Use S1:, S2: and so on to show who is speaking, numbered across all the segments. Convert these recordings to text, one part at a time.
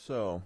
S1: So,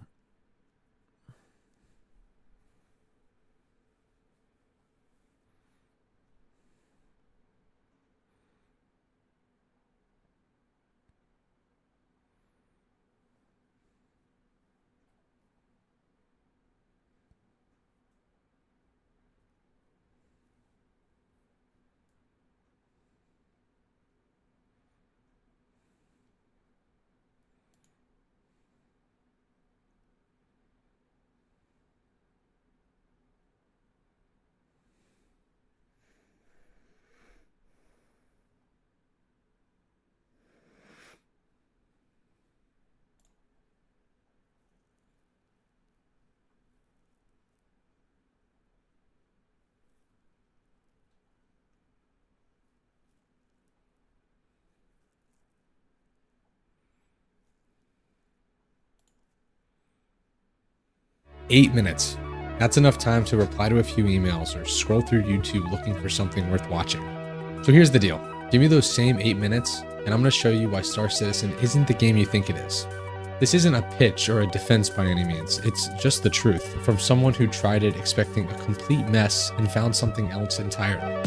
S2: Eight minutes. That's enough time to reply to a few emails or scroll through YouTube looking for something worth watching. So here's the deal. Give me those same 8 minutes, and I'm going to show you why Star Citizen isn't the game you think it is. This isn't a pitch or a defense by any means. It's just the truth from someone who tried it expecting a complete mess and found something else entirely.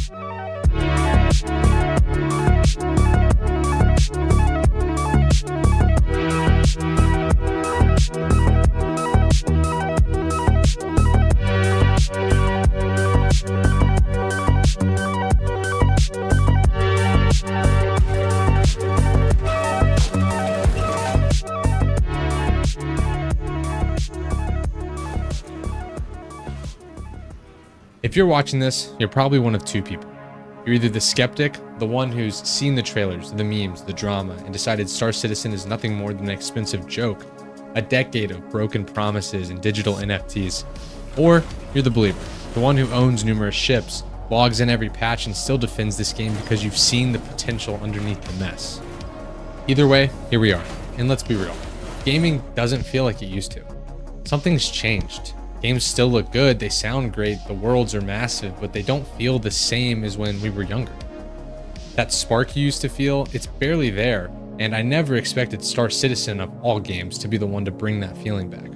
S2: If you're watching this, you're probably one of two people. You're either the skeptic, the one who's seen the trailers, the memes, the drama, and decided Star Citizen is nothing more than an expensive joke, a decade of broken promises and digital NFTs. Or you're the believer, the one who owns numerous ships, logs in every patch, and still defends this game because you've seen the potential underneath the mess. Either way, here we are. And let's be real, gaming doesn't feel like it used to. Something's changed. Games still look good, they sound great, the worlds are massive, but they don't feel the same as when we were younger. That spark you used to feel, it's barely there, and I never expected Star Citizen of all games to be the one to bring that feeling back.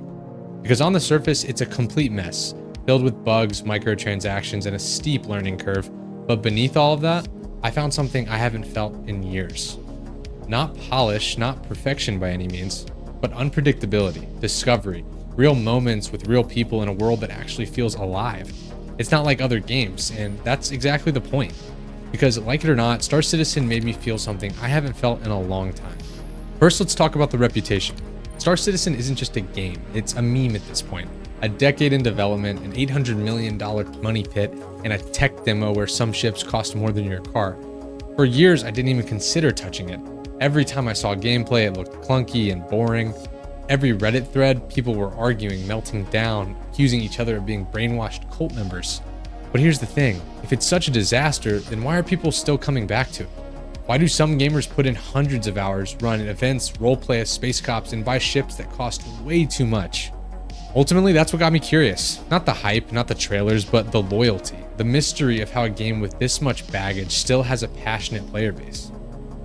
S2: Because on the surface, it's a complete mess, filled with bugs, microtransactions, and a steep learning curve, but beneath all of that, I found something I haven't felt in years. Not polish, not perfection by any means, but unpredictability, discovery, real moments with real people in a world that actually feels alive. It's not like other games, and that's exactly the point. Because like it or not, Star Citizen made me feel something I haven't felt in a long time. First, let's talk about the reputation. Star Citizen isn't just a game, it's a meme at this point. A decade in development, an $800 million money pit, and a tech demo where some ships cost more than your car. For years, I didn't even consider touching it. Every time I saw gameplay, it looked clunky and boring. Every Reddit thread, people were arguing, melting down, accusing each other of being brainwashed cult members. But here's the thing, if it's such a disaster, then why are people still coming back to it? Why do some gamers put in hundreds of hours, run events, roleplay as space cops, and buy ships that cost way too much? Ultimately, that's what got me curious. Not the hype, not the trailers, but the loyalty, the mystery of how a game with this much baggage still has a passionate player base.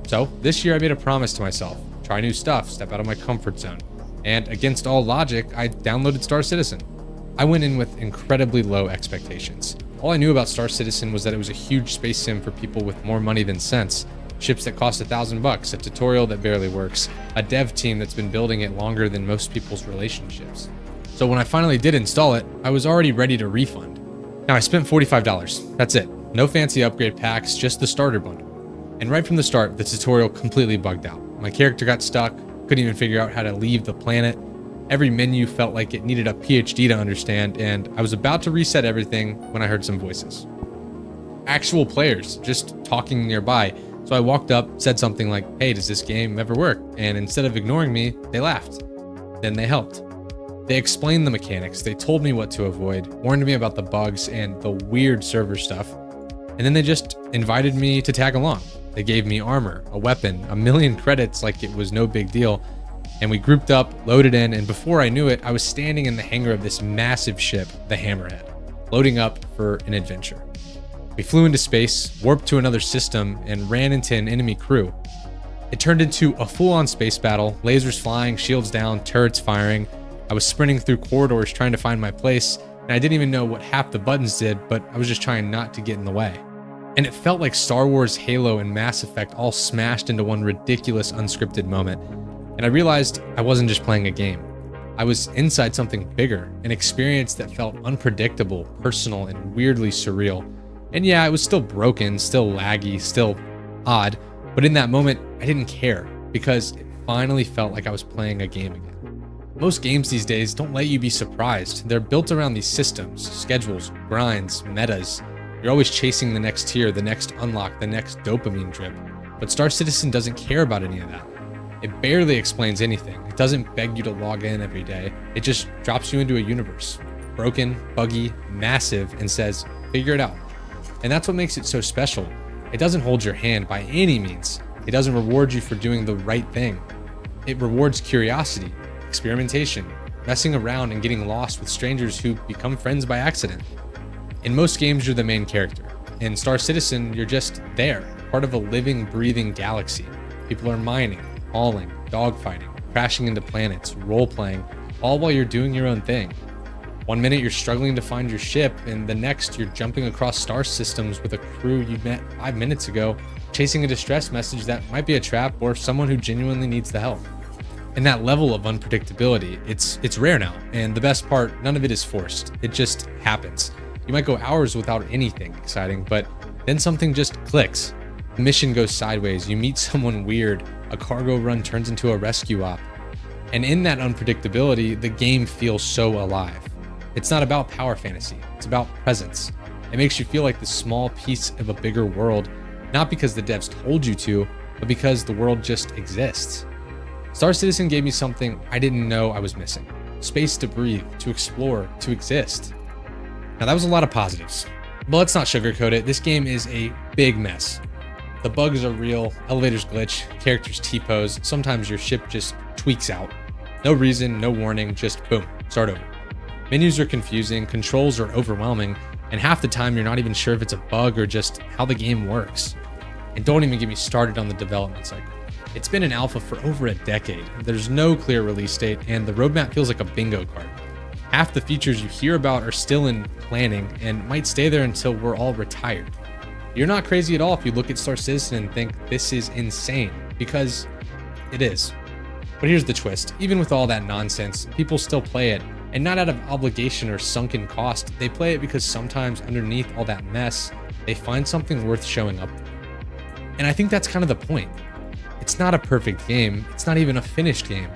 S2: So this year I made a promise to myself, try new stuff, step out of my comfort zone. And against all logic, I downloaded Star Citizen. I went in with incredibly low expectations. All I knew about Star Citizen was that it was a huge space sim for people with more money than sense. Ships that cost $1,000, a tutorial that barely works, a dev team that's been building it longer than most people's relationships. So when I finally did install it, I was already ready to refund. Now I spent $45, that's it. No fancy upgrade packs, just the starter bundle. And right from the start, the tutorial completely bugged out. My character got stuck, couldn't even figure out how to leave the planet. Every menu felt like it needed a PhD to understand, and I was about to reset everything when I heard some voices. Actual players just talking nearby. So I walked up, said something like, "Hey, does this game ever work?" And instead of ignoring me, they laughed. Then they helped. They explained the mechanics, they told me what to avoid, warned me about the bugs and the weird server stuff, and then they just invited me to tag along. They gave me armor, a weapon, 1,000,000 credits like it was no big deal, and we grouped up, loaded in, and before I knew it, I was standing in the hangar of this massive ship, the Hammerhead, loading up for an adventure. We flew into space, warped to another system, and ran into an enemy crew. It turned into a full-on space battle, lasers flying, shields down, turrets firing, I was sprinting through corridors trying to find my place, and I didn't even know what half the buttons did, but I was just trying not to get in the way. And it felt like Star Wars, Halo, and Mass Effect all smashed into one ridiculous unscripted moment. And I realized I wasn't just playing a game. I was inside something bigger, an experience that felt unpredictable, personal, and weirdly surreal. And yeah, it was still broken, still laggy, still odd, but in that moment, I didn't care because it finally felt like I was playing a game again. Most games these days don't let you be surprised. They're built around these systems, schedules, grinds, metas. You're always chasing the next tier, the next unlock, the next dopamine drip. But Star Citizen doesn't care about any of that. It barely explains anything. It doesn't beg you to log in every day. It just drops you into a universe. Broken, buggy, massive, and says, figure it out. And that's what makes it so special. It doesn't hold your hand by any means. It doesn't reward you for doing the right thing. It rewards curiosity, experimentation, messing around and getting lost with strangers who become friends by accident. In most games, you're the main character. In Star Citizen, you're just there, part of a living, breathing galaxy. People are mining, hauling, dogfighting, crashing into planets, role-playing, all while you're doing your own thing. One minute you're struggling to find your ship, and the next you're jumping across star systems with a crew you met 5 minutes ago, chasing a distress message that might be a trap or someone who genuinely needs the help. And that level of unpredictability, it's rare now. And the best part, none of it is forced. It just happens. You might go hours without anything exciting, but then something just clicks. The mission goes sideways, you meet someone weird, a cargo run turns into a rescue op. And in that unpredictability, the game feels so alive. It's not about power fantasy, it's about presence. It makes you feel like this small piece of a bigger world, not because the devs told you to, but because the world just exists. Star Citizen gave me something I didn't know I was missing. Space to breathe, to explore, to exist. Now that was a lot of positives, but let's not sugarcoat it. This game is a big mess. The bugs are real, elevators glitch, characters T-pose, sometimes your ship just tweaks out. No reason, no warning, just boom, start over. Menus are confusing, controls are overwhelming, and half the time you're not even sure if it's a bug or just how the game works. And don't even get me started on the development cycle. It's been in alpha for over a decade. There's no clear release date, and the roadmap feels like a bingo card. Half the features you hear about are still in planning and might stay there until we're all retired. You're not crazy at all if you look at Star Citizen and think this is insane, because it is. But here's the twist. Even with all that nonsense, people still play it, and not out of obligation or sunken cost. They play it because sometimes underneath all that mess, they find something worth showing up for. And I think that's kind of the point. It's not a perfect game, it's not even a finished game,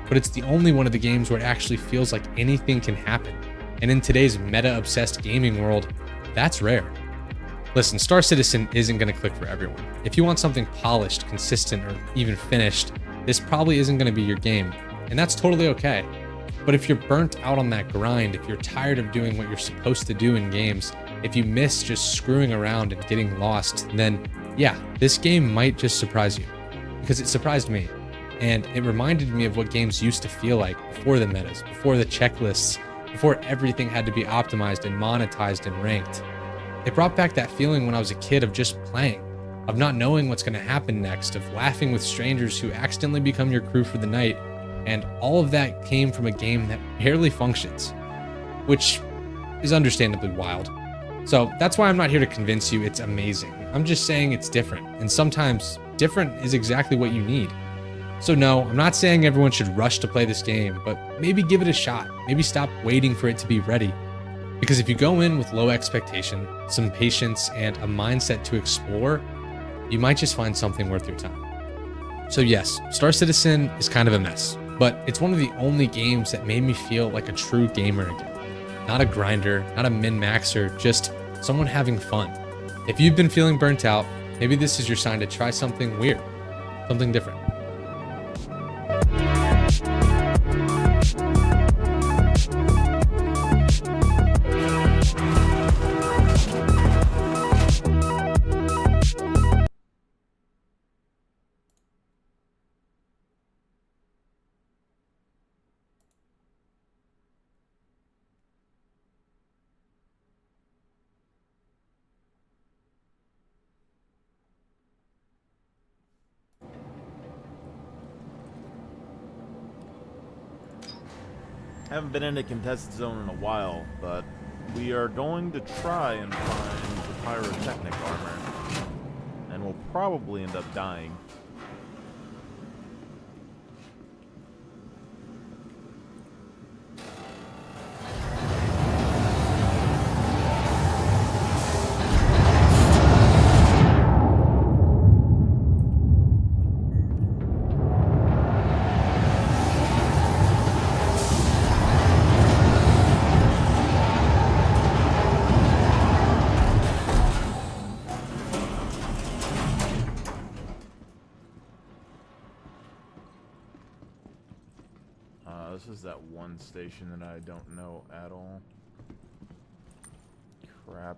S2: but it's the only one of the games where it actually feels like anything can happen. And in today's meta-obsessed gaming world, that's rare. Listen, Star Citizen isn't going to click for everyone. If you want something polished, consistent, or even finished, this probably isn't going to be your game, and that's totally okay. But if you're burnt out on that grind, if you're tired of doing what you're supposed to do in games, if you miss just screwing around and getting lost, then yeah, this game might just surprise you. Because it surprised me, and it reminded me of what games used to feel like before the metas, before the checklists, before everything had to be optimized and monetized and ranked. It brought back that feeling when I was a kid of just playing, of not knowing what's going to happen next, of laughing with strangers who accidentally become your crew for the night, and all of that came from a game that barely functions, which is understandably wild. So that's why I'm not here to convince you it's amazing. I'm just saying it's different, and sometimes different is exactly what you need. So no, I'm not saying everyone should rush to play this game, but maybe give it a shot. Maybe stop waiting for it to be ready. Because if you go in with low expectation, some patience, and a mindset to explore, you might just find something worth your time. So yes, Star Citizen is kind of a mess, but it's one of the only games that made me feel like a true gamer again. Not a grinder, not a min-maxer, just someone having fun. If you've been feeling burnt out, maybe this is your sign to try something weird, something different.
S1: Haven't been in a contested zone in a while, but we are going to try and find the pyrotechnic armor. And we'll probably end up dying. This is that one station that I don't know at all. Crap.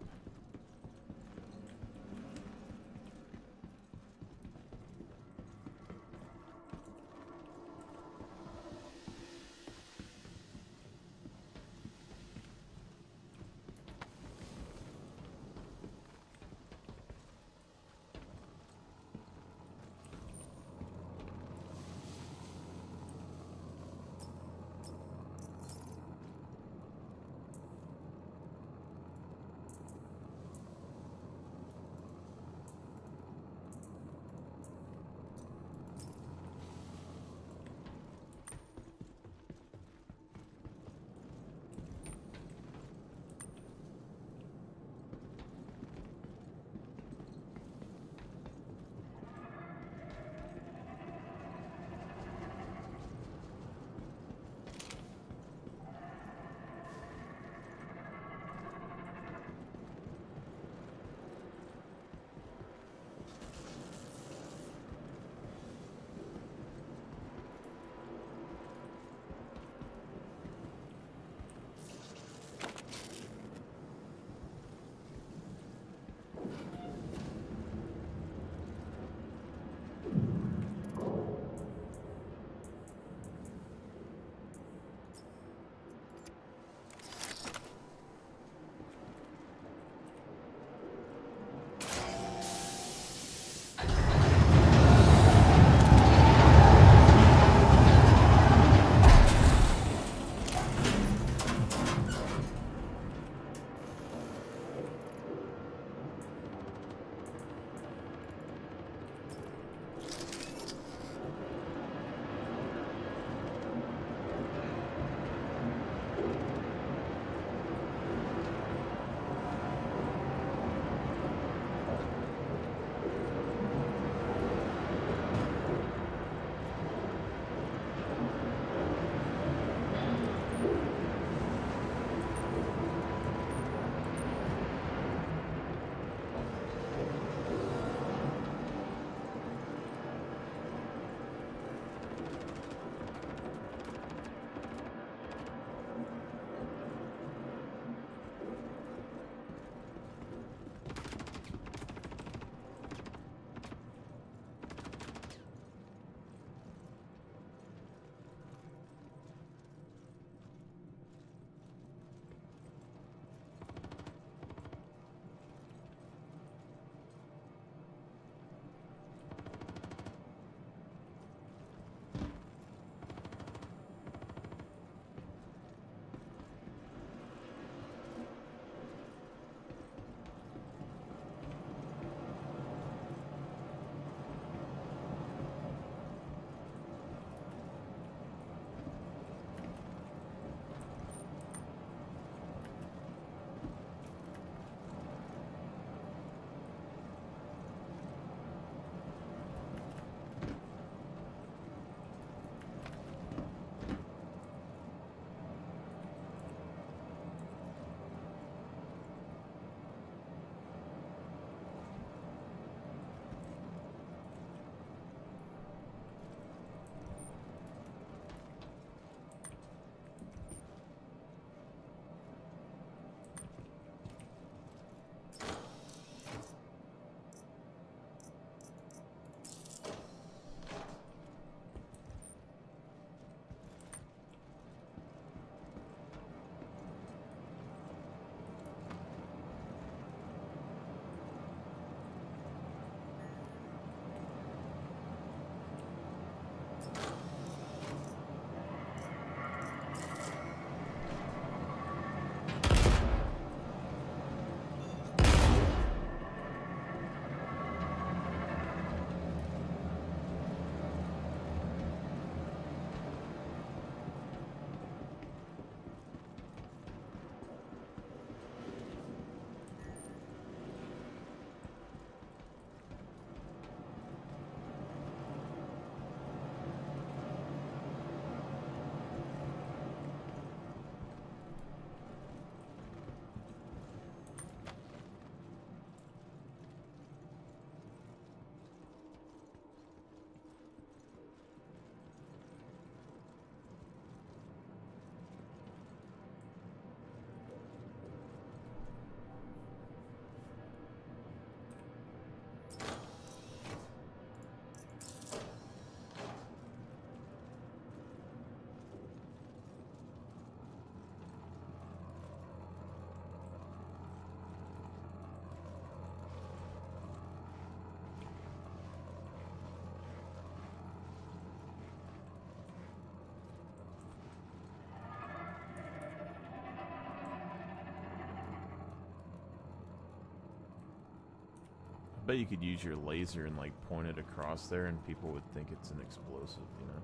S1: bet you could use your laser and like point it across there and people would think it's an explosive, you know?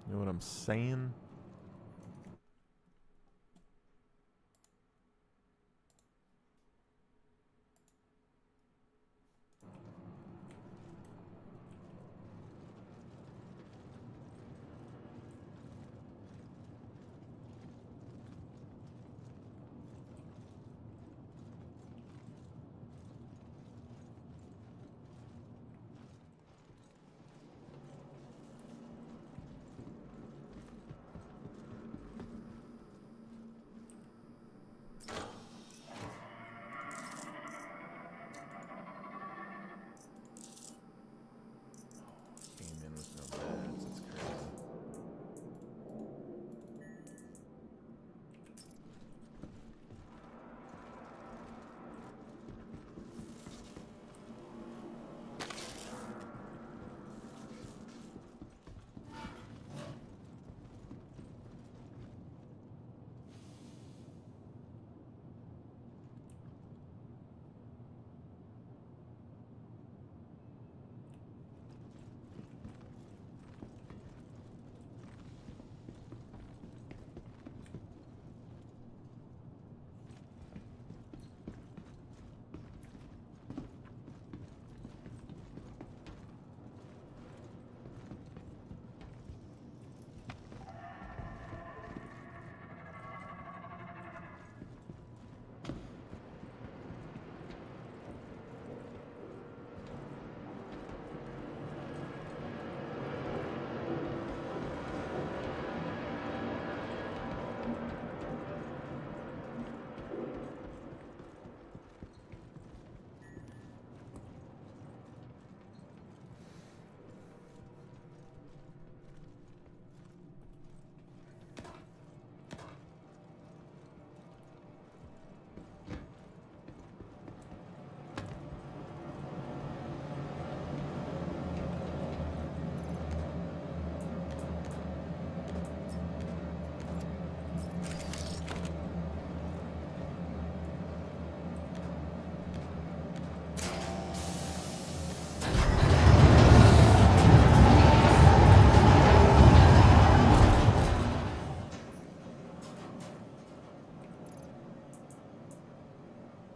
S1: You know what I'm saying? Came in with no meds, that's crazy.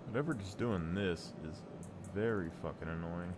S1: Whatever just doing this is very fucking annoying.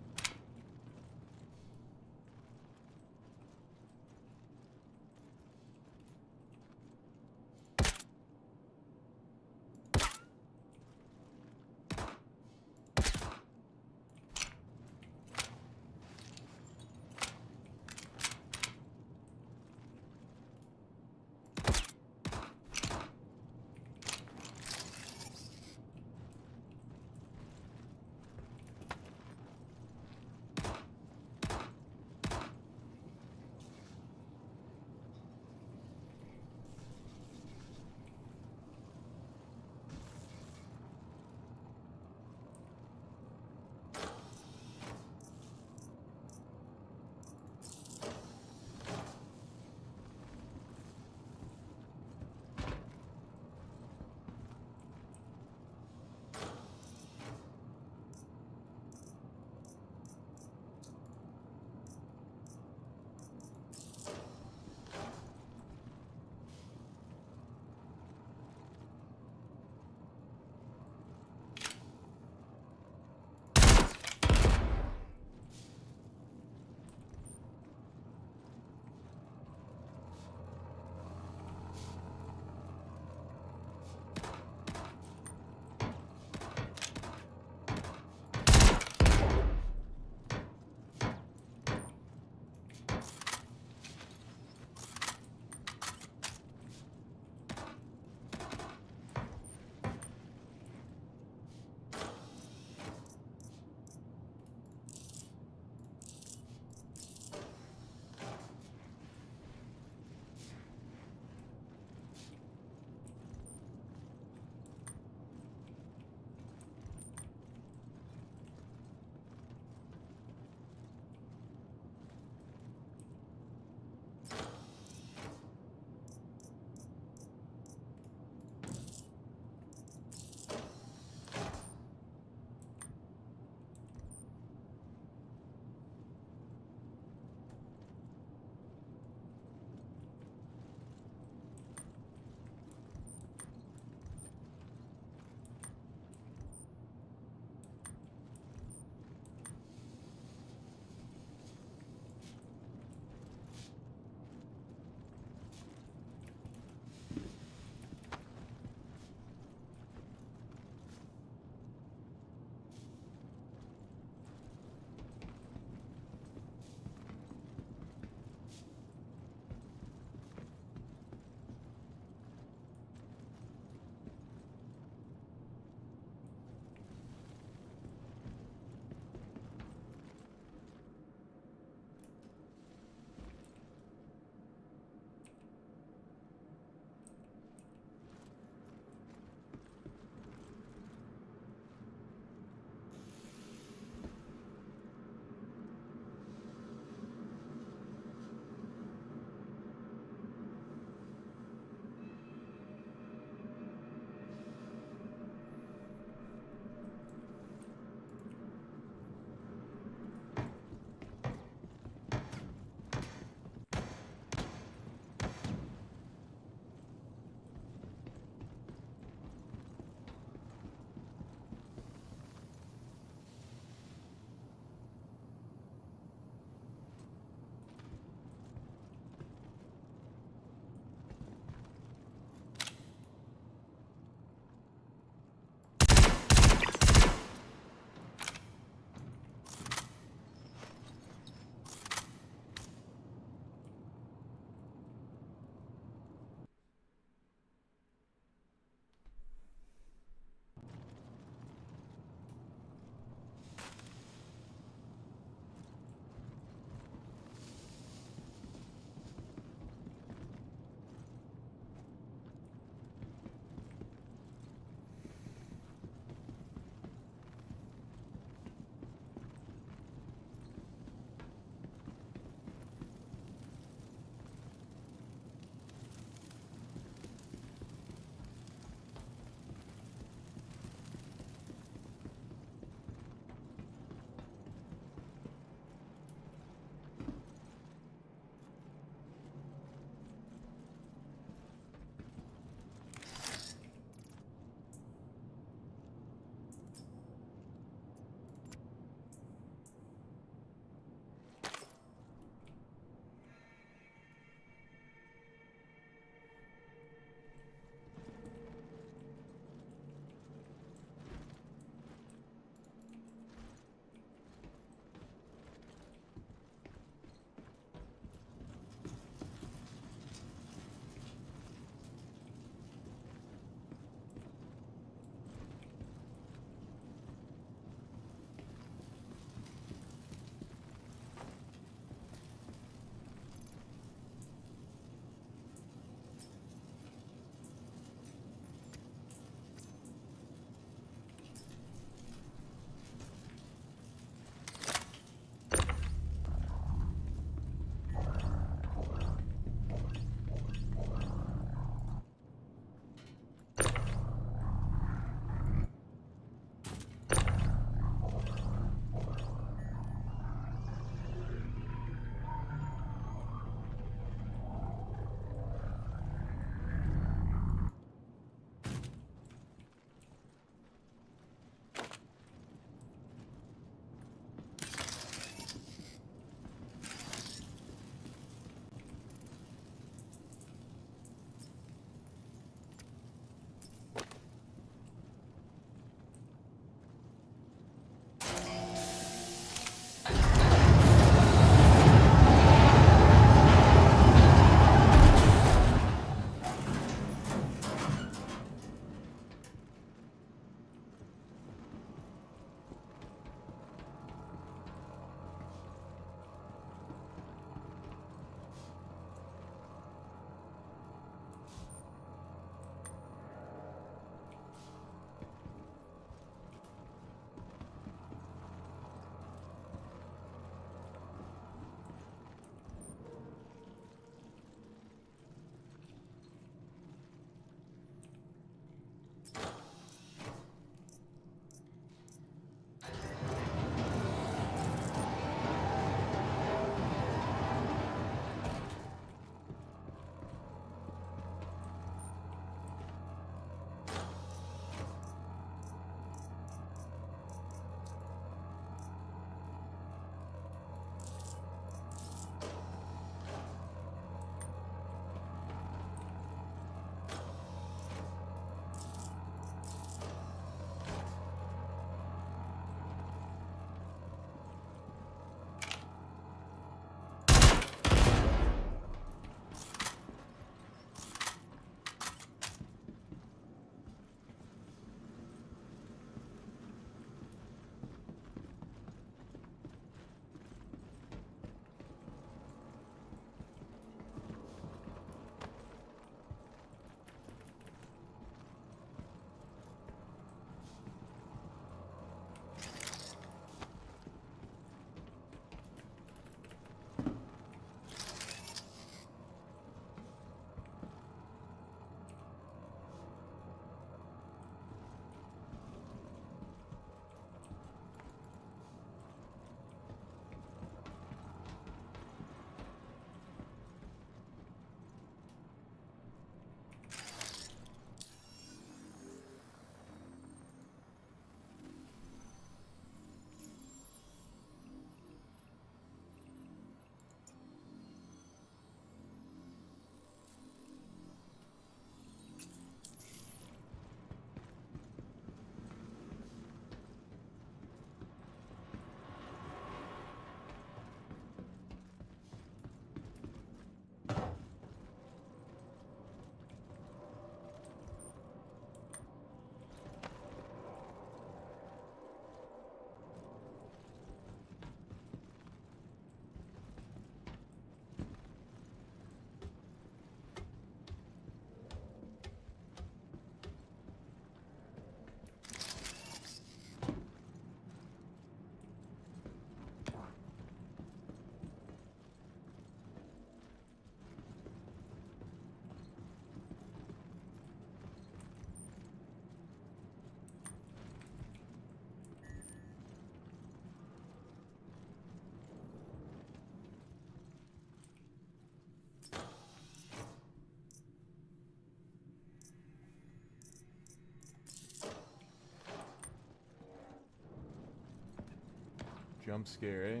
S1: Jump scare, eh?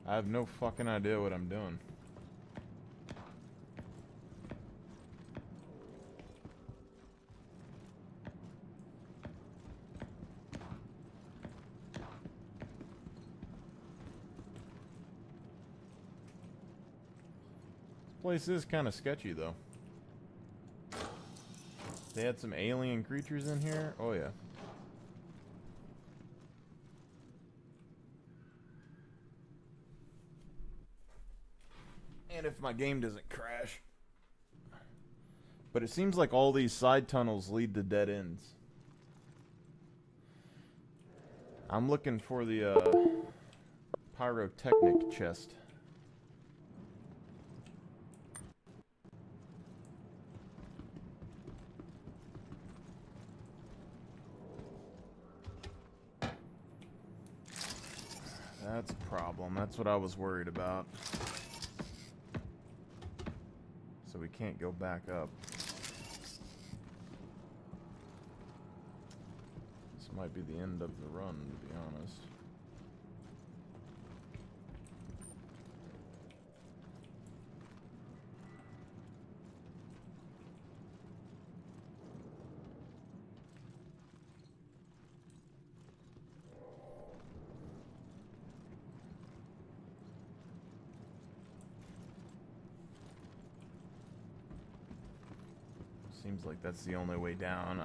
S1: I have no fucking idea what I'm doing. This place is kind of sketchy, though. They had some alien creatures in here? Oh, yeah. And if my game doesn't crash. But it seems like all these side tunnels lead to dead ends. I'm looking for the pyrotechnic chest. That's a problem. That's what I was worried about. So we can't go back up. This might be the end of the run, to be honest. Seems like that's the only way down.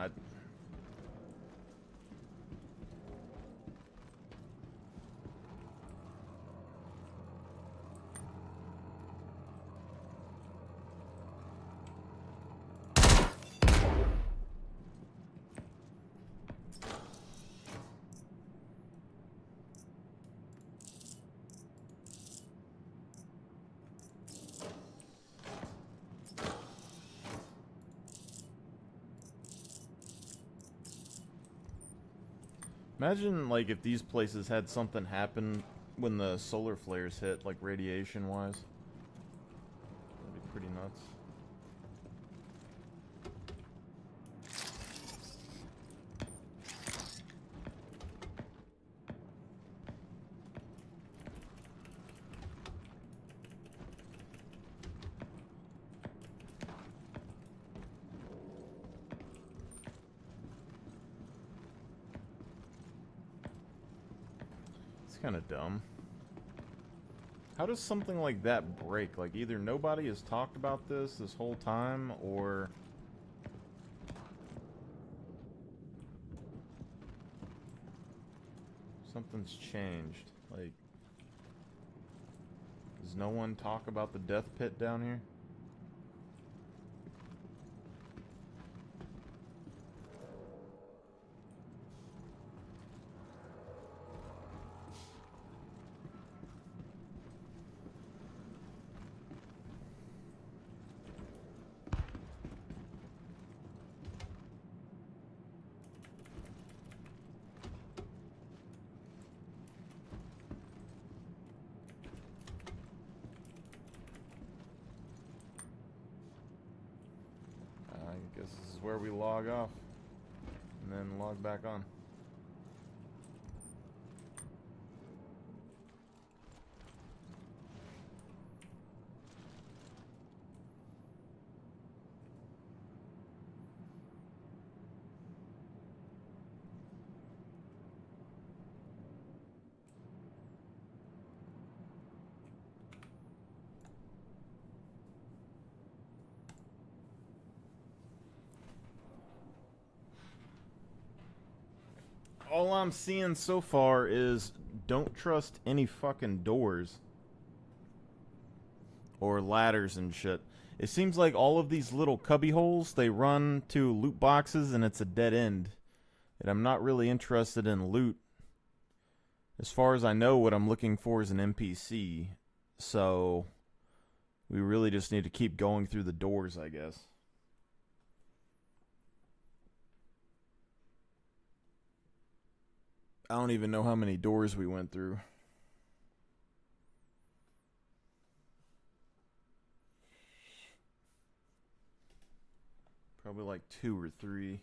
S1: Imagine, like, if these places had something happen when the solar flares hit, like, radiation-wise. That'd be pretty nuts. Kind of dumb. How does something like that break? Like, either nobody has talked about this whole time, or something's changed. Like, does no one talk about the death pit down here? I guess this is where we log off and then log back on. All I'm seeing so far is don't trust any fucking doors or ladders and shit. It seems like all of these little cubby holes, they run to loot boxes and it's a dead end. And I'm not really interested in loot. As far as I know, what I'm looking for is an NPC. So we really just need to keep going through the doors, I guess. I don't even know how many doors we went through. Probably like 2 or 3.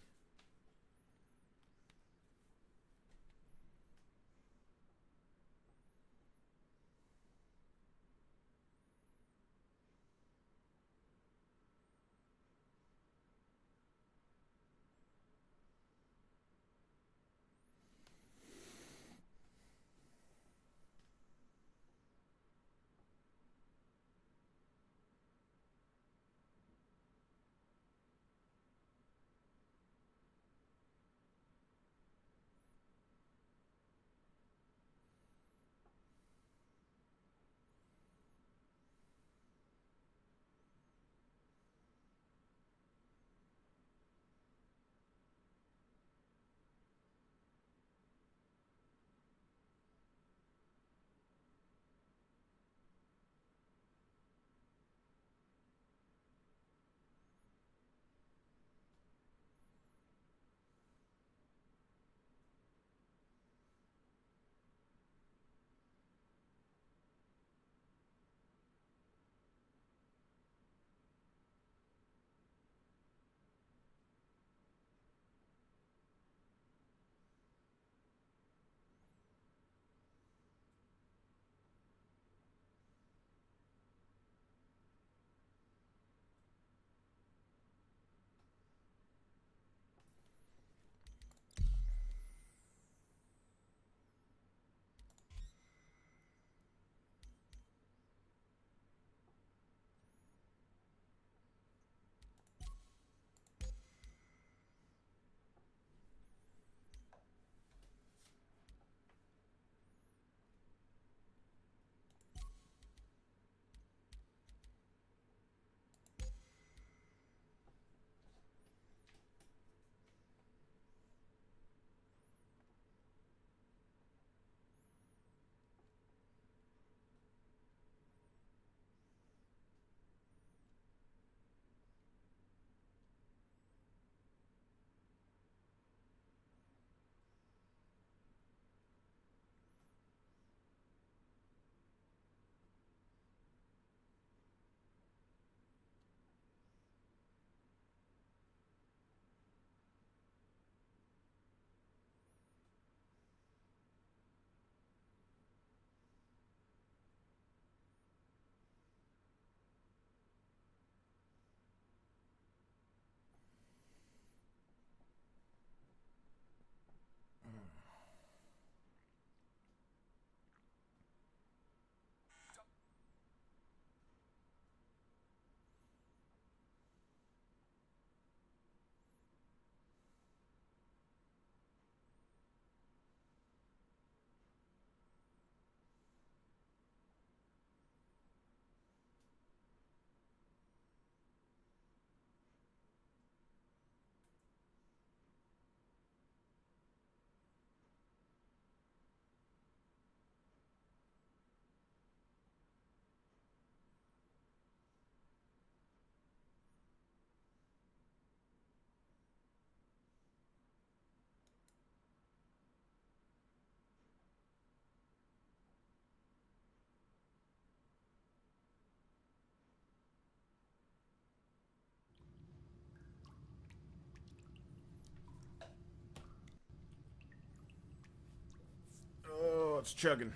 S1: it's chugging.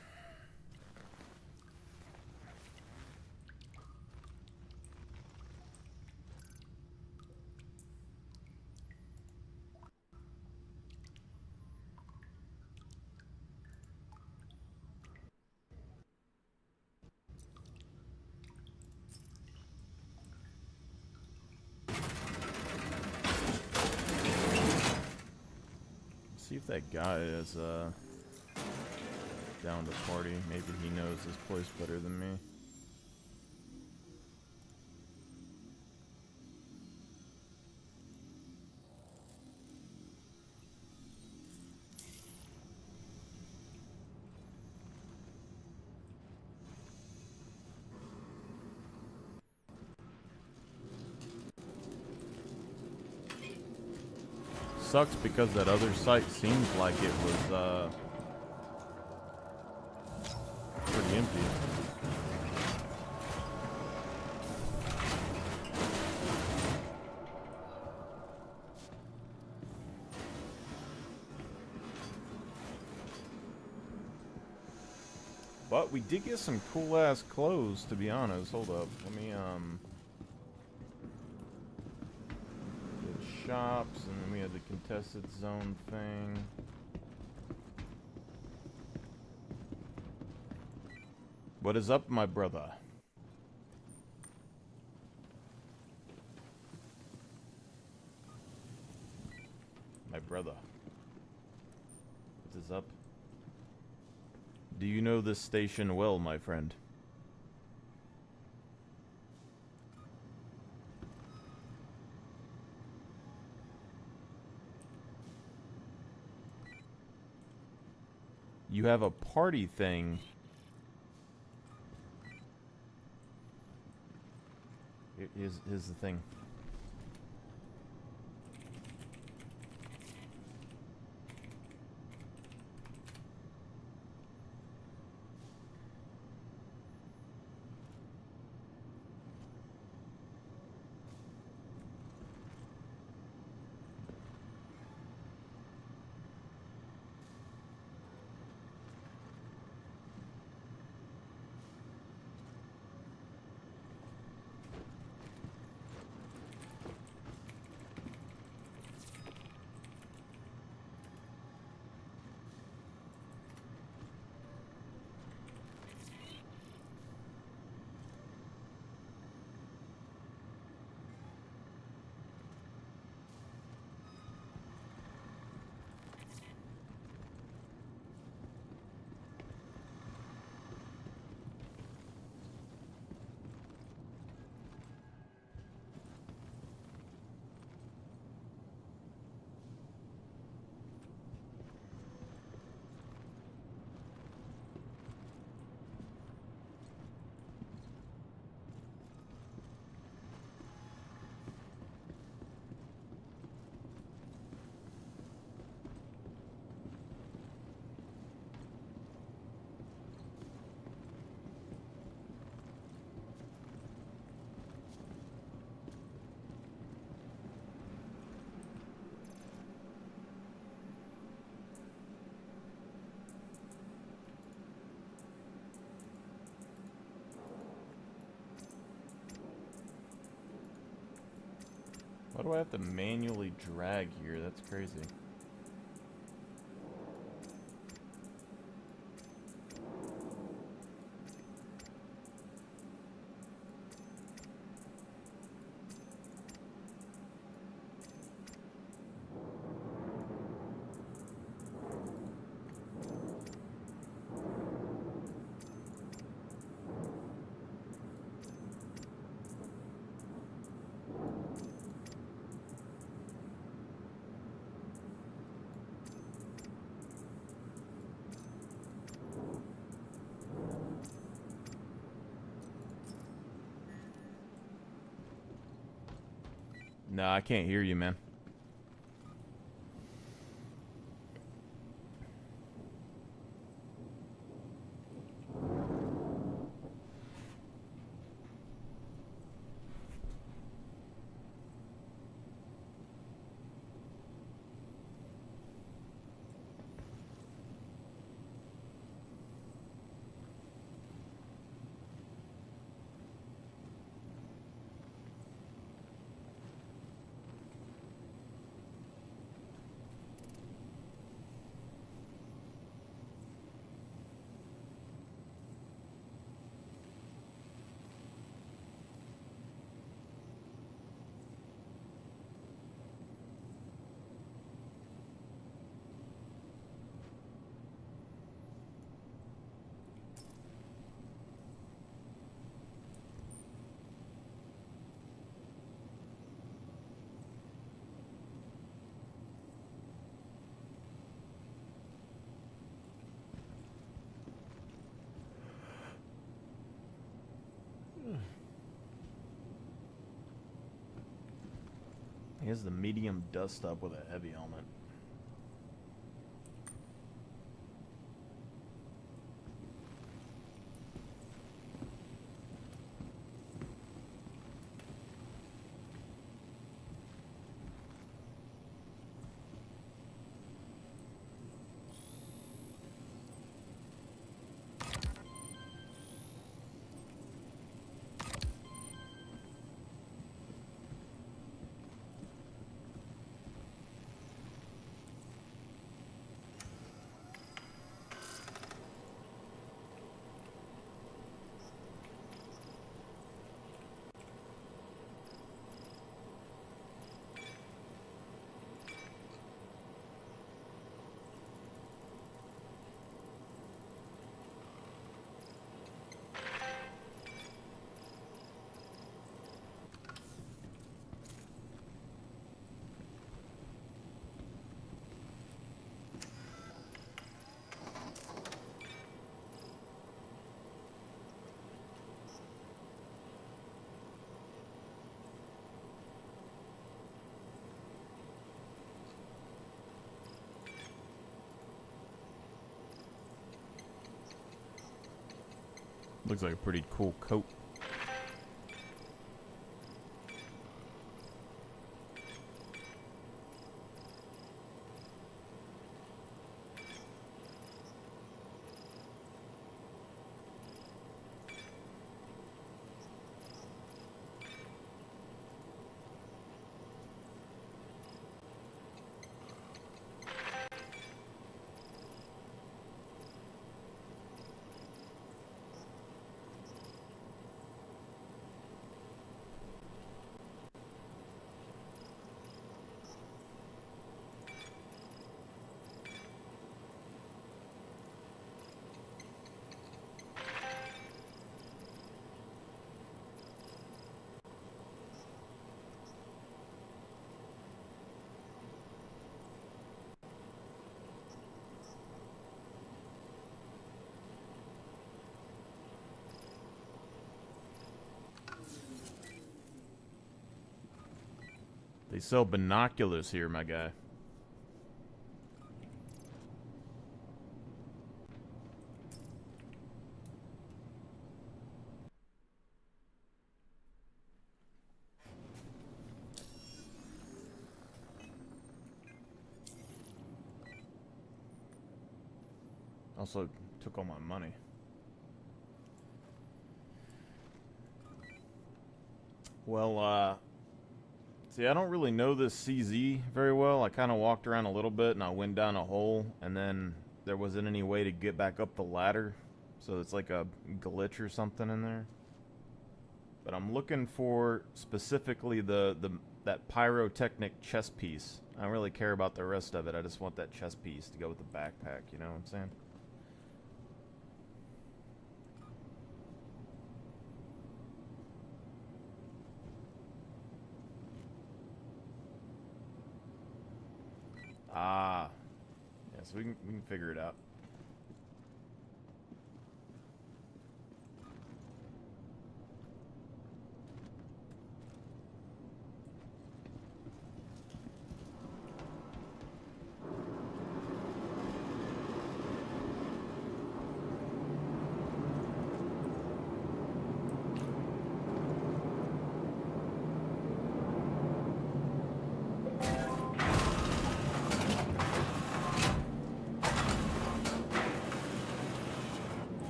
S1: See if that guy is down to party. Maybe he knows this place better than me. Sucks because that other site seems like it was pretty empty. But we did get some cool ass clothes, to be honest. Hold up. Let me shops, and then we had the contested zone thing. What is up, my brother? My brother. What is up? Do you know this station well, my friend? You have a party thing. Here's the thing. Why do I have to manually drag here? That's crazy. No, I can't hear you, man. He has the medium dust up with a heavy helmet. Looks like a pretty cool coat. They sell binoculars here, my guy. Also took all my money. Well, see, I don't really know this CZ very well. I kind of walked around a little bit and I went down a hole, and then there wasn't any way to get back up the ladder. So it's like a glitch or something in there. But I'm looking for specifically that pyrotechnic chest piece. I don't really care about the rest of it. I just want that chest piece to go with the backpack, you know what I'm saying? Ah, yeah, so we can figure it out.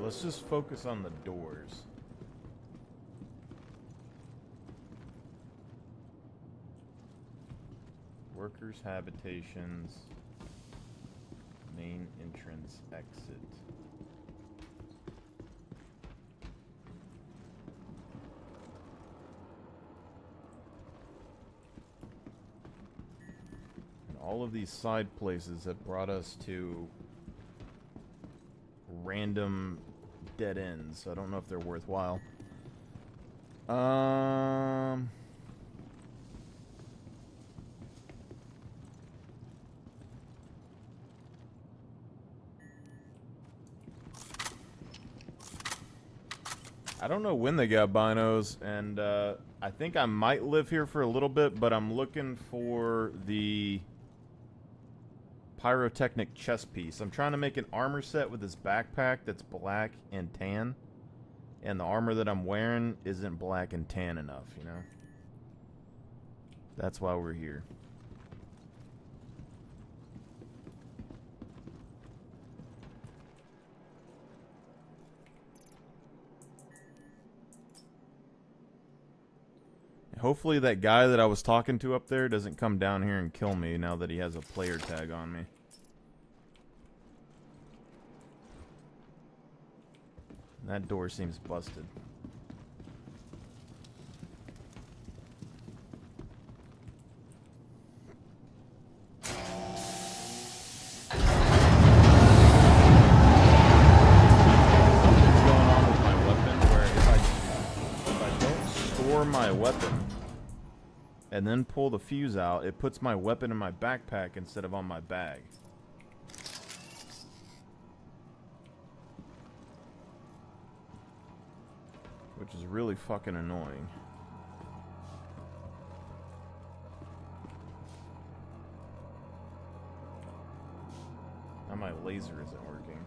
S1: Let's just focus on the doors. Workers' habitations. Main entrance exit. And all of these side places have brought us to random dead ends, so I don't know if they're worthwhile. I don't know when they got binos, and I think I might live here for a little bit, but I'm looking for the pyrotechnic chest piece. I'm trying to make an armor set with this backpack that's black and tan, and the armor that I'm wearing isn't black and tan enough, you know? That's why we're here. Hopefully that guy that I was talking to up there doesn't come down here and kill me now that he has a player tag on me. That door seems busted. Something's going on with my weapon where if I don't store my weapon and then pull the fuse out, it puts my weapon in my backpack instead of on my bag. Which is really fucking annoying. Now my laser isn't working.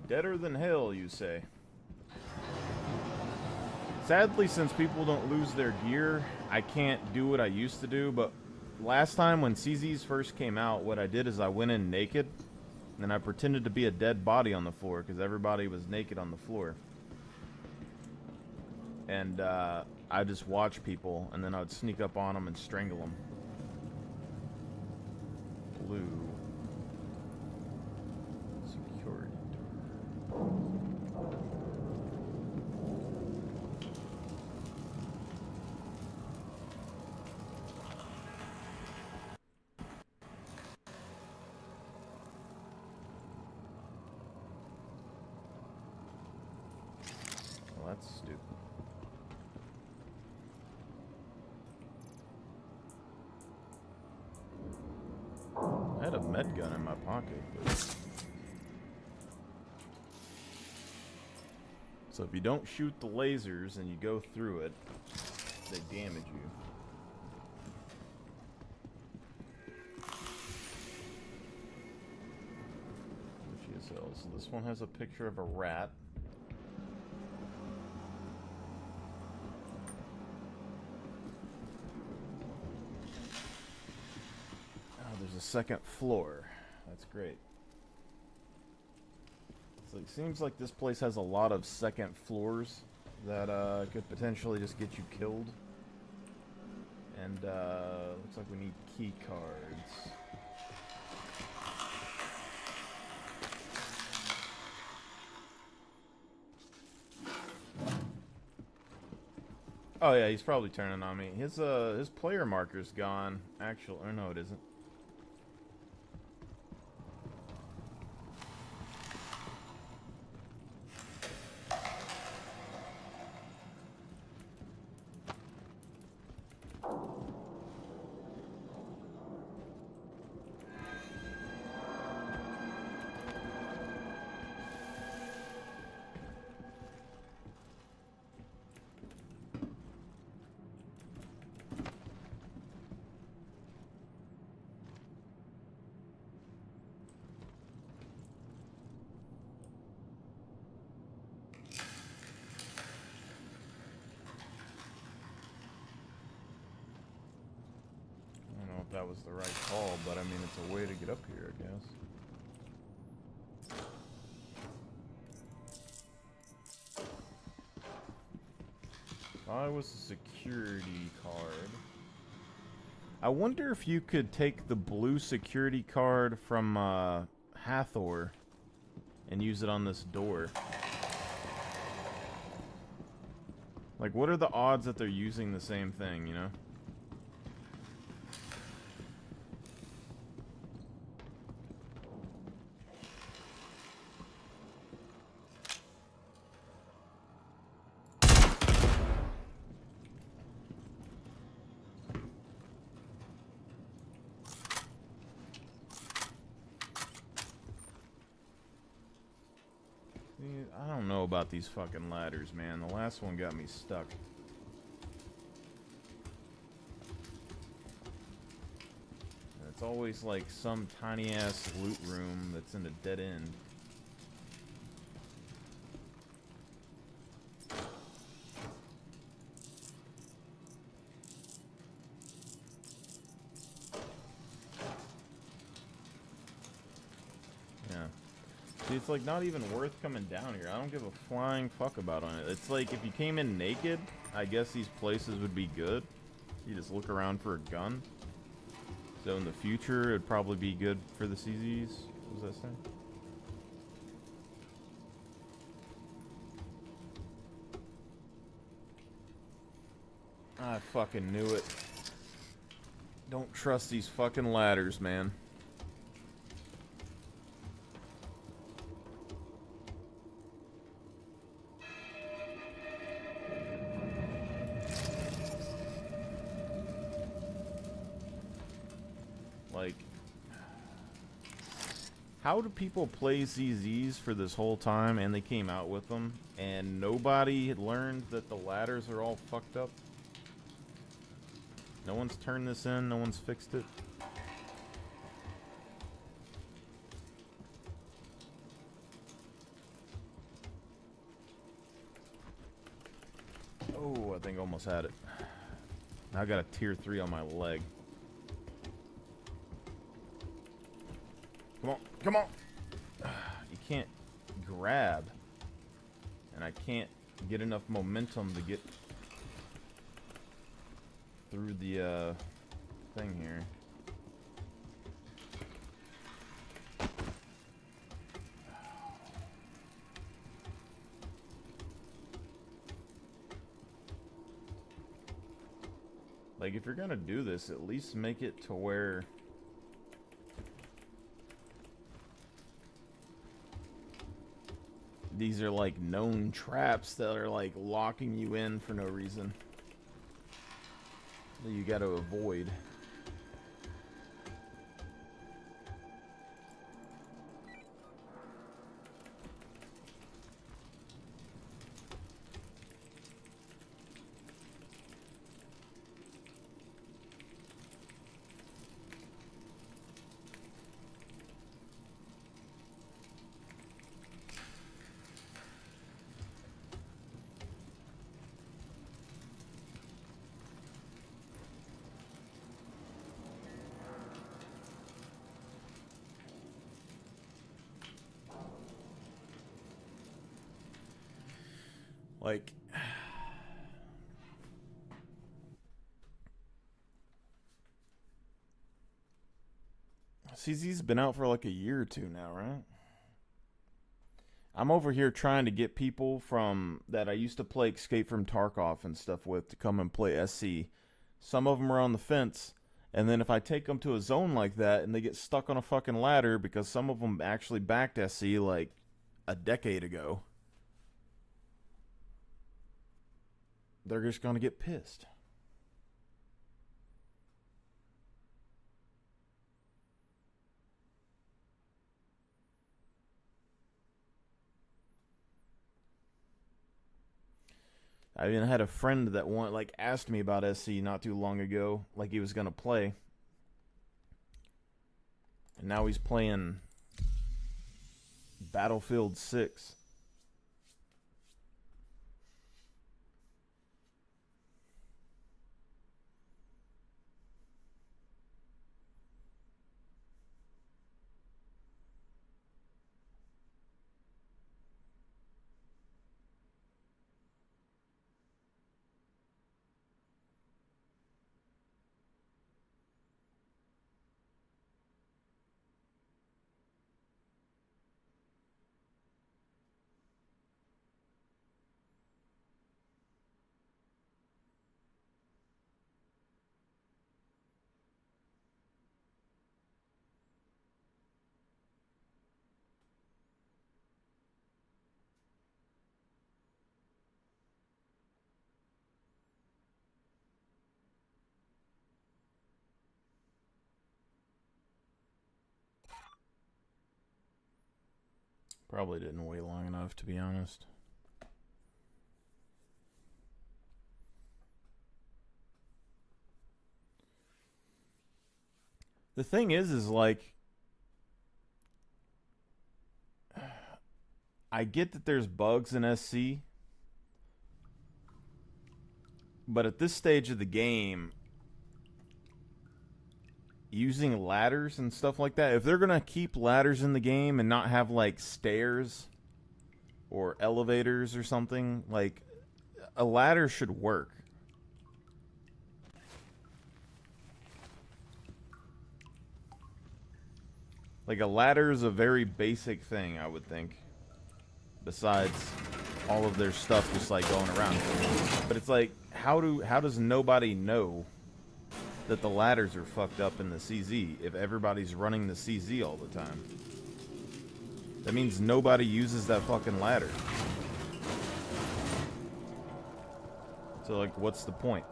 S1: There. Deader than hell, you say? Sadly, since people don't lose their gear, I can't do what I used to do, but last time when CZs first came out, what I did is I went in naked, and I pretended to be a dead body on the floor, because everybody was naked on the floor. And I just watch people, and then I would sneak up on them and strangle them. Blue. Security door. Well, that's stupid. I had a med gun in my pocket, but... So if you don't shoot the lasers and you go through it, they damage you. GSL. So this one has a picture of a rat. There's a second floor. That's great. So it seems like this place has a lot of second floors that could potentially just get you killed. And looks like we need key cards. Oh yeah, he's probably turning on me. His player marker's gone. Actual, or no, it isn't. That was the right call, but I mean, it's a way to get up here, I guess. If I was a security card, I wonder if you could take the blue security card from Hathor and use it on this door. Like, what are the odds that they're using the same thing, you know? I don't know about these fucking ladders, man. The last one got me stuck. And it's always like some tiny ass loot room that's in a dead end. It's like not even worth coming down here. I don't give a flying fuck about it. It's like if you came in naked, I guess these places would be good. You just look around for a gun. So in the future, it'd probably be good for the CZs. What was that saying? I fucking knew it. Don't trust these fucking ladders, man. Like, how do people play CZs for this whole time and they came out with them and nobody had learned that the ladders are all fucked up? No one's turned this in. No one's fixed it. Oh, I think I almost had it. Now I got a tier 3 on my leg. Come on, come on! You can't grab. And I can't get enough momentum to get through the thing here. Like, if you're gonna do this, at least make it to where these are like known traps that are like locking you in for no reason that you gotta avoid. Like, CZ's been out for like a year or two now, right? I'm over here trying to get people from that I used to play Escape from Tarkov and stuff with to come and play SC. Some of them are on the fence, and then if I take them to a zone like that and they get stuck on a fucking ladder because some of them actually backed SC like a decade ago, they're just gonna get pissed. I even had a friend that asked me about SC not too long ago, like he was gonna play, and now he's playing Battlefield 6. Probably didn't wait long enough, to be honest. The thing is like, I get that there's bugs in SC, but at this stage of the game, using ladders and stuff like that, if they're gonna keep ladders in the game and not have like stairs or elevators or something, like a ladder should work. Like a ladder is a very basic thing, I would think, besides all of their stuff just like going around. But it's like, how does nobody know that the ladders are fucked up in the CZ if everybody's running the CZ all the time? That means nobody uses that fucking ladder. So like, what's the point?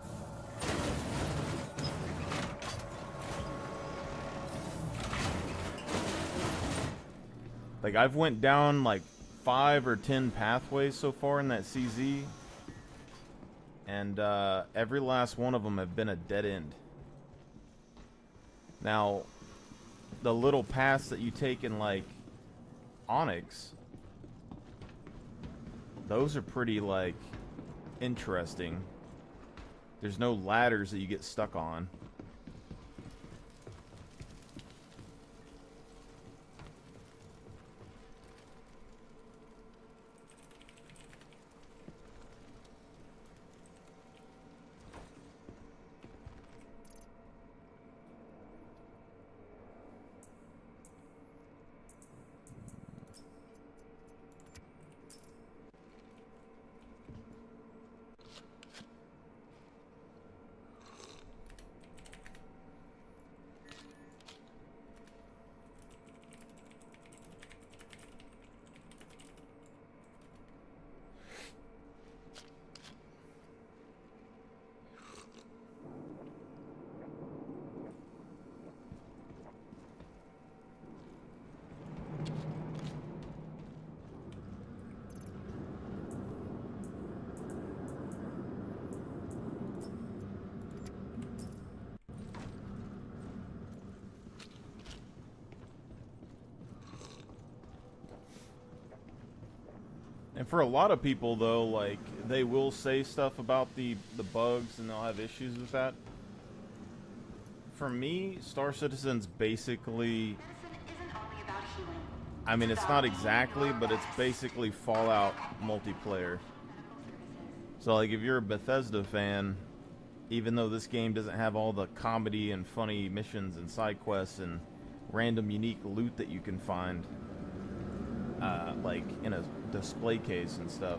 S1: Like, I've went down like 5 or 10 pathways so far in that CZ, and every last one of them have been a dead end. Now, the little paths that you take in, like, Onyx, those are pretty, like, interesting. There's no ladders that you get stuck on. And for a lot of people, though, like, they will say stuff about the bugs and they'll have issues with that. For me, Star Citizen's basically... I mean, it's not exactly, but it's basically Fallout multiplayer. So, like, if you're a Bethesda fan, even though this game doesn't have all the comedy and funny missions and side quests and random unique loot that you can find, like in a display case and stuff,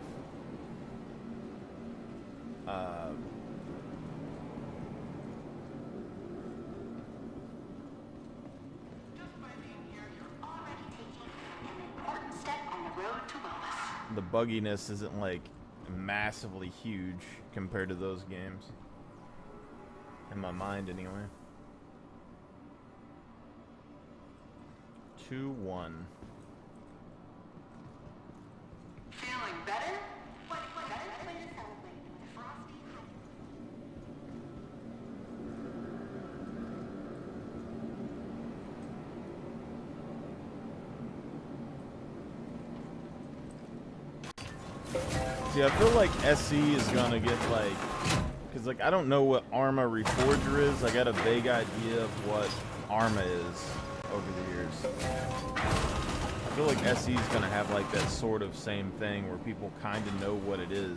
S1: the bugginess isn't like massively huge compared to those games. In my mind, anyway. 2-1.
S3: Feeling better? What better way to celebrate with Frosty?
S1: See, I feel like SE is gonna get like, cause like I don't know what Arma Reforger is. I got a vague idea of what Arma is over the years. I feel like SE is gonna have like that sort of same thing where people kind of know what it is.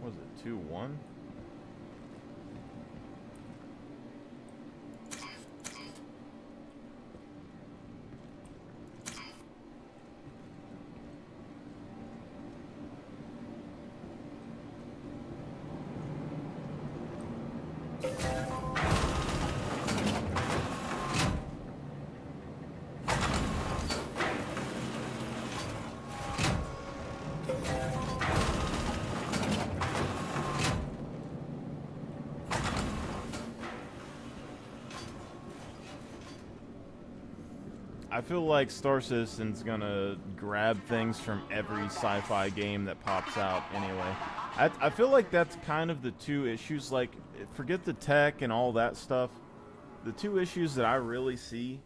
S1: Was it 2-1? I feel like Star Citizen's gonna grab things from every sci-fi game that pops out anyway. I feel like that's kind of the two issues, like, forget the tech and all that stuff. The two issues that I really see,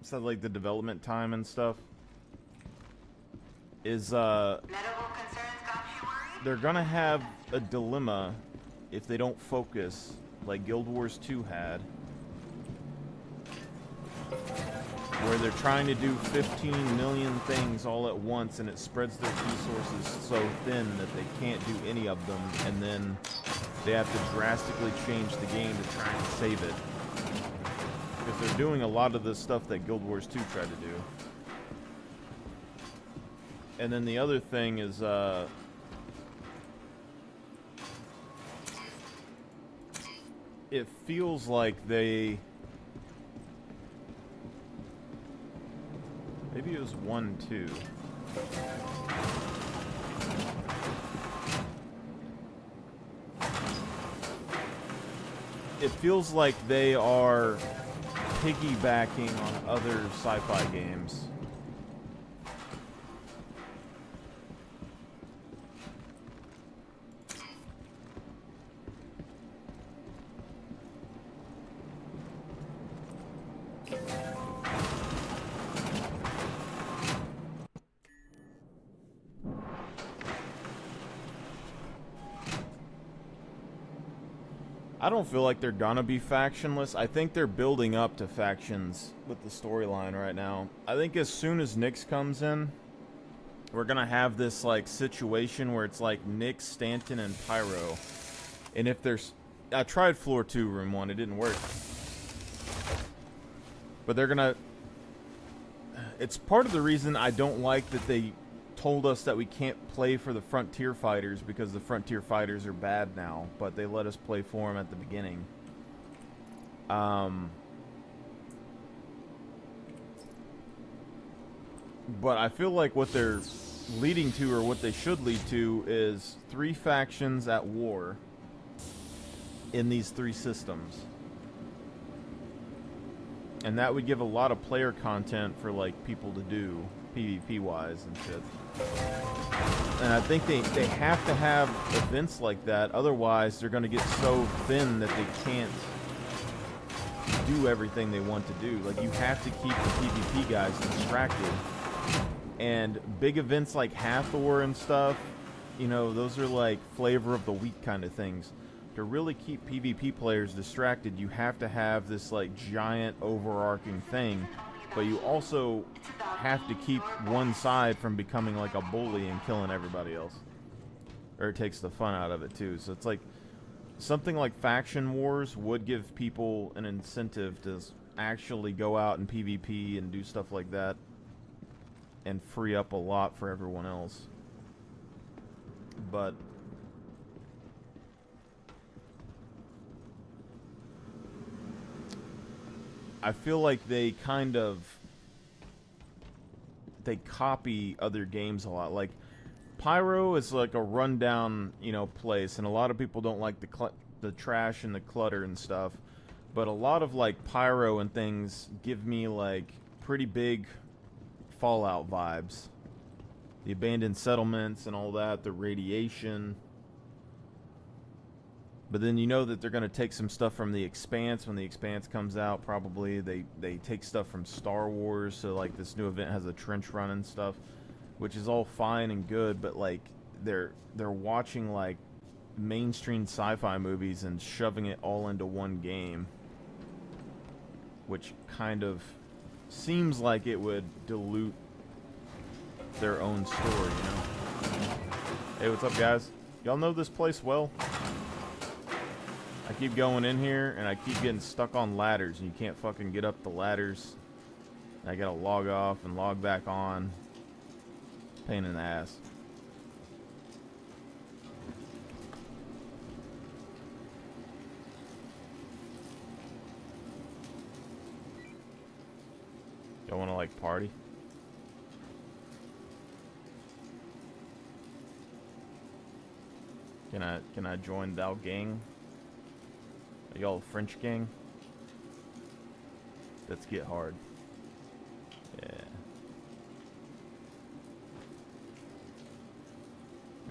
S1: besides like the development time and stuff, is
S3: Medical concerns got you worried?
S1: they're gonna have a dilemma if they don't focus, like Guild Wars 2 had, where they're trying to do 15 million things all at once and it spreads their resources so thin that they can't do any of them, and then they have to drastically change the game to try and save it. Because they're doing a lot of the stuff that Guild Wars 2 tried to do. And then the other thing is, it feels like they... Maybe it was 1, 2. It feels like they are piggybacking on other sci-fi games. I don't feel like they're gonna be factionless. I think they're building up to factions with the storyline right now. I think as soon as Nyx comes in, we're gonna have this like situation where it's like Nyx, Stanton, and Pyro. And if there's... I tried floor 2, room 1. It didn't work. But they're gonna... It's part of the reason I don't like that they told us that we can't play for the Frontier Fighters, because the Frontier Fighters are bad now, but they let us play for them at the beginning. But I feel like what they're leading to, or what they should lead to, is 3 factions at war in these 3 systems. And that would give a lot of player content for like people to do PvP wise and shit. And I think they have to have events like that, otherwise they're going to get so thin that they can't do everything they want to do. Like, you have to keep the PvP guys distracted. And big events like Hathor and stuff, you know, those are like flavor of the week kind of things. To really keep PvP players distracted, you have to have this like giant overarching thing, but you also have to keep one side from becoming like a bully and killing everybody else. Or it takes the fun out of it too. So it's like something like faction wars would give people an incentive to actually go out and PvP and do stuff like that, and free up a lot for everyone else. But I feel like they kind of... they copy other games a lot. Like, Pyro is like a rundown, you know, place, and a lot of people don't like the trash and the clutter and stuff. But a lot of like Pyro and things give me like pretty big Fallout vibes. The abandoned settlements and all that, the radiation. But then you know that they're going to take some stuff from The Expanse when The Expanse comes out, probably. They take stuff from Star Wars, so like this new event has a trench run and stuff, which is all fine and good, but like they're watching like mainstream sci-fi movies and shoving it all into one game, which kind of seems like it would dilute their own story, you know? Hey, what's up, guys? Y'all know this place well? I keep going in here, and I keep getting stuck on ladders, and you can't fucking get up the ladders. I gotta log off and log back on. Pain in the ass. Y'all wanna, like, party? Can I join thou gang? Are y'all a French gang? Let's get hard. Yeah.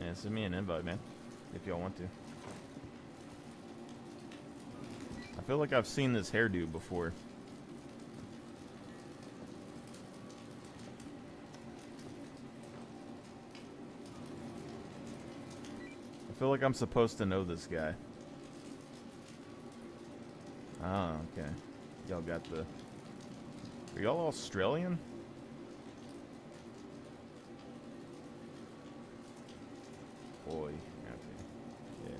S1: Yeah, send me an invite, man, if y'all want to. I feel like I've seen this hairdo before. I feel like I'm supposed to know this guy. Oh, okay. Y'all got the... Are y'all Australian? Boy. Okay. Yeah.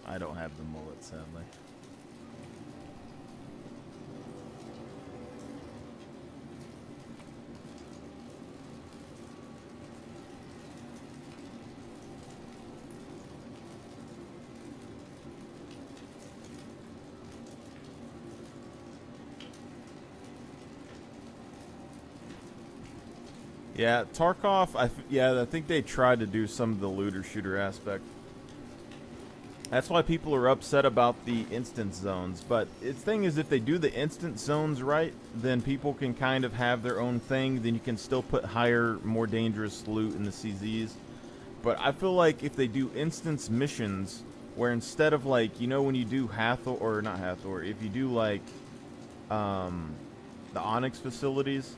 S1: I don't have the mullet, sadly. Yeah, Tarkov, I think they tried to do some of the looter shooter aspect. That's why people are upset about the instance zones. But the thing is, if they do the instance zones right, then people can kind of have their own thing. Then you can still put higher, more dangerous loot in the CZs. But I feel like if they do instance missions, where instead of like, you know, when you do Hathor, or not Hathor, if you do like the Onyx facilities,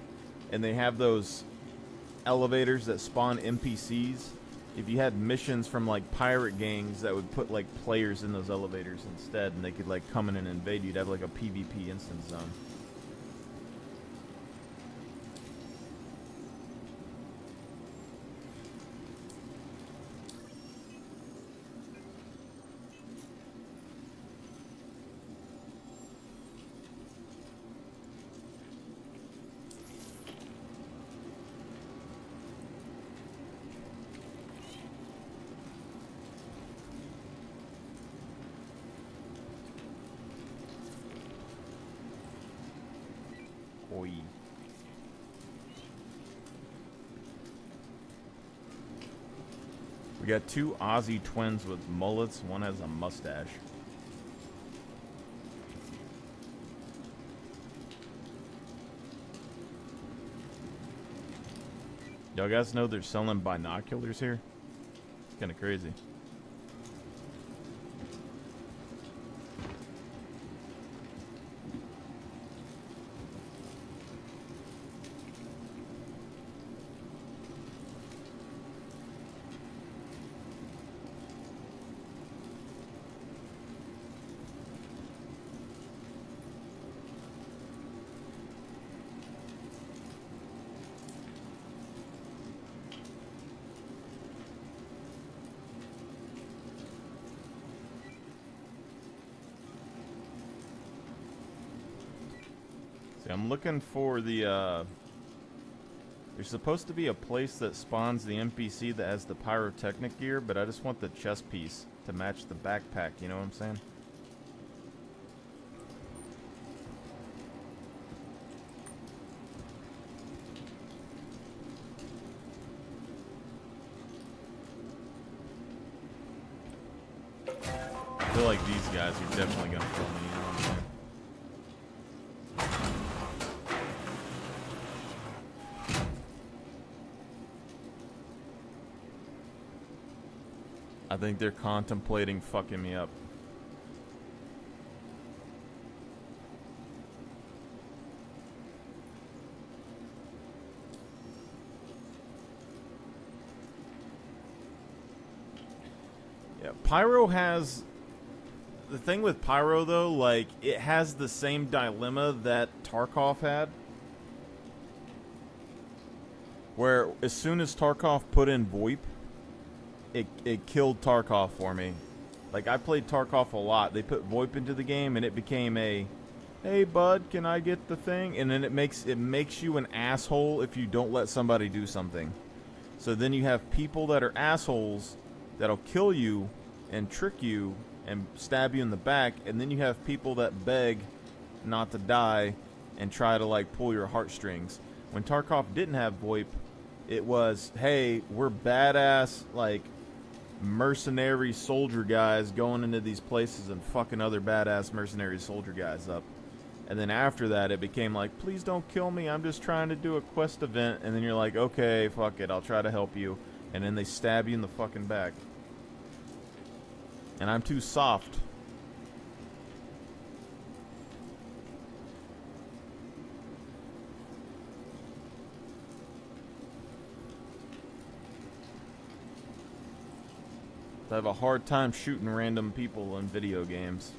S1: and they have those elevators that spawn NPCs, if you had missions from like pirate gangs that would put like players in those elevators instead, and they could like come in and invade, you'd have like a PvP instance zone. Oi. We got two Aussie twins with mullets. One has a mustache. Y'all guys know they're selling binoculars here? It's kind of crazy. See, I'm looking for the, there's supposed to be a place that spawns the NPC that has the pyrotechnic gear, but I just want the chest piece to match the backpack, you know what I'm saying? I feel like these guys are definitely gonna kill me, you know what I'm saying? I think they're contemplating fucking me up. Yeah, Pyro has... The thing with Pyro, though, like, it has the same dilemma that Tarkov had. Where, as soon as Tarkov put in VoIP, it killed Tarkov for me. Like, I played Tarkov a lot. They put VoIP into the game, and it became a, hey, bud, can I get the thing? And then it makes you an asshole if you don't let somebody do something. So then you have people that are assholes that'll kill you and trick you and stab you in the back, and then you have people that beg not to die and try to, like, pull your heartstrings. When Tarkov didn't have VoIP, it was, hey, we're badass, like, mercenary soldier guys going into these places and fucking other badass mercenary soldier guys up. And then after that, it became like, please don't kill me, I'm just trying to do a quest event. And then you're like, okay, fuck it, I'll try to help you. And then they stab you in the fucking back. And I'm too soft. I have a hard time shooting random people in video games.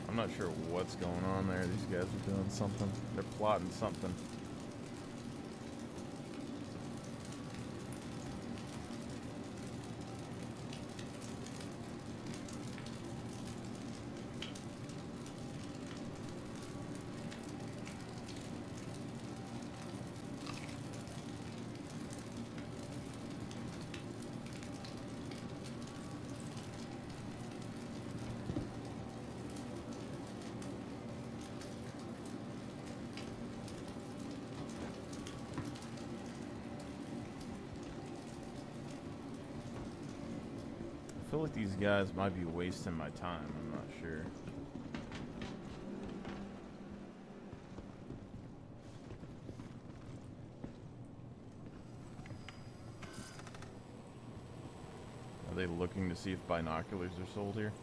S1: I'm not sure what's going on there. These guys are doing something. They're plotting something. feel like these guys might be wasting my time. I'm not sure. Are they looking to see if binoculars are sold here?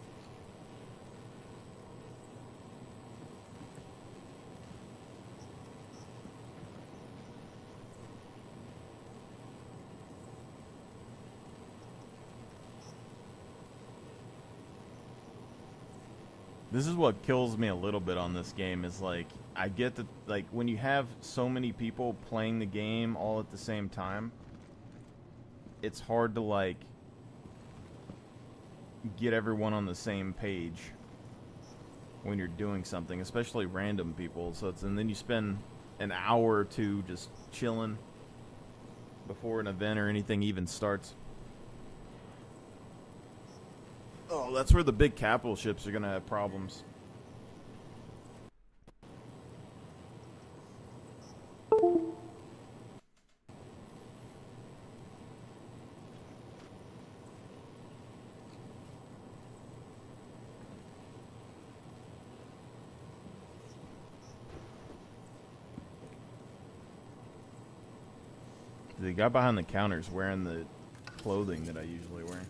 S1: This is what kills me a little bit on this game is like, I get that, like, when you have so many people playing the game all at the same time, it's hard to, like, get everyone on the same page when you're doing something, especially random people. So and then you spend an hour or two just chilling before an event or anything even starts. Oh, that's where the big capital ships are gonna have problems. The guy behind the counter is wearing the clothing that I usually wear.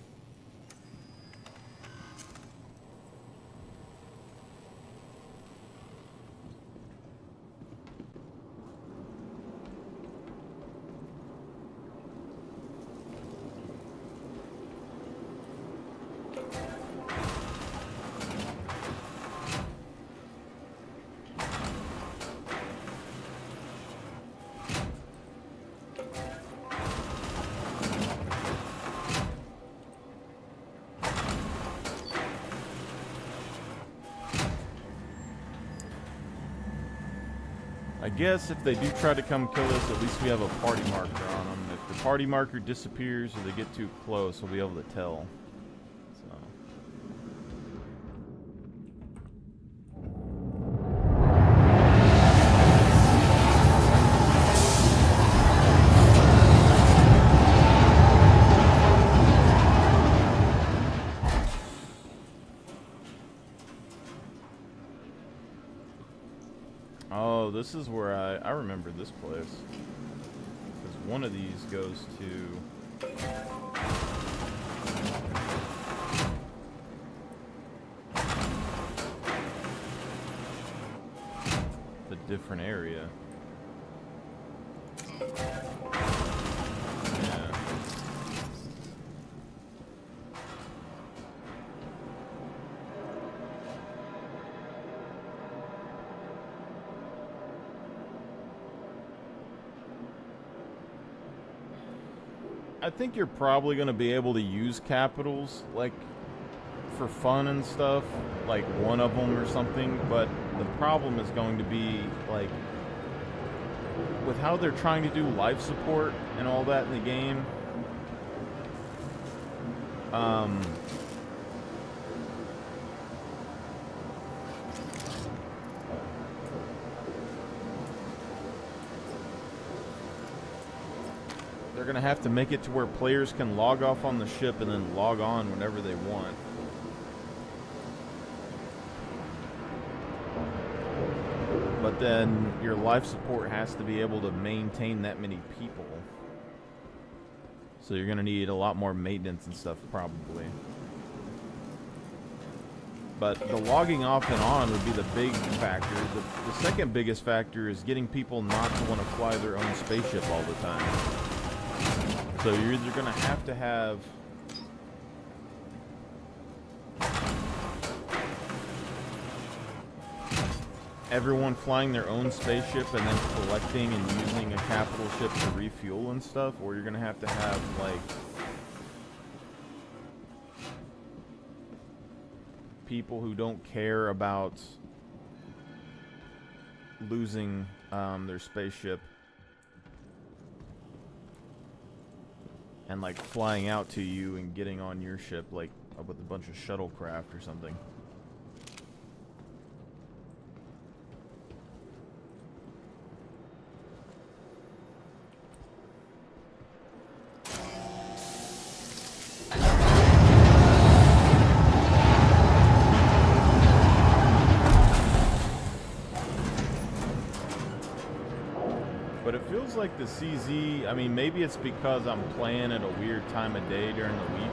S1: I guess if they do try to come kill us, at least we have a party marker on them. If the party marker disappears or they get too close, we'll be able to tell. So. Oh, this is where I remember this place. Because one of these goes to... the different area. Yeah. I think you're probably going to be able to use capitals, like, for fun and stuff, like one of them or something, but the problem is going to be, like, with how they're trying to do life support and all that in the game, they're going to have to make it to where players can log off on the ship and then log on whenever they want. But then your life support has to be able to maintain that many people. So you're going to need a lot more maintenance and stuff probably. But the logging off and on would be the big factor. The second biggest factor is getting people not to want to fly their own spaceship all the time. So you're either going to have everyone flying their own spaceship and then collecting and using a capital ship to refuel and stuff, or you're going to have, like, people who don't care about losing their spaceship and, like, flying out to you and getting on your ship, like, with a bunch of shuttlecraft or something. But it feels like the CZ, I mean, maybe it's because I'm playing at a weird time of day during the week,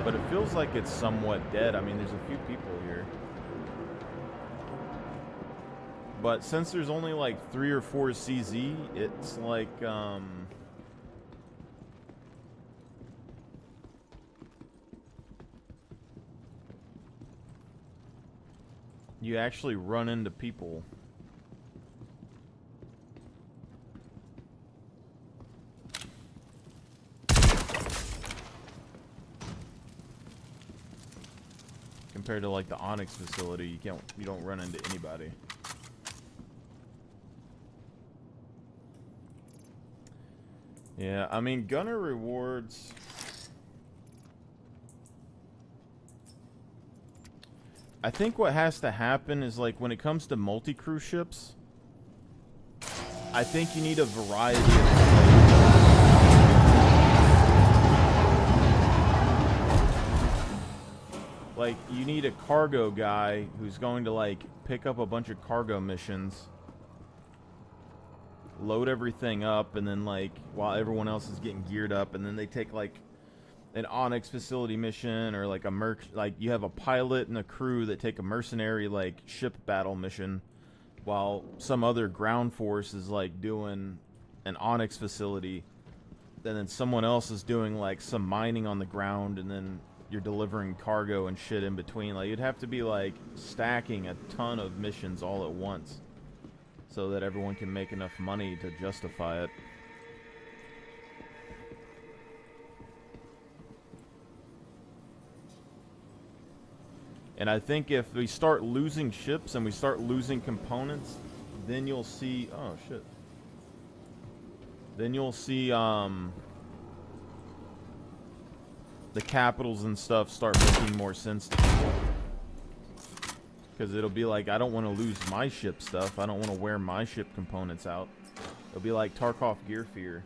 S1: but it feels like it's somewhat dead. I mean, there's a few people here. But since there's only like 3 or 4 CZ, it's like, you actually run into people. Compared to like the Onyx facility, you don't run into anybody. Yeah, I mean, gunner rewards. I think what has to happen is, like, when it comes to multi-crew ships, I think you need a variety of like, you need a cargo guy who's going to, like, pick up a bunch of cargo missions, load everything up, and then, like, while everyone else is getting geared up, and then they take, like, an Onyx facility mission, or like a like you have a pilot and a crew that take a mercenary like ship battle mission, while some other ground force is like doing an Onyx facility, and then someone else is doing like some mining on the ground, and then you're delivering cargo and shit in between. Like, you'd have to be like stacking a ton of missions all at once so that everyone can make enough money to justify it. And I think if we start losing ships and we start losing components, then you'll see... Oh, shit. Then you'll see, the capitals and stuff start making more sense to people. Because it'll be like, I don't want to lose my ship stuff. I don't want to wear my ship components out. It'll be like Tarkov Gear Fear.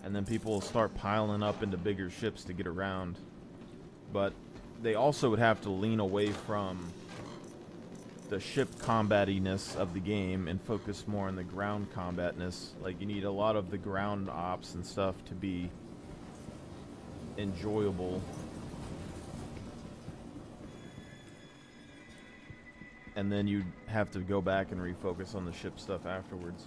S1: And then people will start piling up into bigger ships to get around. But they also would have to lean away from the ship combatiness of the game and focus more on the ground combatness. Like, you need a lot of the ground ops and stuff to be enjoyable. And then you'd have to go back and refocus on the ship stuff afterwards.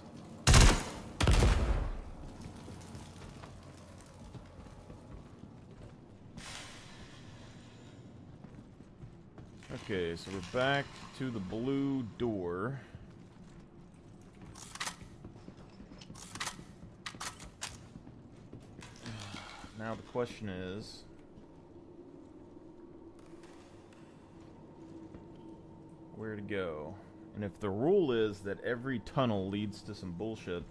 S1: Okay, so we're back to the blue door. Now the question is, where to go? And if the rule is that every tunnel leads to some bullshit,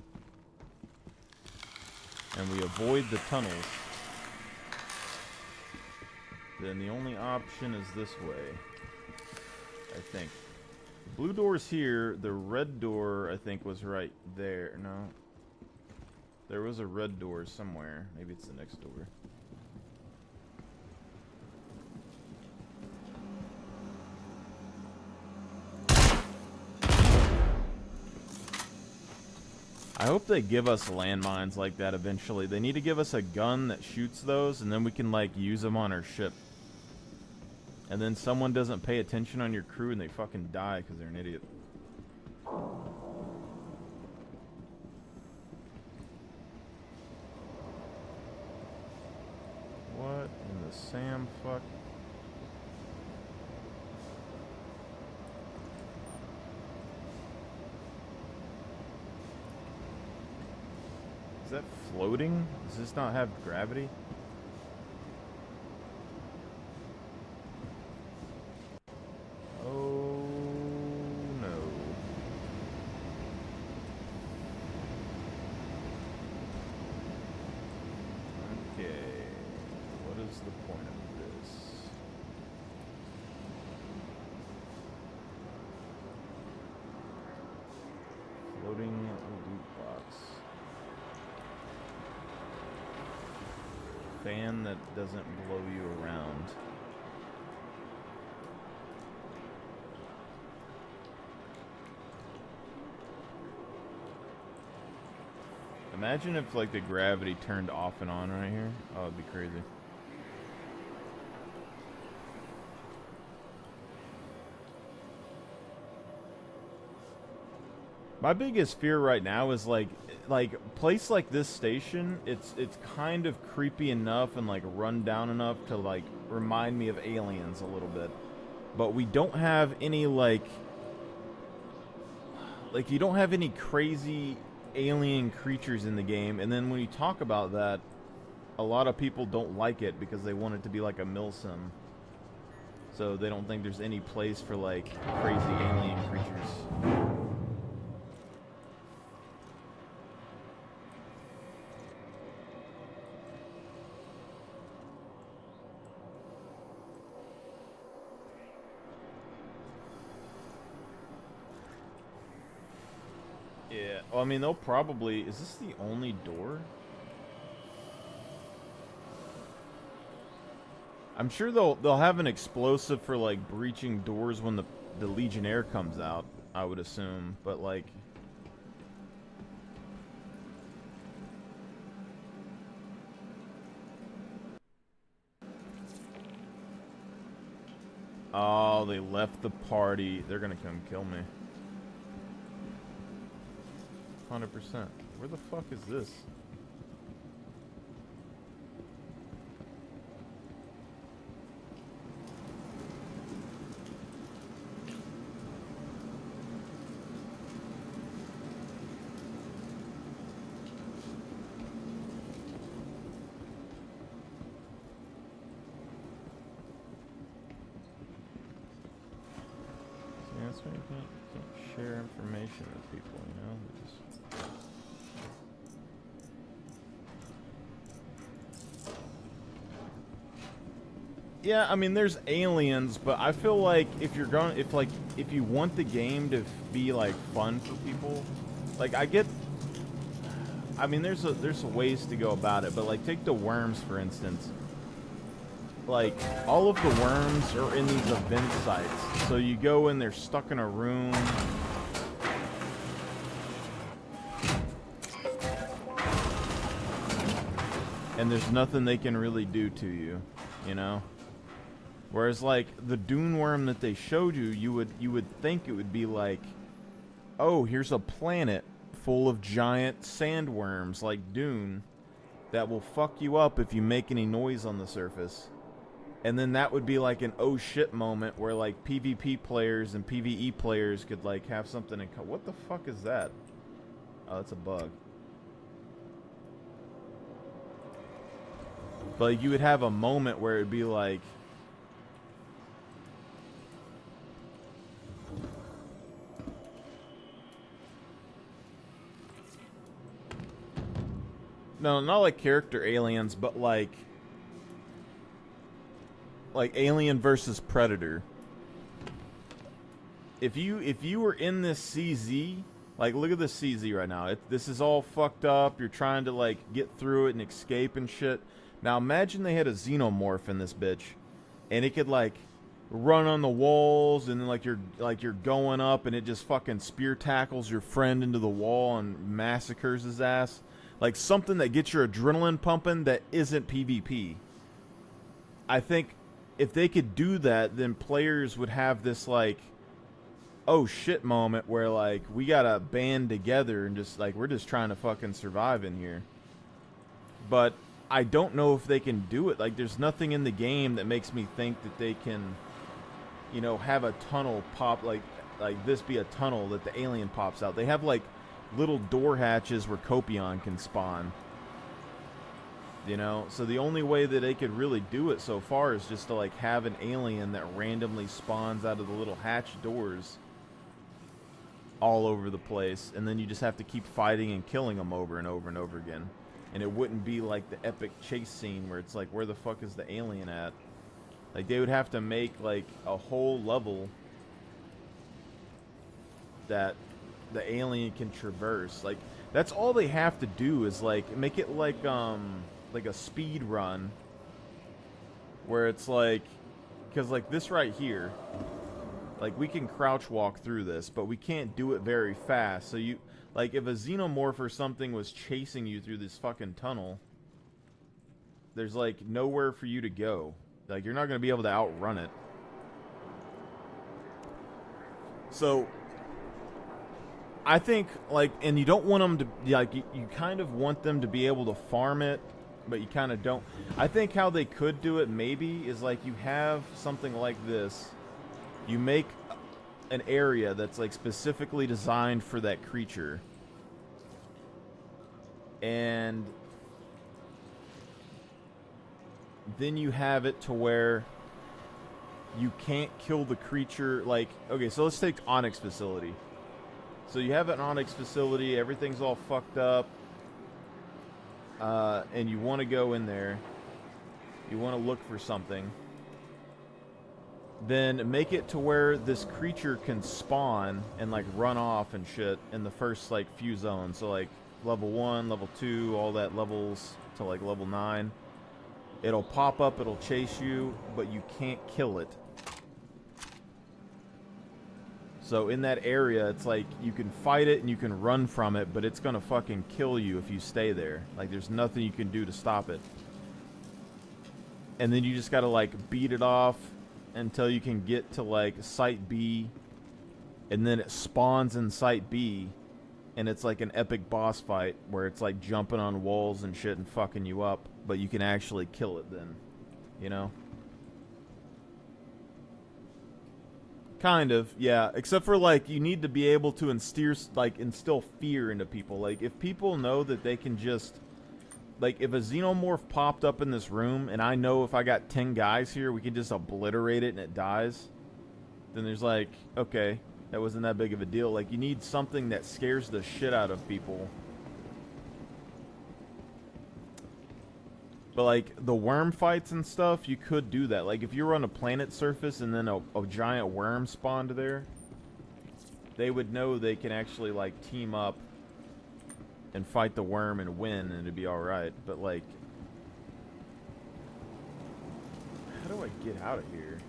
S1: and we avoid the tunnels, then the only option is this way. I think. The blue door's here. The red door, I think, was right there. No. There was a red door somewhere. Maybe it's the next door. I hope they give us landmines like that eventually. They need to give us a gun that shoots those, and then we can, like, use them on our ship. And then someone doesn't pay attention on your crew and they fucking die because they're an idiot. What in the Sam fuck? Is that floating? Does this not have gravity? Oh no. Okay. What is the point of this? Floating loot box. Fan that doesn't blow you around. Imagine if like the gravity turned off and on right here. Oh, it'd be crazy. My biggest fear right now is like place like this station, it's kind of creepy enough and like run down enough to like remind me of Aliens a little bit. But we don't have any like you don't have any crazy alien creatures in the game, and then when you talk about that, a lot of people don't like it because they want it to be like a milsim. So they don't think there's any place for like crazy alien creatures. Yeah, well, I mean, they'll probably... Is this the only door? I'm sure they'll have an explosive for, like, breaching doors when the Legionnaire comes out, I would assume. But, like... Oh, they left the party. They're gonna come kill me. 100%. Where the fuck is this? See, that's why you can't share information with people, you know? They just... Yeah, I mean, there's aliens, but I feel like if you want the game to be like fun for people, like I mean, there's ways to go about it, but like take the worms for instance. Like all of the worms are in these event sites, so you go and they're stuck in a room. And there's nothing they can really do to you, you know? Whereas like the dune worm that they showed you, you would think it would be like, oh, here's a planet full of giant sandworms like Dune that will fuck you up if you make any noise on the surface. And then that would be like an oh shit moment where like PvP players and PvE players could like have something in what the fuck is that? Oh, that's a bug. But you would have a moment where it'd be like, no, not like character aliens, but like Alien versus Predator. If you were in this CZ, like look at this CZ right now. This is all fucked up. You're trying to like get through it and escape and shit. Now imagine they had a xenomorph in this bitch, and it could like run on the walls, and then like you're going up, and it just fucking spear tackles your friend into the wall and massacres his ass. Like something that gets your adrenaline pumping that isn't PvP. I think if they could do that, then players would have this like, oh shit moment where like we gotta band together and just like we're just trying to fucking survive in here. But I don't know if they can do it. Like there's nothing in the game that makes me think that they can, you know, have a tunnel pop like this be a tunnel that the alien pops out. They have like little door hatches where Copion can spawn. You know, so the only way that they could really do it so far is just to like have an alien that randomly spawns out of the little hatch doors all over the place, and then you just have to keep fighting and killing them over and over and over again. And it wouldn't be like the epic chase scene where it's like, where the fuck is the alien at? Like they would have to make like a whole level that the alien can traverse. Like that's all they have to do is like make it like a speed run where it's like, because like this right here, Like, we can crouch walk through this, but we can't do it very fast. So you, like, if a xenomorph or something was chasing you through this fucking tunnel, there's, like, nowhere for you to go. Like, you're not going to be able to outrun it. So, I think, like, and you don't want them to, like, you kind of want them to be able to farm it, but you kind of don't. I think how they could do it, maybe, is, like, you have something like this. You make an area that's, like, specifically designed for that creature. And then you have it to where you can't kill the creature. Like, okay, so let's take Onyx facility. So you have an Onyx facility, everything's all fucked up, and you want to go in there. You want to look for something. Then make it to where this creature can spawn and, like, run off and shit in the first, like, few zones. So, like, level 1, level 2, all that levels to, like, level 9. It'll pop up, it'll chase you, but you can't kill it. So in that area, it's like you can fight it and you can run from it, but it's gonna fucking kill you if you stay there. Like, there's nothing you can do to stop it. And then you just gotta, like, beat it off until you can get to, like, Site B, and then it spawns in Site B, and it's like an epic boss fight where it's like jumping on walls and shit and fucking you up, but you can actually kill it then, you know? Kind of, yeah. Except for, like, you need to be able to instill fear into people. Like, if people know that they can just, like, if a xenomorph popped up in this room, and I know if I got 10 guys here, we can just obliterate it and it dies, then there's like, okay, that wasn't that big of a deal. Like, you need something that scares the shit out of people. But, like, the worm fights and stuff, you could do that. Like, if you were on a planet surface and then a giant worm spawned there, they would know they can actually, like, team up and fight the worm and win, and it'd be alright. But, like, how do I get out of here?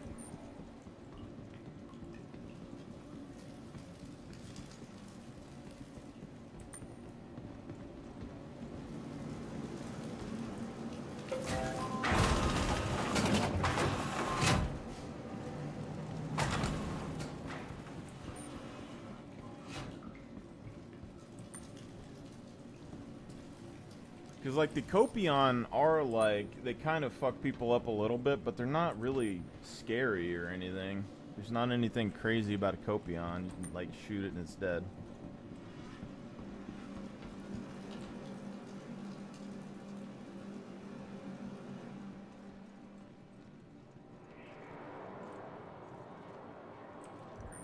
S1: Because, like, the Copion are, like, they kind of fuck people up a little bit, but they're not really scary or anything. There's not anything crazy about a Copion. You can, like, shoot it and it's dead.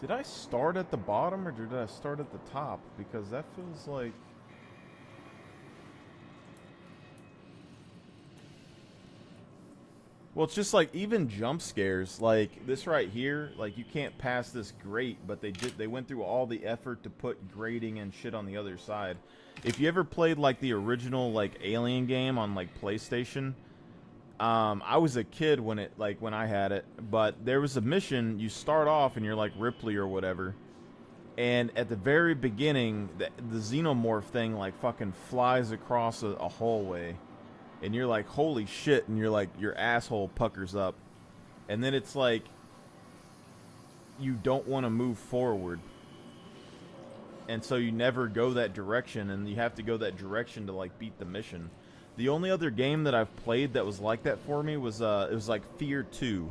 S1: Did I start at the bottom or did I start at the top? Because that feels like... Well, it's just like even jump scares, like this right here, like you can't pass this grate, but they went through all the effort to put grating and shit on the other side. If you ever played like the original like Alien game on like PlayStation, I was a kid when I had it, but there was a mission, you start off and you're like Ripley or whatever, and at the very beginning, the xenomorph thing like fucking flies across a hallway. And you're like, holy shit, and you're like, your asshole puckers up. And then it's like, you don't want to move forward. And so you never go that direction, and you have to go that direction to, like, beat the mission. The only other game that I've played that was like that for me was, it was like Fear 2.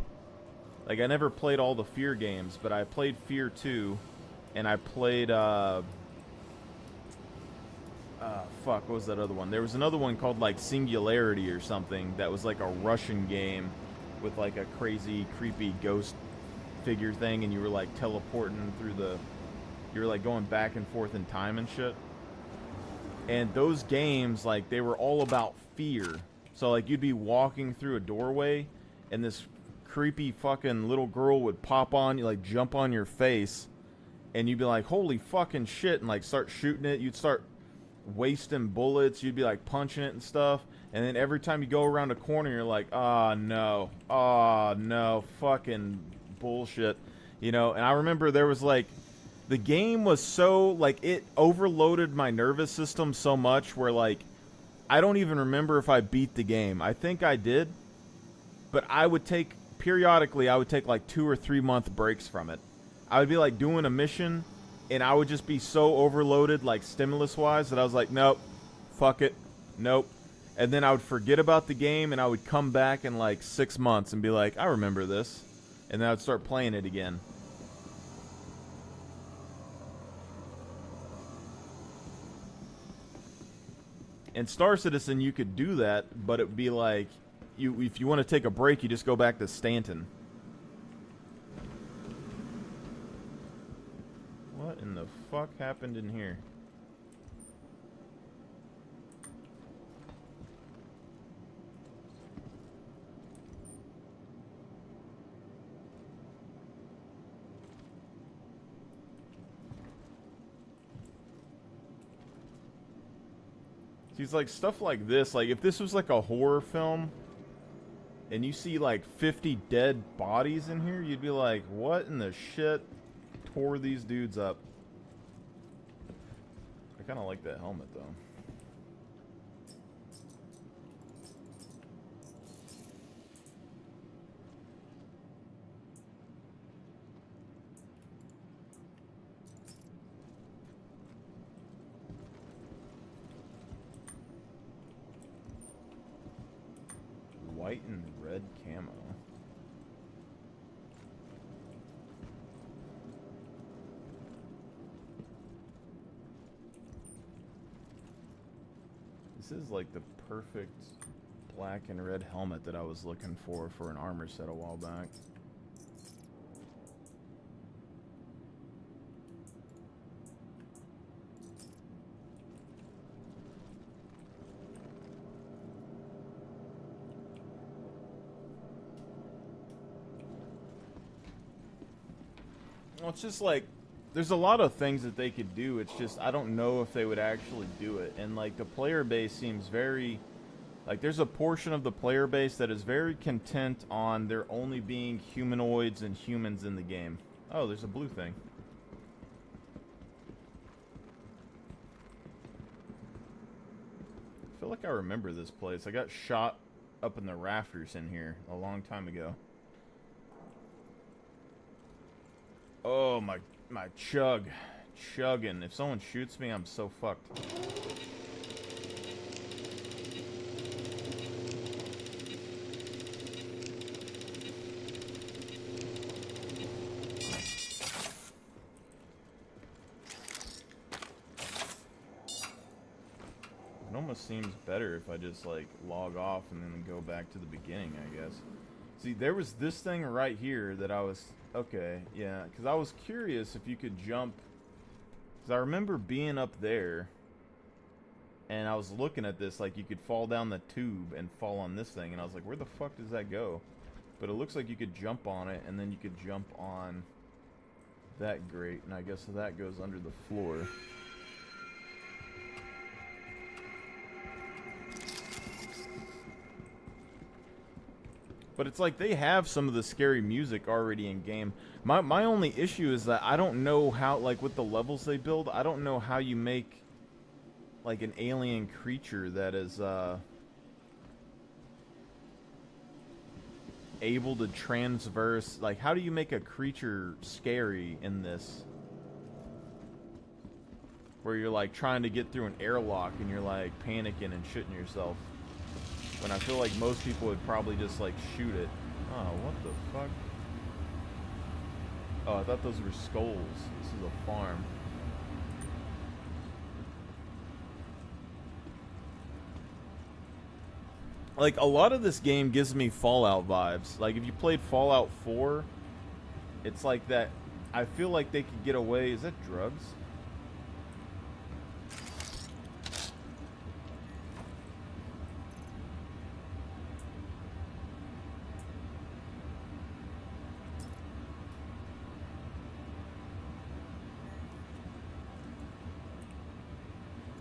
S1: Like, I never played all the Fear games, but I played Fear 2, and I played, fuck, what was that other one? There was another one called, like, Singularity or something that was, like, a Russian game with, like, a crazy, creepy ghost figure thing, and you were, like, teleporting through the... You were, like, going back and forth in time and shit. And those games, like, they were all about fear. So, like, you'd be walking through a doorway, and this creepy fucking little girl would pop on you, like, jump on your face, and you'd be like, holy fucking shit, and, like, start shooting it. You'd start wasting bullets, you'd be like punching it and stuff, and then every time you go around a corner you're like, oh no, fucking bullshit. You know, and I remember there was like, the game was so, like, it overloaded my nervous system so much where, like, I don't even remember if I beat the game. I think I did, but periodically, I would take like 2 or 3 month breaks from it. I would be like doing a mission, and I would just be so overloaded, like stimulus-wise, that I was like, nope, fuck it, nope. And then I would forget about the game, and I would come back in like 6 months and be like, I remember this. And then I would start playing it again. In Star Citizen, you could do that, but it would be like, if you want to take a break, you just go back to Stanton. What in the fuck happened in here? See, it's like stuff like this. Like, if this was like a horror film, and you see like 50 dead bodies in here, you'd be like, what in the shit tore these dudes up? I kind of like that helmet, though. White and red camo. This is like the perfect black and red helmet that I was looking for an armor set a while back. Well, it's just like, there's a lot of things that they could do. It's just, I don't know if they would actually do it. And like, the player base seems very, like, there's a portion of the player base that is very content on there only being humanoids and humans in the game. Oh, there's a blue thing. I feel like I remember this place. I got shot up in the rafters in here a long time ago. Oh, my chugging. If someone shoots me, I'm so fucked. It almost seems better if I just, like, log off and then go back to the beginning, I guess. See, there was this thing right here that I was... Okay, yeah, because I was curious if you could jump... Because I remember being up there, and I was looking at this, like, you could fall down the tube and fall on this thing, and I was like, where the fuck does that go? But it looks like you could jump on it, and then you could jump on that grate, and I guess that goes under the floor. But it's like they have some of the scary music already in game. My only issue is that I don't know how, like, with the levels they build, I don't know how you make, like, an alien creature that is able to transverse. Like, how do you make a creature scary in this? Where you're, like, trying to get through an airlock and you're, like, panicking and shitting yourself. When I feel like most people would probably just, like, shoot it. Oh, what the fuck? Oh, I thought those were skulls. This is a farm. Like, a lot of this game gives me Fallout vibes. Like, if you played Fallout 4, it's like that. I feel like they could get away. Is that drugs?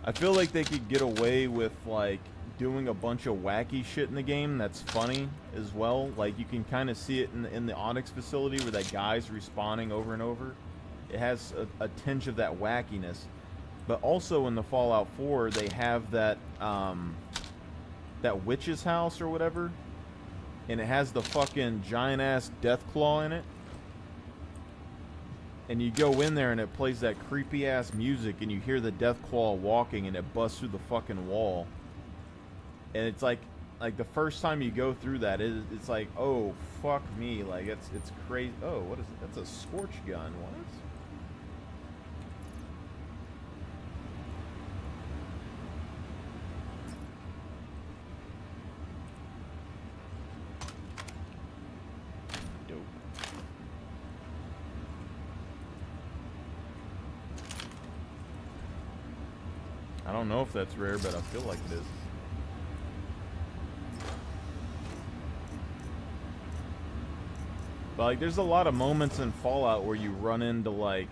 S1: I feel like they could get away with, like, doing a bunch of wacky shit in the game that's funny as well. Like, you can kind of see it in the Onyx facility where that guy's respawning over and over. It has a tinge of that wackiness. But also in the Fallout 4, they have that, that witch's house or whatever. And it has the fucking giant-ass death claw in it. And you go in there and it plays that creepy-ass music and you hear the death claw walking and it busts through the fucking wall. And it's like the first time you go through that, it's like, oh, fuck me. Like, it's crazy. Oh, what is it? That's a scorch gun. What? I don't know if that's rare, but I feel like it is. But, like, there's a lot of moments in Fallout where you run into, like,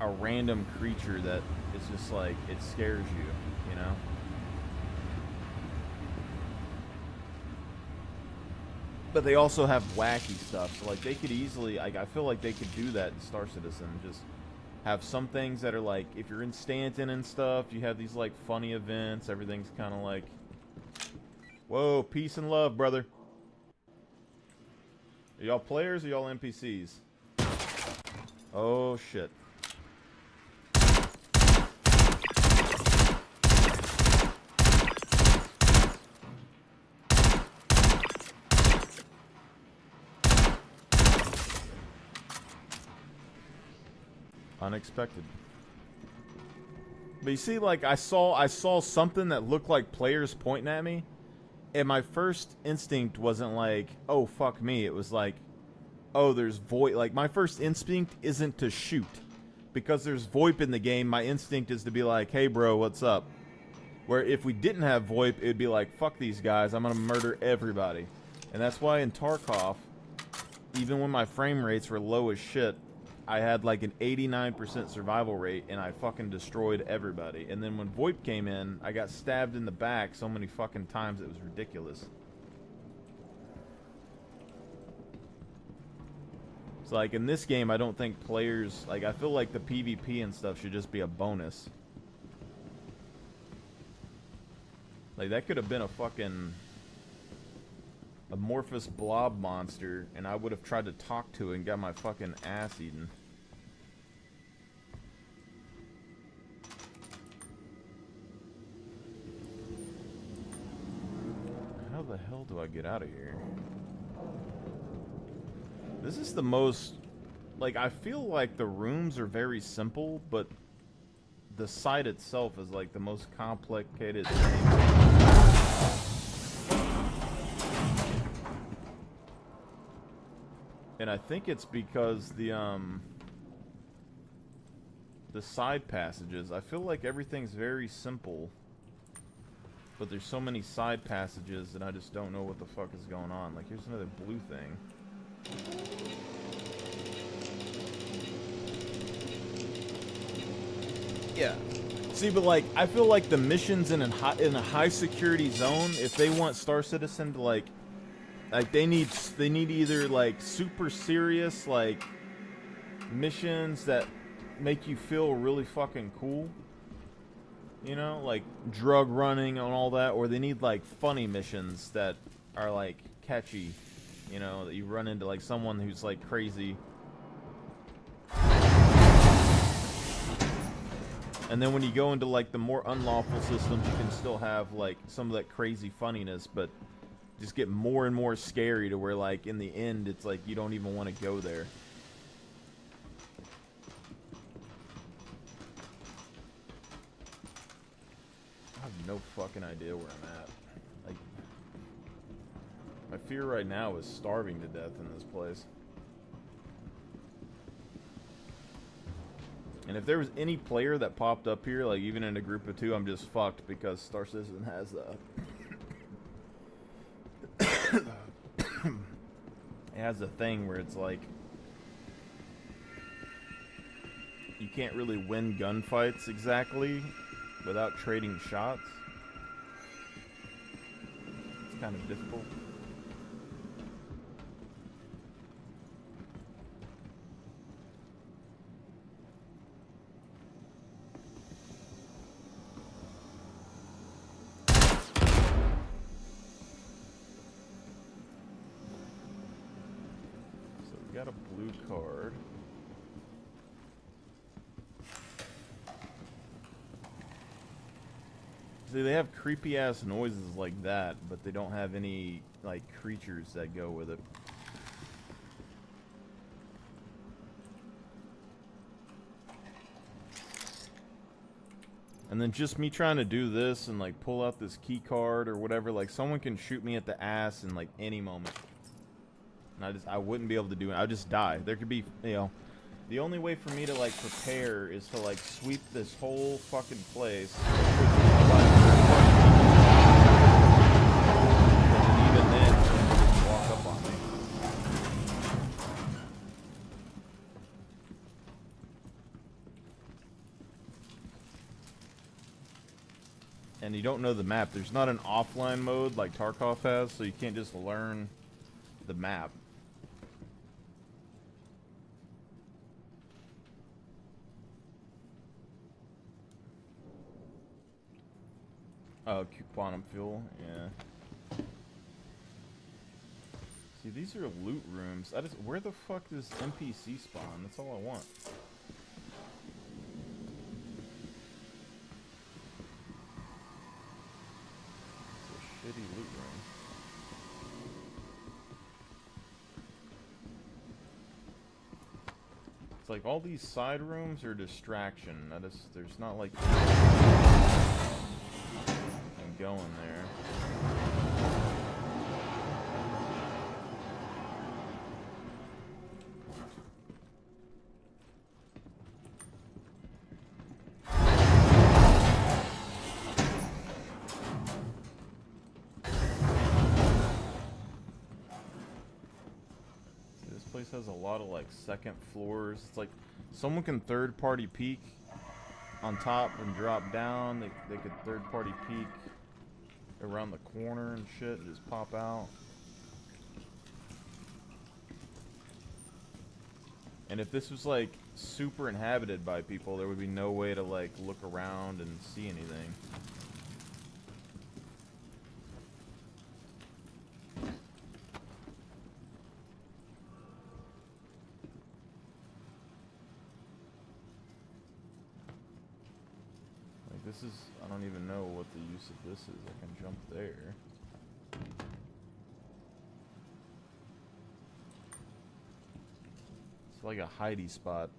S1: a random creature that is just, like, it scares you, you know? But they also have wacky stuff, so, like, they could easily, like, I feel like they could do that in Star Citizen, just have some things that are like, if you're in Stanton and stuff, you have these like funny events, everything's kind of like, whoa, peace and love, brother. Are y'all players or y'all NPCs? Oh shit. Unexpected. But you see, like, I saw something that looked like players pointing at me, and my first instinct wasn't like, oh fuck me, it was like, oh, there's VoIP. Like, my first instinct isn't to shoot, because there's VoIP in the game. My instinct is to be like, hey bro, what's up? Where if we didn't have VoIP, it'd be like, fuck these guys, I'm gonna murder everybody. And that's why in Tarkov, even when my frame rates were low as shit, I had like an 89% survival rate, and I fucking destroyed everybody. And then when VoIP came in, I got stabbed in the back so many fucking times it was ridiculous. So like in this game, I don't think players, like, I feel like the PvP and stuff should just be a bonus. Like, that could have been a fucking amorphous blob monster, and I would have tried to talk to it and got my fucking ass eaten. How the hell do I get out of here? This is the most, like, I feel like the rooms are very simple, but the site itself is like the most complicated thing. And I think it's because the side passages, I feel like everything's very simple, but there's so many side passages that I just don't know what the fuck is going on. Like, here's another blue thing. Yeah. See, but like, I feel like the missions in a high security zone, if they want Star Citizen to like they need either like super serious like missions that make you feel really fucking cool, you know, like drug running and all that, or they need like funny missions that are like catchy, you know, that you run into like someone who's like crazy. And then when you go into like the more unlawful systems, you can still have like some of that crazy funniness, but just get more and more scary to where like in the end it's like you don't even want to go there. I have no fucking idea where I'm at. Like, my fear right now is starving to death in this place. And if there was any player that popped up here, like even in a group of two, I'm just fucked because Star Citizen has it has a thing where it's like you can't really win gunfights exactly without trading shots. It's kind of difficult. So we got a blue card. See, they have creepy ass noises like that, but they don't have any like creatures that go with it. And then just me trying to do this and like pull out this key card or whatever, like someone can shoot me at the ass in like any moment. And I wouldn't be able to do it. I'd just die. There could be, you know, the only way for me to like prepare is to like sweep this whole fucking place. And even then, someone just walk up on me. And you don't know the map. There's not an offline mode like Tarkov has, so you can't just learn the map. Oh, quantum fuel, yeah. See, these are loot rooms. Where the fuck does NPC spawn? That's all I want. It's a shitty loot room. It's like all these side rooms are distraction. There's not like I'm going there. This place has a lot of like second floors. It's like someone can third party peek on top and drop down. They could third party peek around the corner and shit and just pop out. And if this was like super inhabited by people, there would be no way to like look around and see anything. Like this is, I don't even know what the use of this is. I can jump there. It's like a hidey spot.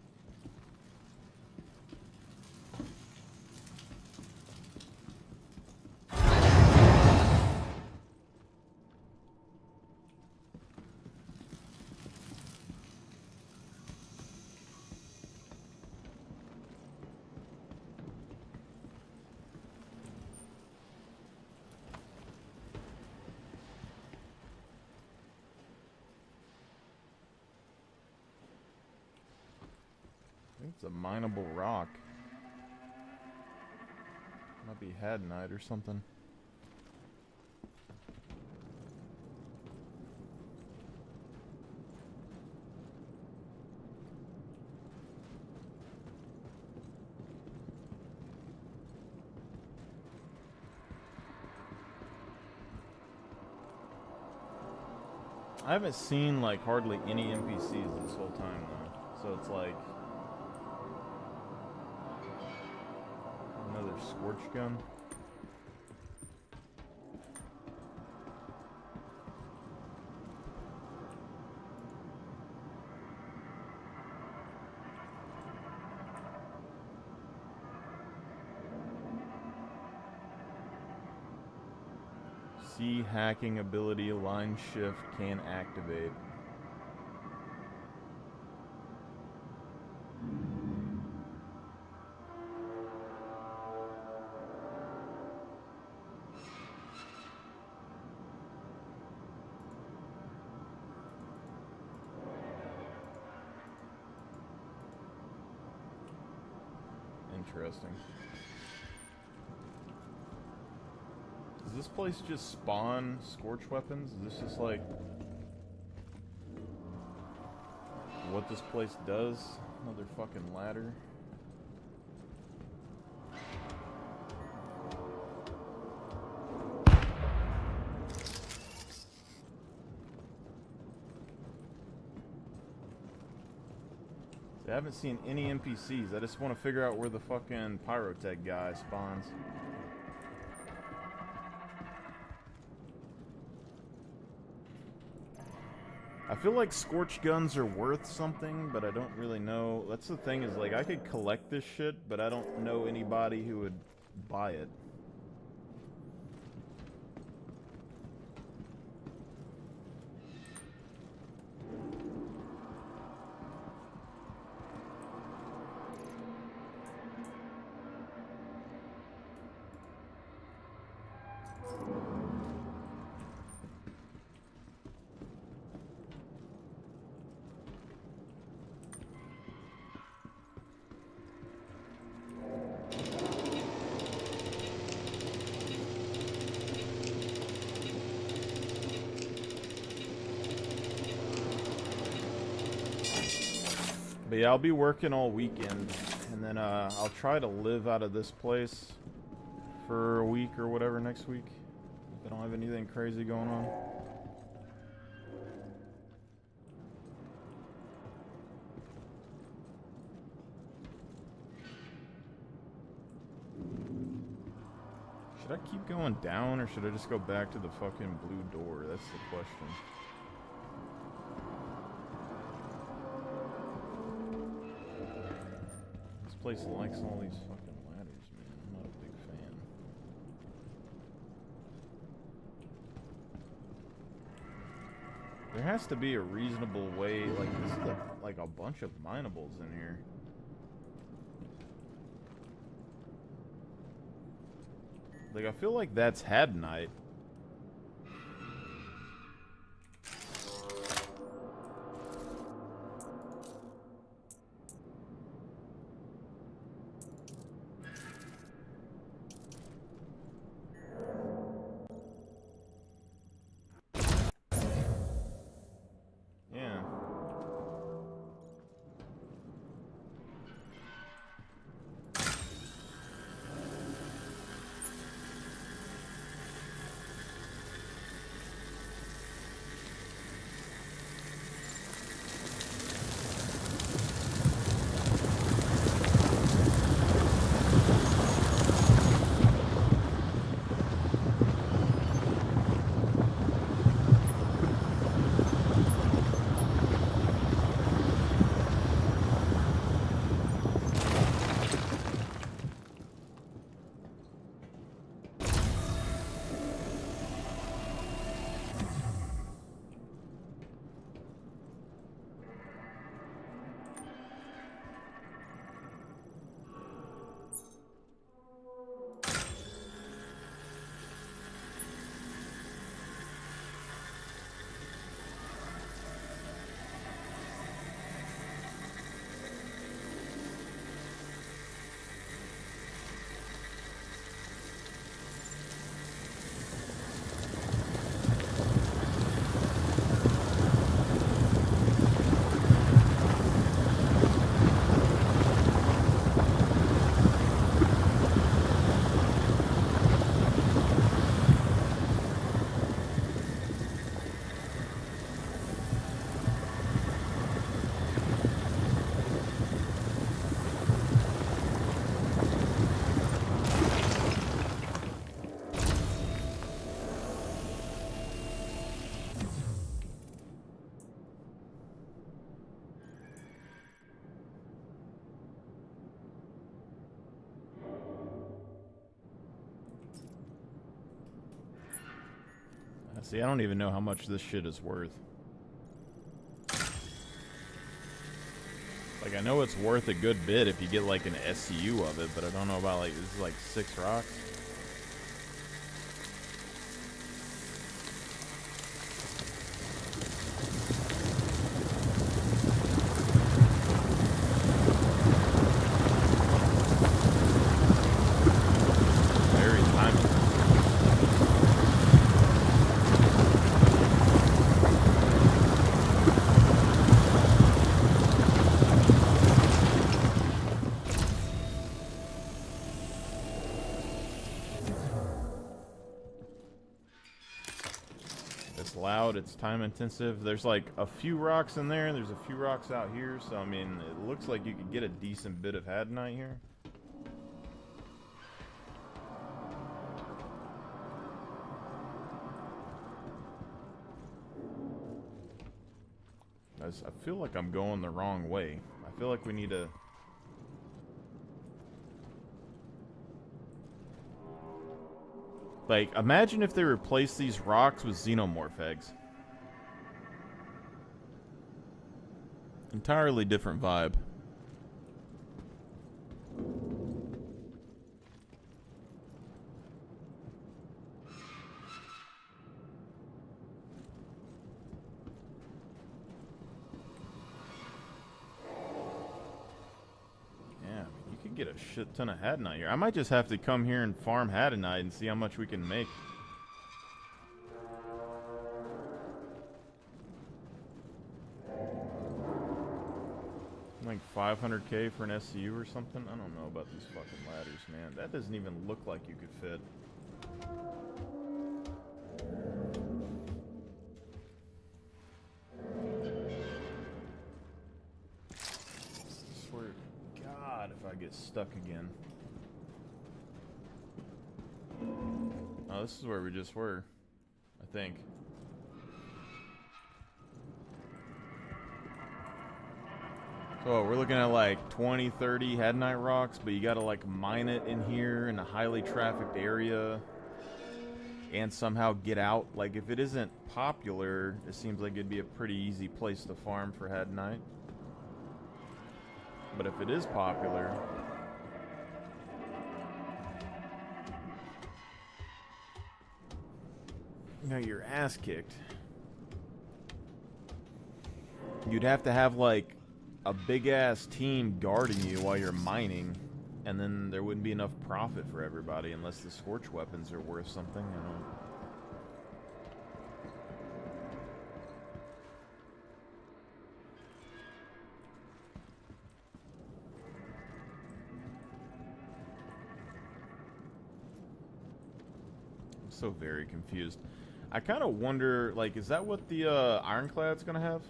S1: I think it's a mineable rock. Might be hadnite or something. I haven't seen like hardly any NPCs this whole time though, so it's like another scorch gun. C hacking ability, line shift can activate. Interesting. Does this place just spawn scorch weapons? Is this just like what this place does? Another fucking ladder. I haven't seen any NPCs. I just want to figure out where the fucking Pyro Tech guy spawns. I feel like scorch guns are worth something, but I don't really know. That's the thing, is like I could collect this shit, but I don't know anybody who would buy it. But yeah, I'll be working all weekend, and then I'll try to live out of this place for a week or whatever next week, if I don't have anything crazy going on. Should I keep going down, or should I just go back to the fucking blue door? That's the question. This place likes all these fucking ladders, man. I'm not a big fan. There has to be a reasonable way. Like, this is like a bunch of minables in here. Like, I feel like that's Hadnite. Yeah. See, I don't even know how much this shit is worth. Like, I know it's worth a good bit if you get, like, an SCU of it, but I don't know about, like, this is, like, 6 rocks. Very timely. It's loud, it's time intensive. There's like a few rocks in there, there's a few rocks out here, so I mean, it looks like you could get a decent bit of Hadanite here. I feel like I'm going the wrong way. I feel like we need to... Like, imagine if they replace these rocks with xenomorph eggs. Entirely different vibe. Get a shit ton of Hadanite here. I might just have to come here and farm Hadanite and see how much we can make. Like 500k for an SCU or something? I don't know about these fucking ladders, man. That doesn't even look like you could fit. If I get stuck again. Oh, this is where we just were, I think. So we're looking at like 20, 30 Hadanite rocks, but you gotta like mine it in here in a highly trafficked area and somehow get out. Like if it isn't popular, it seems like it'd be a pretty easy place to farm for Hadanite. But if it is popular, you know, your ass kicked. You'd have to have like a big ass team guarding you while you're mining, and then there wouldn't be enough profit for everybody unless the scorch weapons are worth something, you know. So very confused. I kind of wonder, like, is that what the Ironclad's gonna have?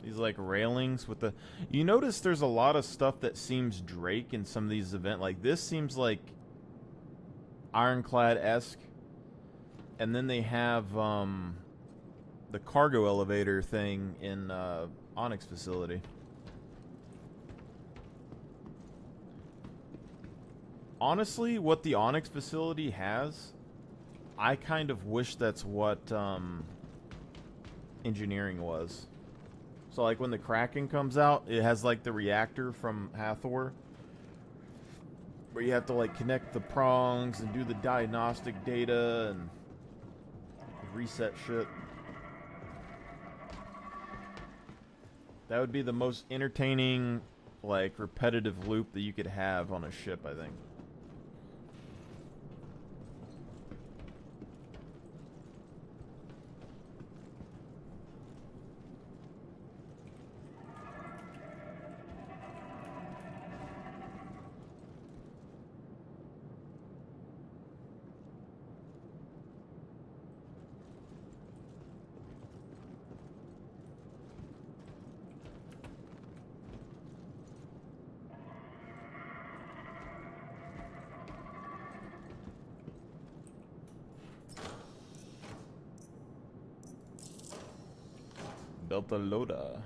S1: These like railings with the... You notice there's a lot of stuff that seems Drake in some of these events. Like this seems like Ironclad-esque. And then they have the cargo elevator thing in Onyx facility. Honestly, what the Onyx facility has, I kind of wish that's what engineering was. So like when the Kraken comes out, it has like the reactor from Hathor, where you have to like connect the prongs and do the diagnostic data and reset shit. That would be the most entertaining, like, repetitive loop that you could have on a ship, I think. Delta Loda.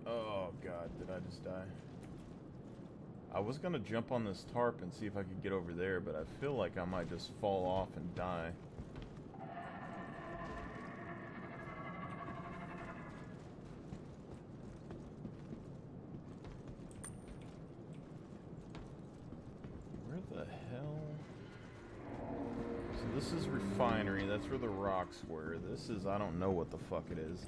S1: Oh god, did I just die? I was gonna jump on this tarp and see if I could get over there, but I feel like I might just fall off and die. Where the hell? So this is refinery, that's where the rocks were. This is, I don't know what the fuck it is.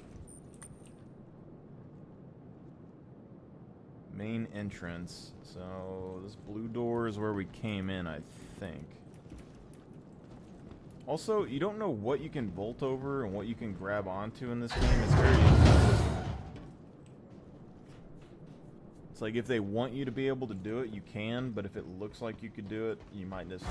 S1: Main entrance. So this blue door is where we came in, I think. Also, you don't know what you can vault over and what you can grab onto in this game. It's very inconsistent. It's like if they want you to be able to do it, you can, but if it looks like you could do it, you might just...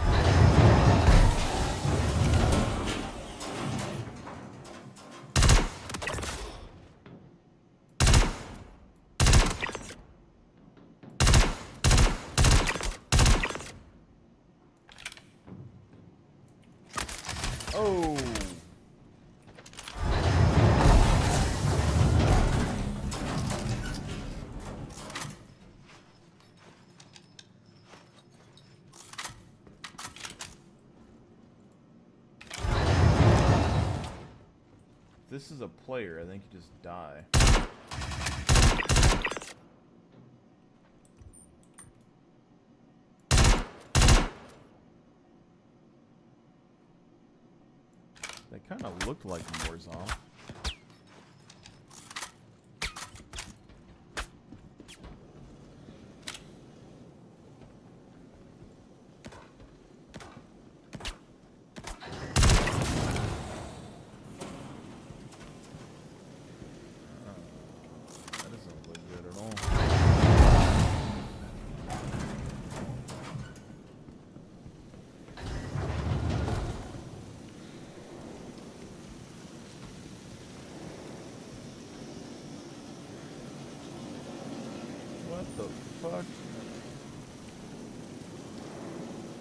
S1: Oh. If this is a player, I think you just die. That kind of looked like Morzov. That doesn't look good at all. What the fuck?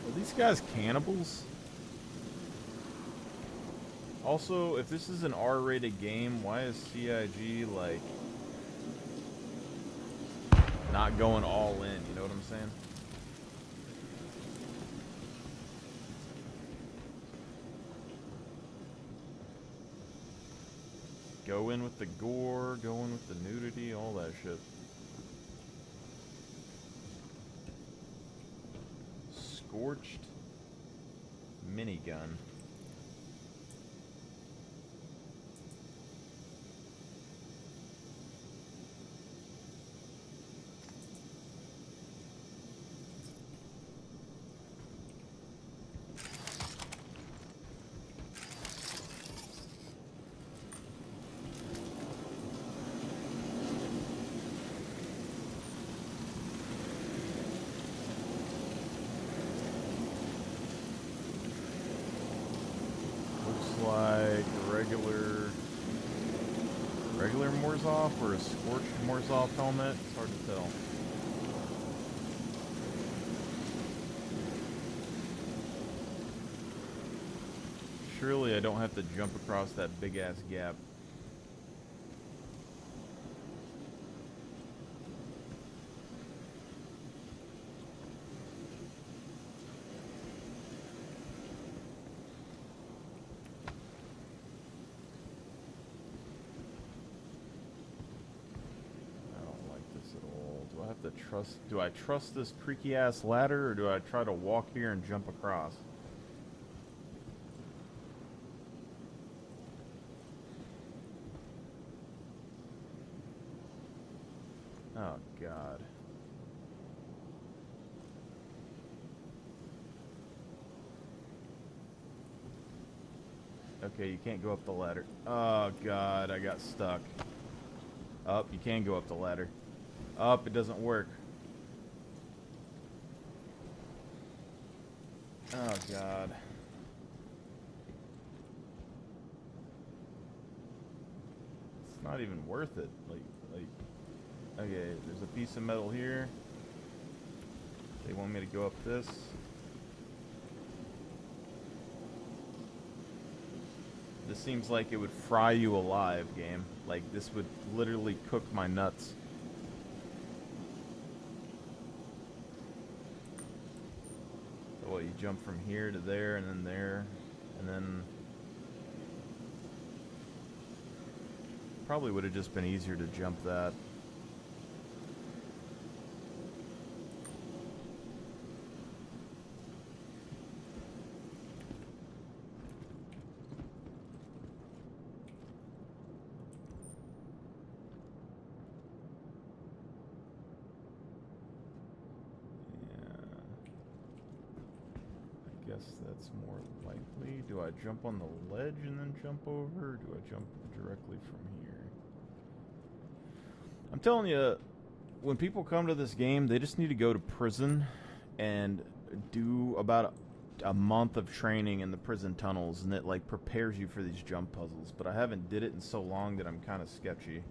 S1: Are these guys cannibals? Also, if this is an R-rated game, why is CIG, like, not going all in? You know what I'm saying? Go in with the gore, go in with the nudity, all that shit. Scorched minigun. Like regular Morzov or a scorched Morzov helmet. It's hard to tell. Surely I don't have to jump across that big ass gap. Do I trust this creaky ass ladder, or do I try to walk here and jump across? Oh god. Okay, you can't go up the ladder. Oh god, I got stuck. Up, you can go up the ladder. Up, it doesn't work. Oh god. It's not even worth it. Like, okay, there's a piece of metal here. They want me to go up this. This seems like it would fry you alive, game. Like, this would literally cook my nuts. So what, you jump from here to there, and then there, and then... Probably would have just been easier to jump that. Guess that's more likely. Do I jump on the ledge and then jump over, or do I jump directly from here? I'm telling you, when people come to this game, they just need to go to prison and do about a month of training in the prison tunnels, and it like prepares you for these jump puzzles. But I haven't did it in so long that I'm kind of sketchy.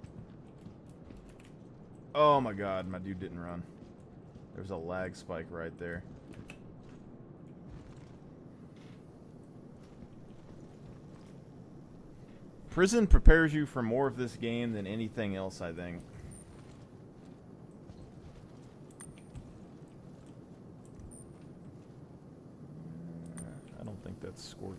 S1: Oh my god, my dude didn't run. There's a lag spike right there. Prison prepares you for more of this game than anything else, I think. I don't think that's Scorch.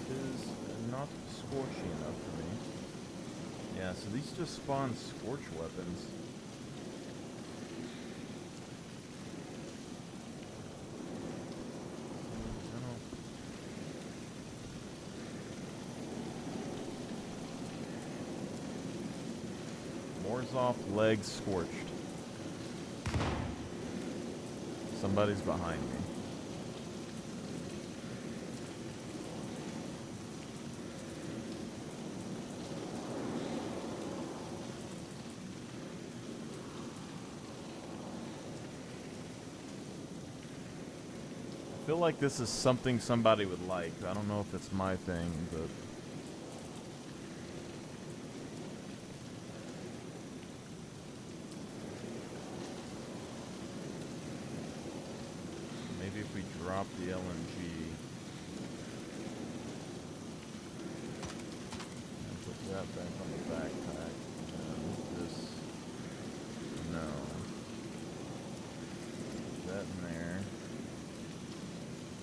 S1: Is not scorchy enough for me. Yeah, so these just spawn Scorch weapons. Off, legs scorched. Somebody's behind me. I feel like this is something somebody would like. I don't know if it's my thing, but... maybe if we drop the LMG and put that back on the backpack, and this, no, put that in there,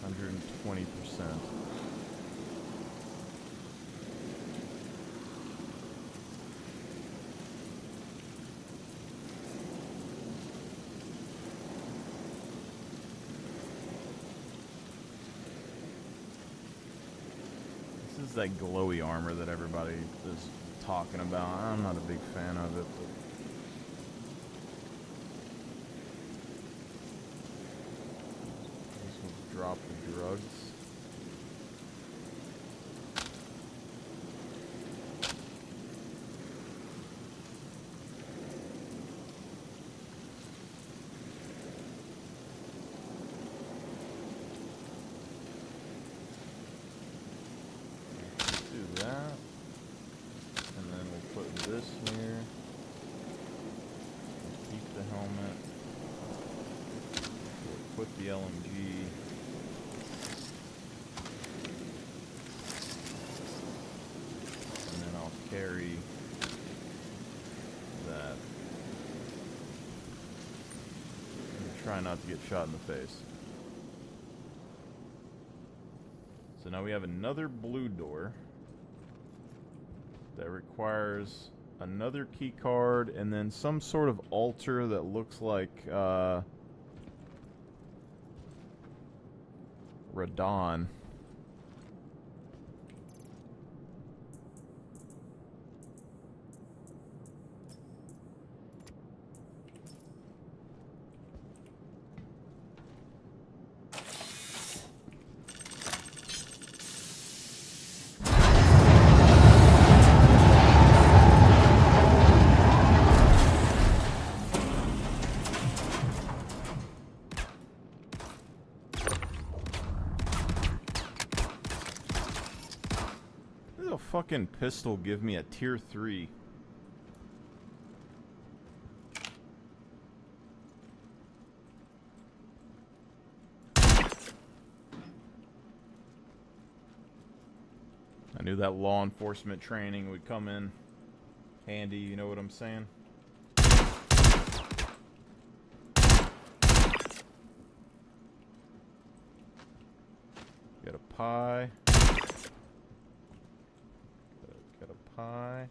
S1: 120%. This is that glowy armor that everybody is talking about. I'm not a big fan of it, but this will drop the drugs. This here. Keep the helmet. We'll put the LMG. And then I'll carry that. And try not to get shot in the face. So now we have another blue door that requires another key card and then some sort of altar that looks like Radon. Fucking pistol give me a tier 3. I knew that law enforcement training would come in handy, you know what I'm saying? Get a pie. Get a pie.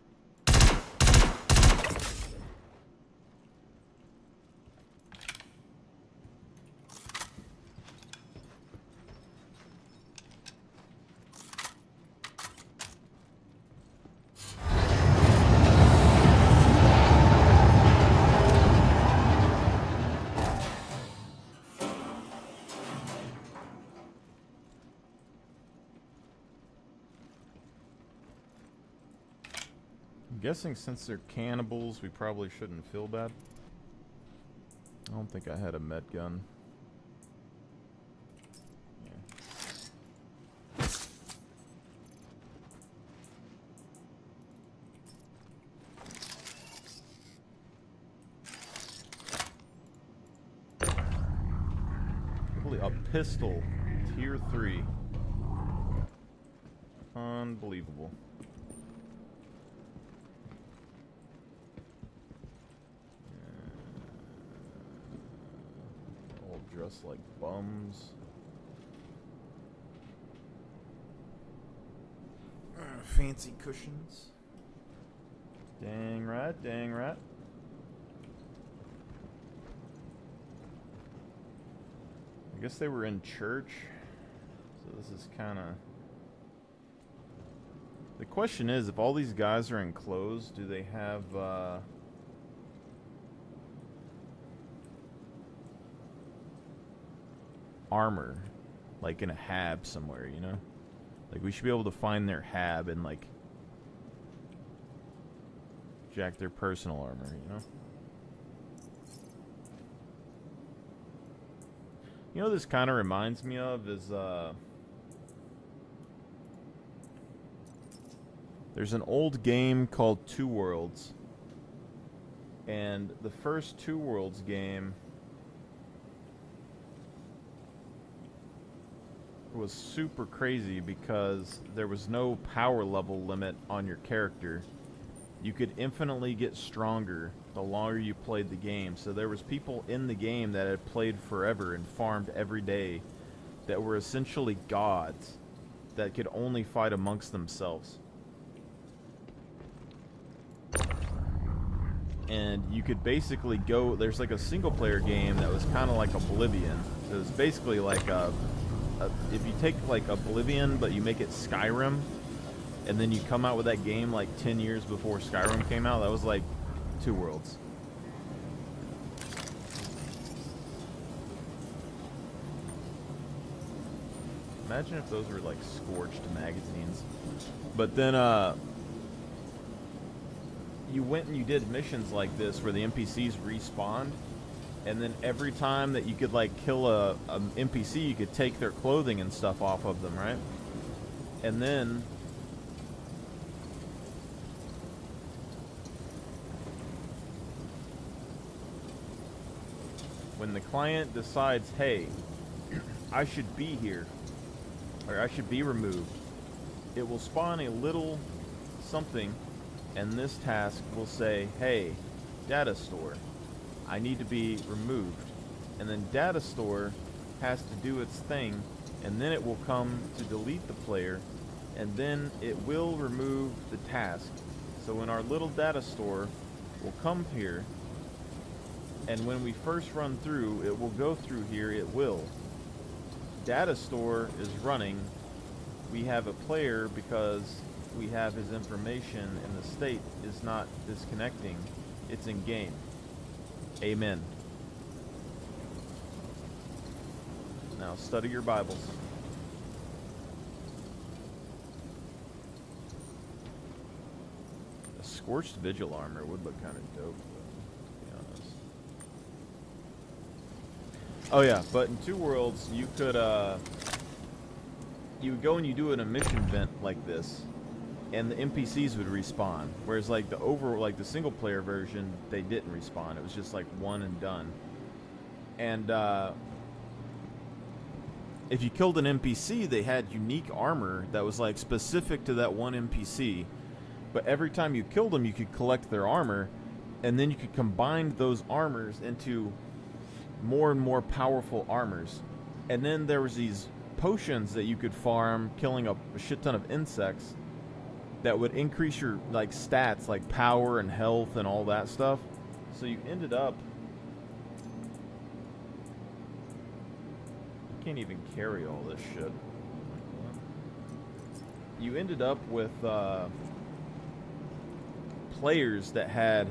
S1: I'm guessing since they're cannibals, we probably shouldn't feel bad. I don't think I had a med gun. Yeah. pistol, tier 3. Unbelievable. All dressed like bums. Fancy cushions. Dang right, dang right. I guess they were in church, so this is kind of... The question is, if all these guys are in clothes, do they have, armor? Like in a hab somewhere, you know? Like, we should be able to find their hab and, like, jack their personal armor, you know? You know what this kind of reminds me of is, there's an old game called Two Worlds. And the first Two Worlds game was super crazy because there was no power level limit on your character. You could infinitely get stronger the longer you played the game. So there was people in the game that had played forever and farmed every day that were essentially gods that could only fight amongst themselves. And you could basically go, there's like a single player game that was kind of like Oblivion. So it was basically like if you take like Oblivion but you make it Skyrim, and then you come out with that game like 10 years before Skyrim came out, that was like Two Worlds. Imagine if those were like scorched magazines. But then you went and you did missions like this where the NPCs respawned, and then every time that you could like kill a NPC, you could take their clothing and stuff off of them, right? And then when the client decides, hey, I should be here, or I should be removed, it will spawn a little something, and this task will say, hey, data store, I need to be removed. And then data store has to do its thing, and then it will come to delete the player, and then it will remove the task. So when our little data store will come here, and when we first run through, it will go through here, it will. Data store is running. We have a player because we have his information, and the state is not disconnecting. It's in game. Amen. Now study your Bibles. A scorched vigil armor would look kind of dope, to be honest. Oh yeah, but in Two Worlds, you could you would go and you do an emission event like this, and the NPCs would respawn. Whereas like the single player version, they didn't respawn. It was just like one and done. And if you killed an NPC, they had unique armor that was like specific to that one NPC. But every time you killed them, you could collect their armor, and then you could combine those armors into more and more powerful armors. And then there was these potions that you could farm, killing a shit ton of insects, that would increase your like stats, like power and health and all that stuff. So you ended up, you can't even carry all this shit. You ended up with players that had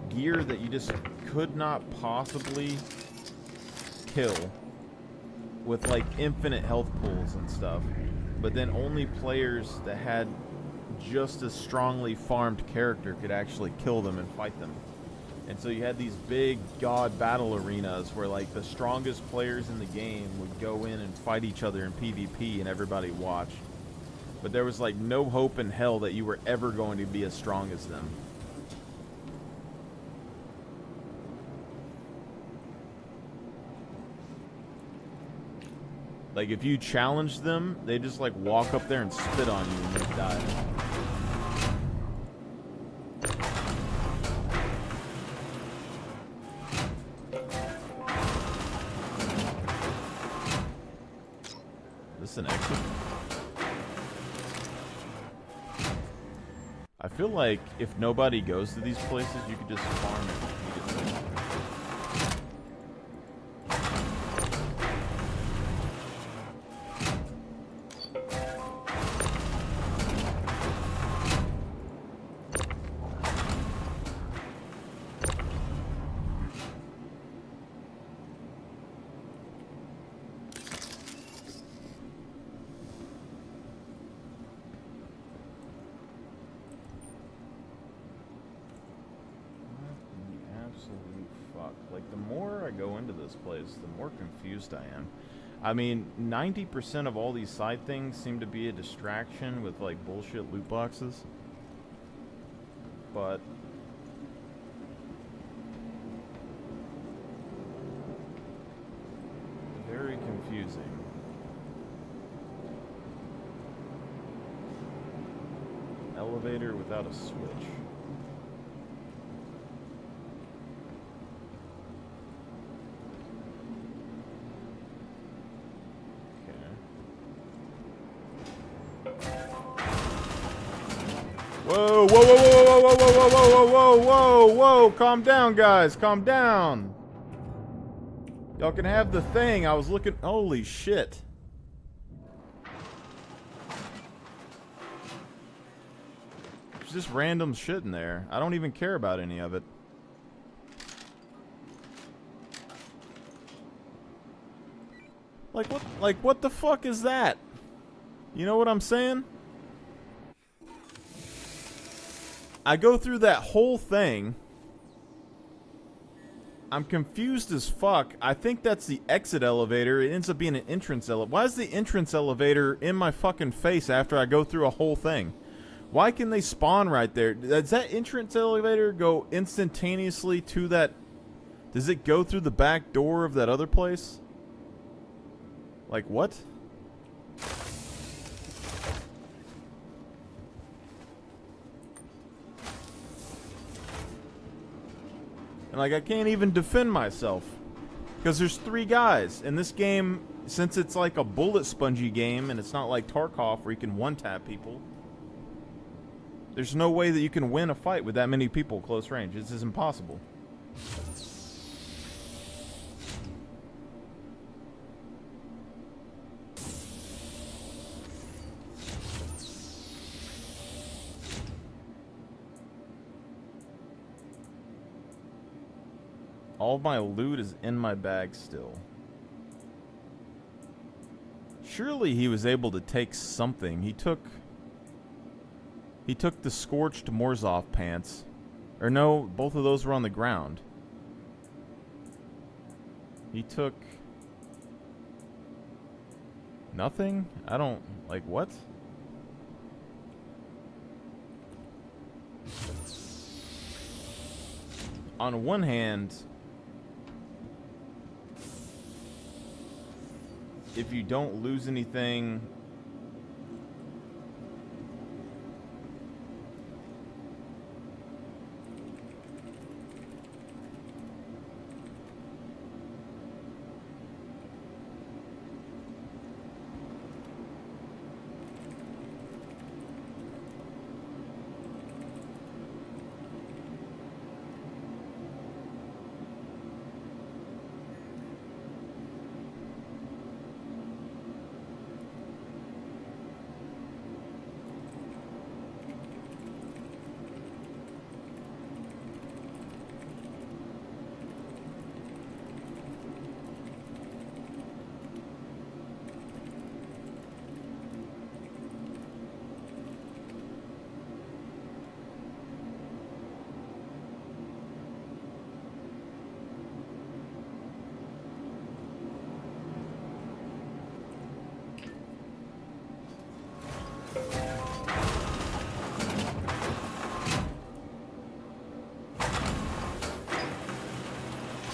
S1: gear that you just could not possibly kill, with like infinite health pools and stuff. But then only players that had just as strongly farmed character could actually kill them and fight them. And so you had these big god battle arenas where like the strongest players in the game would go in and fight each other in PvP, and everybody watched. But there was like no hope in hell that you were ever going to be as strong as them. Like, if you challenge them, they just, like, walk up there and spit on you and they die. Is this an exit? I feel like if nobody goes to these places, you could just farm it immediately. Like, the more I go into this place, the more confused I am. I mean, 90% of all these side things seem to be a distraction with, like, bullshit loot boxes. But very confusing. Elevator without a switch. Whoa, whoa, whoa, whoa, whoa, whoa, whoa, whoa, whoa, whoa, whoa, calm down, guys, calm down. Y'all can have the thing. I was looking, holy shit. There's just random shit in there. I don't even care about any of it. Like what the fuck is that? You know what I'm saying? I go through that whole thing. I'm confused as fuck. I think that's the exit elevator. It ends up being an entrance elevator. Why is the entrance elevator in my fucking face after I go through a whole thing? Why can they spawn right there? Does that entrance elevator go instantaneously to that? Does it go through the back door of that other place? Like what? And like, I can't even defend myself. Because there's 3 guys. In this game, since it's like a bullet spongy game, and it's not like Tarkov where you can one-tap people, there's no way that you can win a fight with that many people close range. This is impossible. All of my loot is in my bag still. Surely he was able to take something. He took the scorched Morzov pants. Or no, both of those were on the ground. He took nothing? I don't, like, what? On one hand, if you don't lose anything,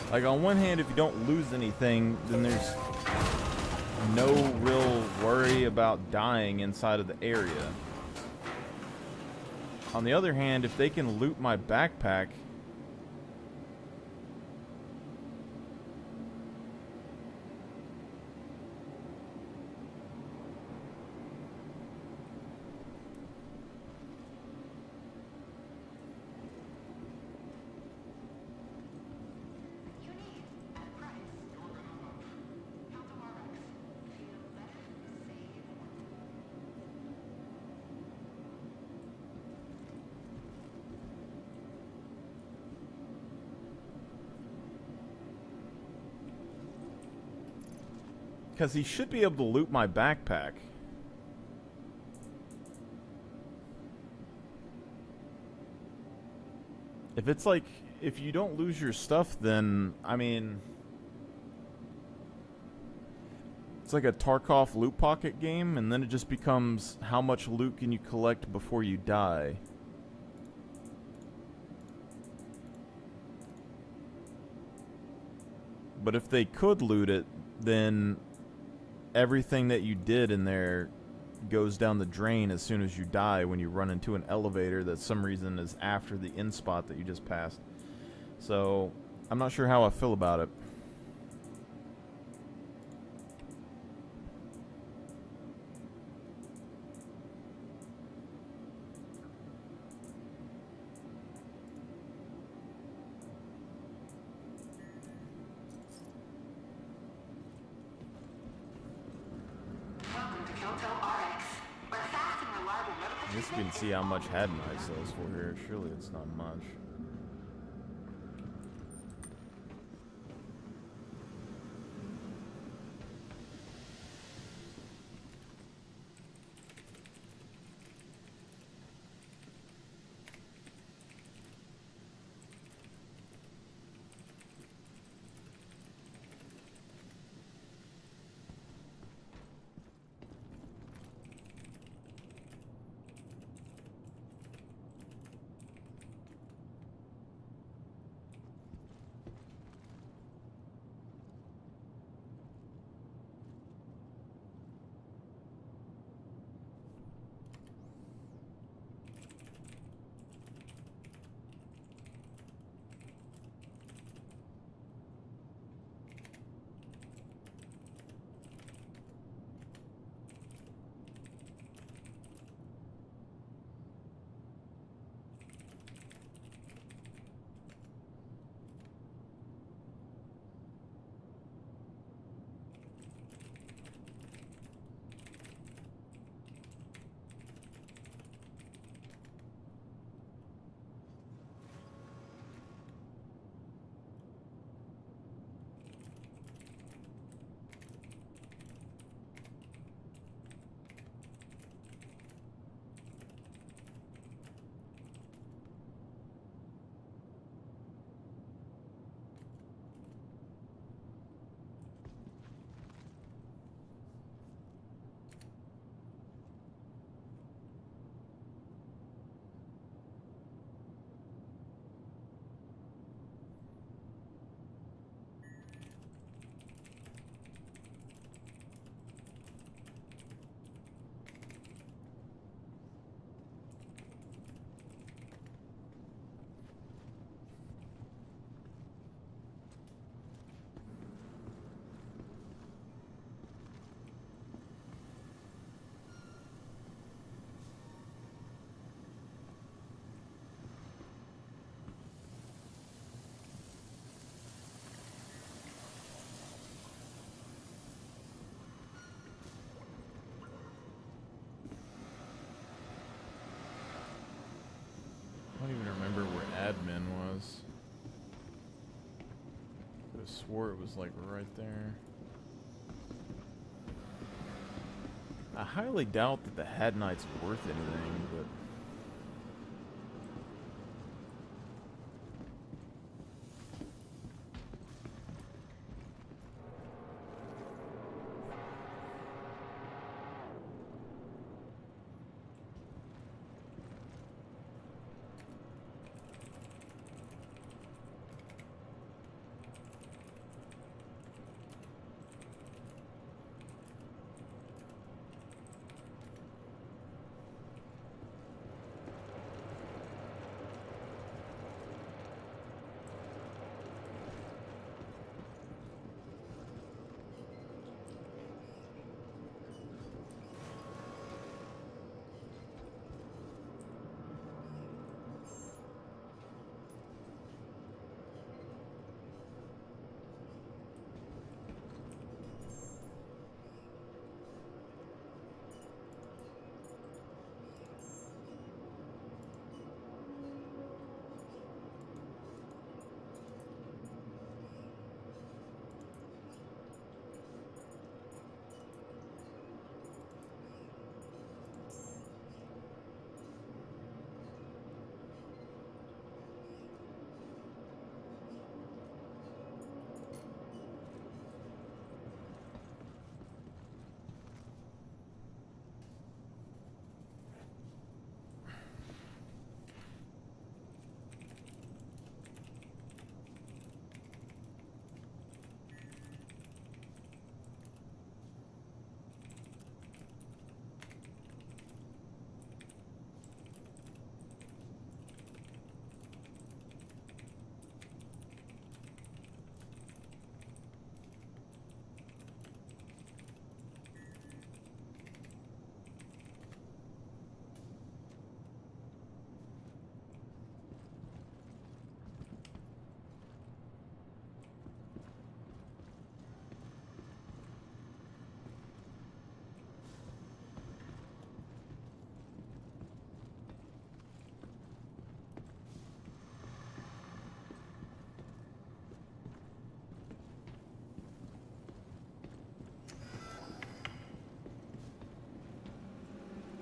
S1: like, on one hand, if you don't lose anything, then there's no real worry about dying inside of the area. On the other hand, if they can loot my backpack, because he should be able to loot my backpack. If it's like, if you don't lose your stuff, then, I mean, it's like a Tarkov loot pocket game, and then it just becomes how much loot can you collect before you die. But if they could loot it, then everything that you did in there goes down the drain as soon as you die when you run into an elevator that some reason is after the end spot that you just passed. So, I'm not sure how I feel about it. I guess we can see how much Hadnite sells for here. Surely it's not much. I don't even remember where admin was. I swore it was like right there. I highly doubt that the Hadnite's worth anything, but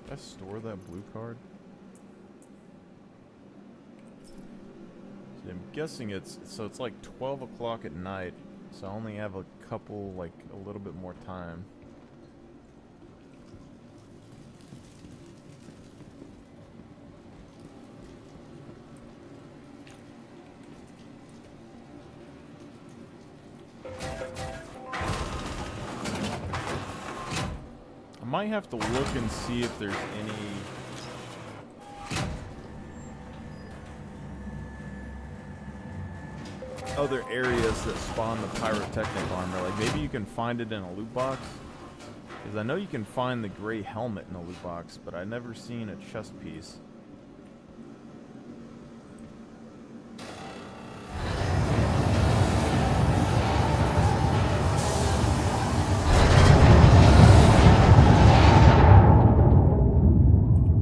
S1: Did I store that blue card? See, I'm guessing it's like 12 o'clock at night, so I only have a couple, like a little bit more time. I might have to look and see if there's any other areas that spawn the pyrotechnic armor. Like maybe you can find it in a loot box, because I know you can find the gray helmet in a loot box, but I've never seen a chest piece.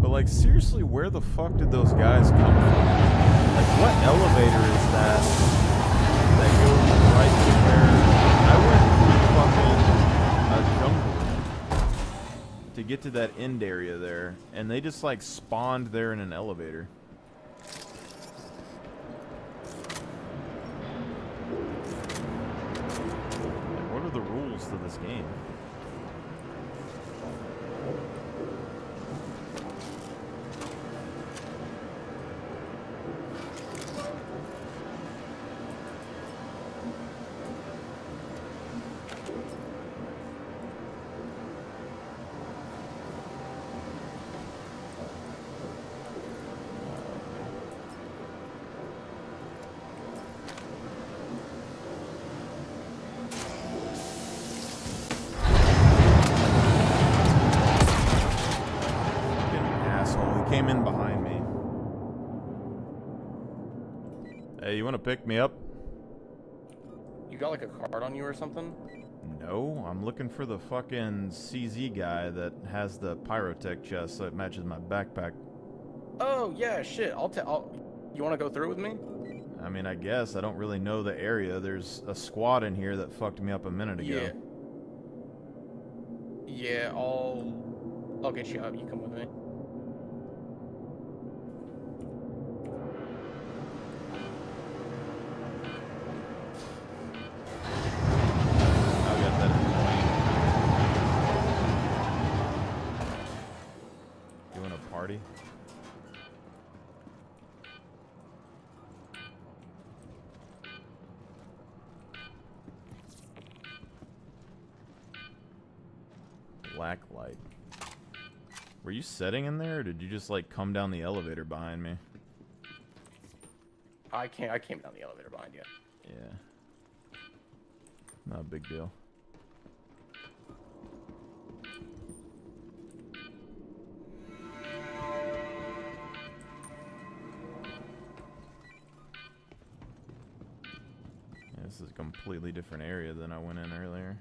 S1: Like, seriously, where the fuck did those guys come from? Like, what elevator is that goes right to where I went through fucking a jungle to get to that end area there, and they just, like, spawned there in an elevator. Like, what are the rules to this game? Came in behind me. Hey, you want to pick me up?
S4: You got like a card on you or something?
S1: No, I'm looking for the fucking CZ guy that has the pyrotech chest so it matches my backpack.
S4: Oh yeah, shit. You want to go through with me?
S1: I mean, I guess. I don't really know the area. There's a squad in here that fucked me up a minute ago.
S4: Yeah, I'll get you up. You come with me.
S1: Party. Black light. Were you sitting in there, or did you just like come down the elevator behind me?
S4: I came down the elevator behind you.
S1: Yeah. Not a big deal. This is a completely different area than I went in earlier.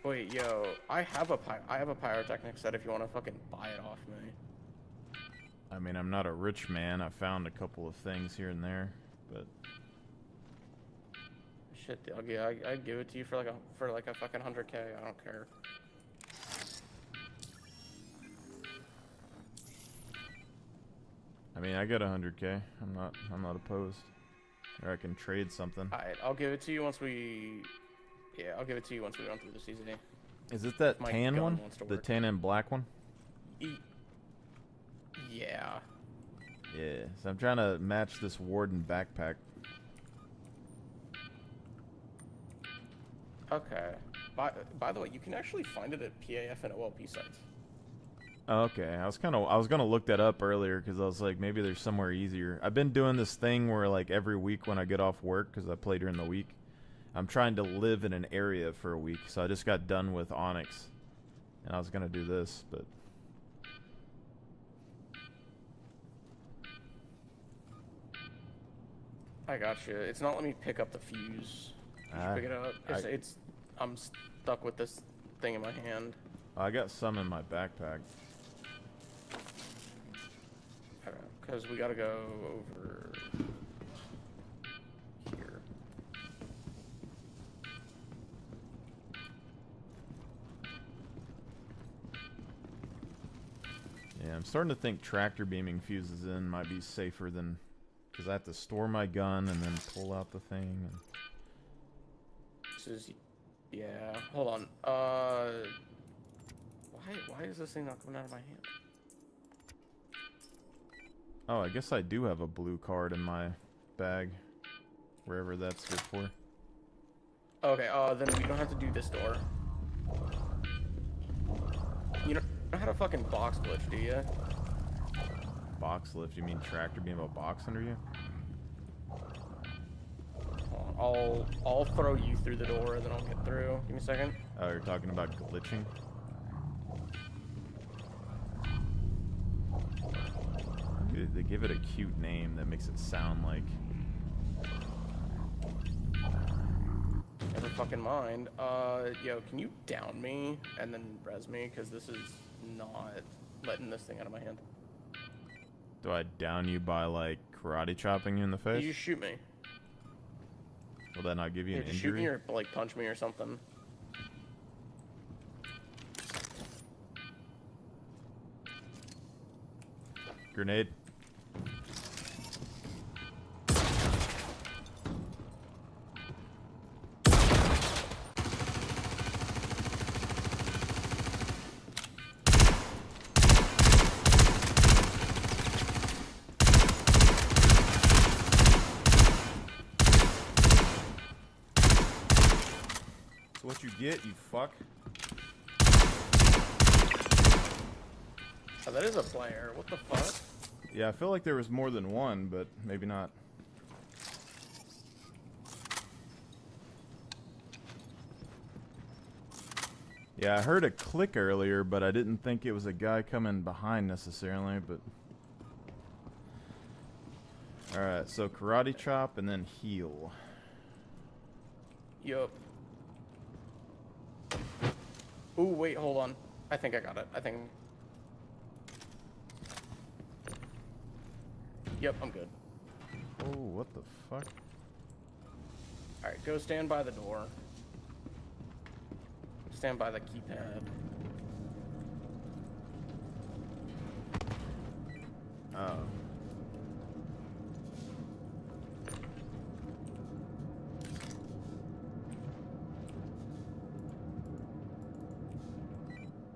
S4: Wait, yo, I have a pyrotechnic set if you want to fucking buy it off me.
S1: I mean, I'm not a rich man. I found a couple of things here and there, but
S4: Shit, I'd give it to you for like a fucking 100K. I don't care.
S1: I mean, I got 100K. I'm not opposed. Or I can trade something.
S4: Alright, I'll give it to you once we. Yeah, I'll give it to you once we run through the season.
S1: Is it that
S4: My
S1: tan
S4: gun
S1: one?
S4: wants to
S1: The
S4: work.
S1: tan and black one?
S4: Yeah.
S1: Yeah. So I'm trying to match this Warden backpack.
S4: Okay. By the way, you can actually find it at PAF and OLP sites.
S1: Oh, okay, I was gonna look that up earlier because I was like, maybe there's somewhere easier. I've been doing this thing where like every week when I get off work, because I play during the week, I'm trying to live in an area for a week. So I just got done with Onyx, and I was gonna do this, but
S4: I got you. It's not letting me pick up the fuse. You should pick it up. I'm stuck with this thing in my hand.
S1: I got some in my backpack.
S4: Because we gotta go over here.
S1: Yeah, I'm starting to think tractor beaming fuses in might be safer than, because I have to store my gun and then pull out the thing. And...
S4: This is, yeah. Hold on. Why is this thing not coming out of my hand?
S1: Oh, I guess I do have a blue card in my bag, wherever that's good for.
S4: Okay, then we don't have to do this door. You know how to fucking box glitch, do you?
S1: Box lift? You mean tractor beam a box under you?
S4: Hold on, I'll throw you through the door, then I'll get through. Give me a second.
S1: Oh, you're talking about glitching? They give it a cute name that makes it sound like...
S4: Never fucking mind. Yo, can you down me and then res me? Because this is not letting this thing out of my hand.
S1: Do I down you by, like, karate chopping you in the face?
S4: You just shoot me.
S1: Will that not give you an
S4: Just shoot me
S1: injury?
S4: or, like, punch me or something.
S1: Grenade. What you get, you fuck.
S4: Oh, that is a player. What the fuck?
S1: Yeah, I feel like there was more than one, but maybe not. Yeah, I heard a click earlier, but I didn't think it was a guy coming behind necessarily, but... Alright, so karate chop and then heal.
S4: Yup. Ooh, wait, hold on. I think I got it. I think... Yep, I'm good.
S1: Oh, what the fuck?
S4: Alright, go stand by the door. Stand by the keypad.
S1: Oh.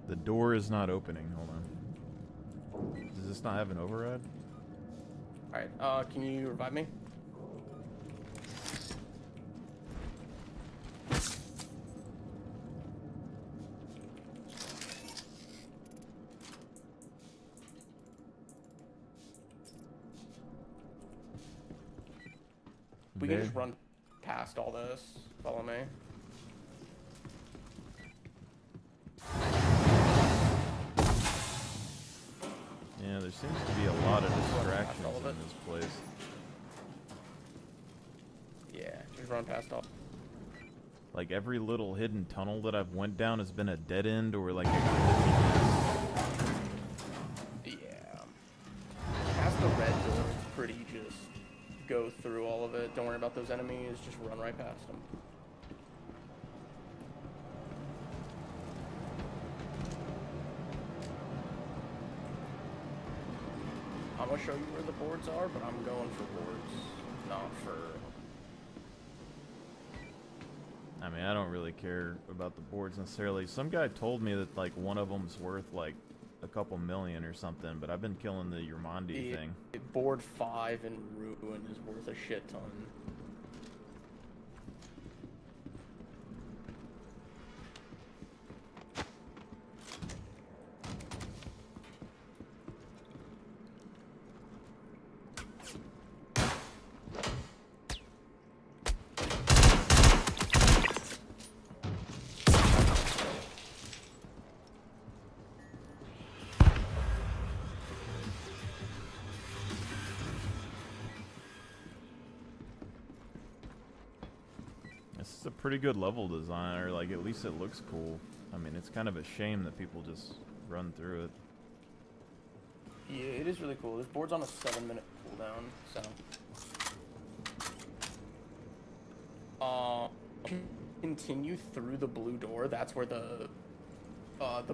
S1: The door is not opening. Hold on. Does this not have an override?
S4: Alright, can you revive me? We can just run past all this. Follow me.
S1: Yeah, there seems to be a lot of distractions
S4: all of
S1: in
S4: it.
S1: this place.
S4: Yeah, just run past all.
S1: Like every little hidden tunnel that I've went down has been a dead end or like a glitchy mess.
S4: Yeah. Past the red door, it's pretty just go through all of it. Don't worry about those enemies, just run right past them. I'm gonna show you where the boards are, but I'm going for boards, not for...
S1: I mean, I don't really care about the boards necessarily. Some guy told me that like one of them's worth like a couple million or something, but I've been killing the Yermondi thing.
S4: Board 5 in Ruin is worth a shit ton.
S1: a pretty good level design, or like at least it looks cool. I mean, it's kind of a shame that people just run through it.
S4: Yeah, it is really cool. This board's on a 7-minute cooldown, so. Continue through the blue door. That's where the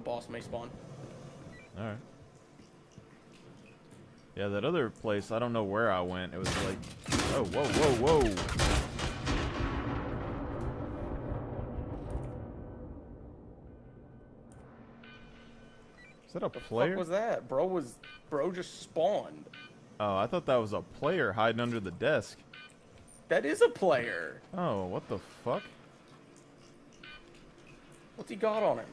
S4: boss may spawn.
S1: All right. Yeah, that other place, I don't know where I went. It was like, oh, whoa, whoa, whoa. Is that a player?
S4: What was that? Bro just spawned.
S1: Oh, I thought that was a player hiding under the desk.
S4: That is a player.
S1: Oh, what the fuck?
S4: What's he got on him?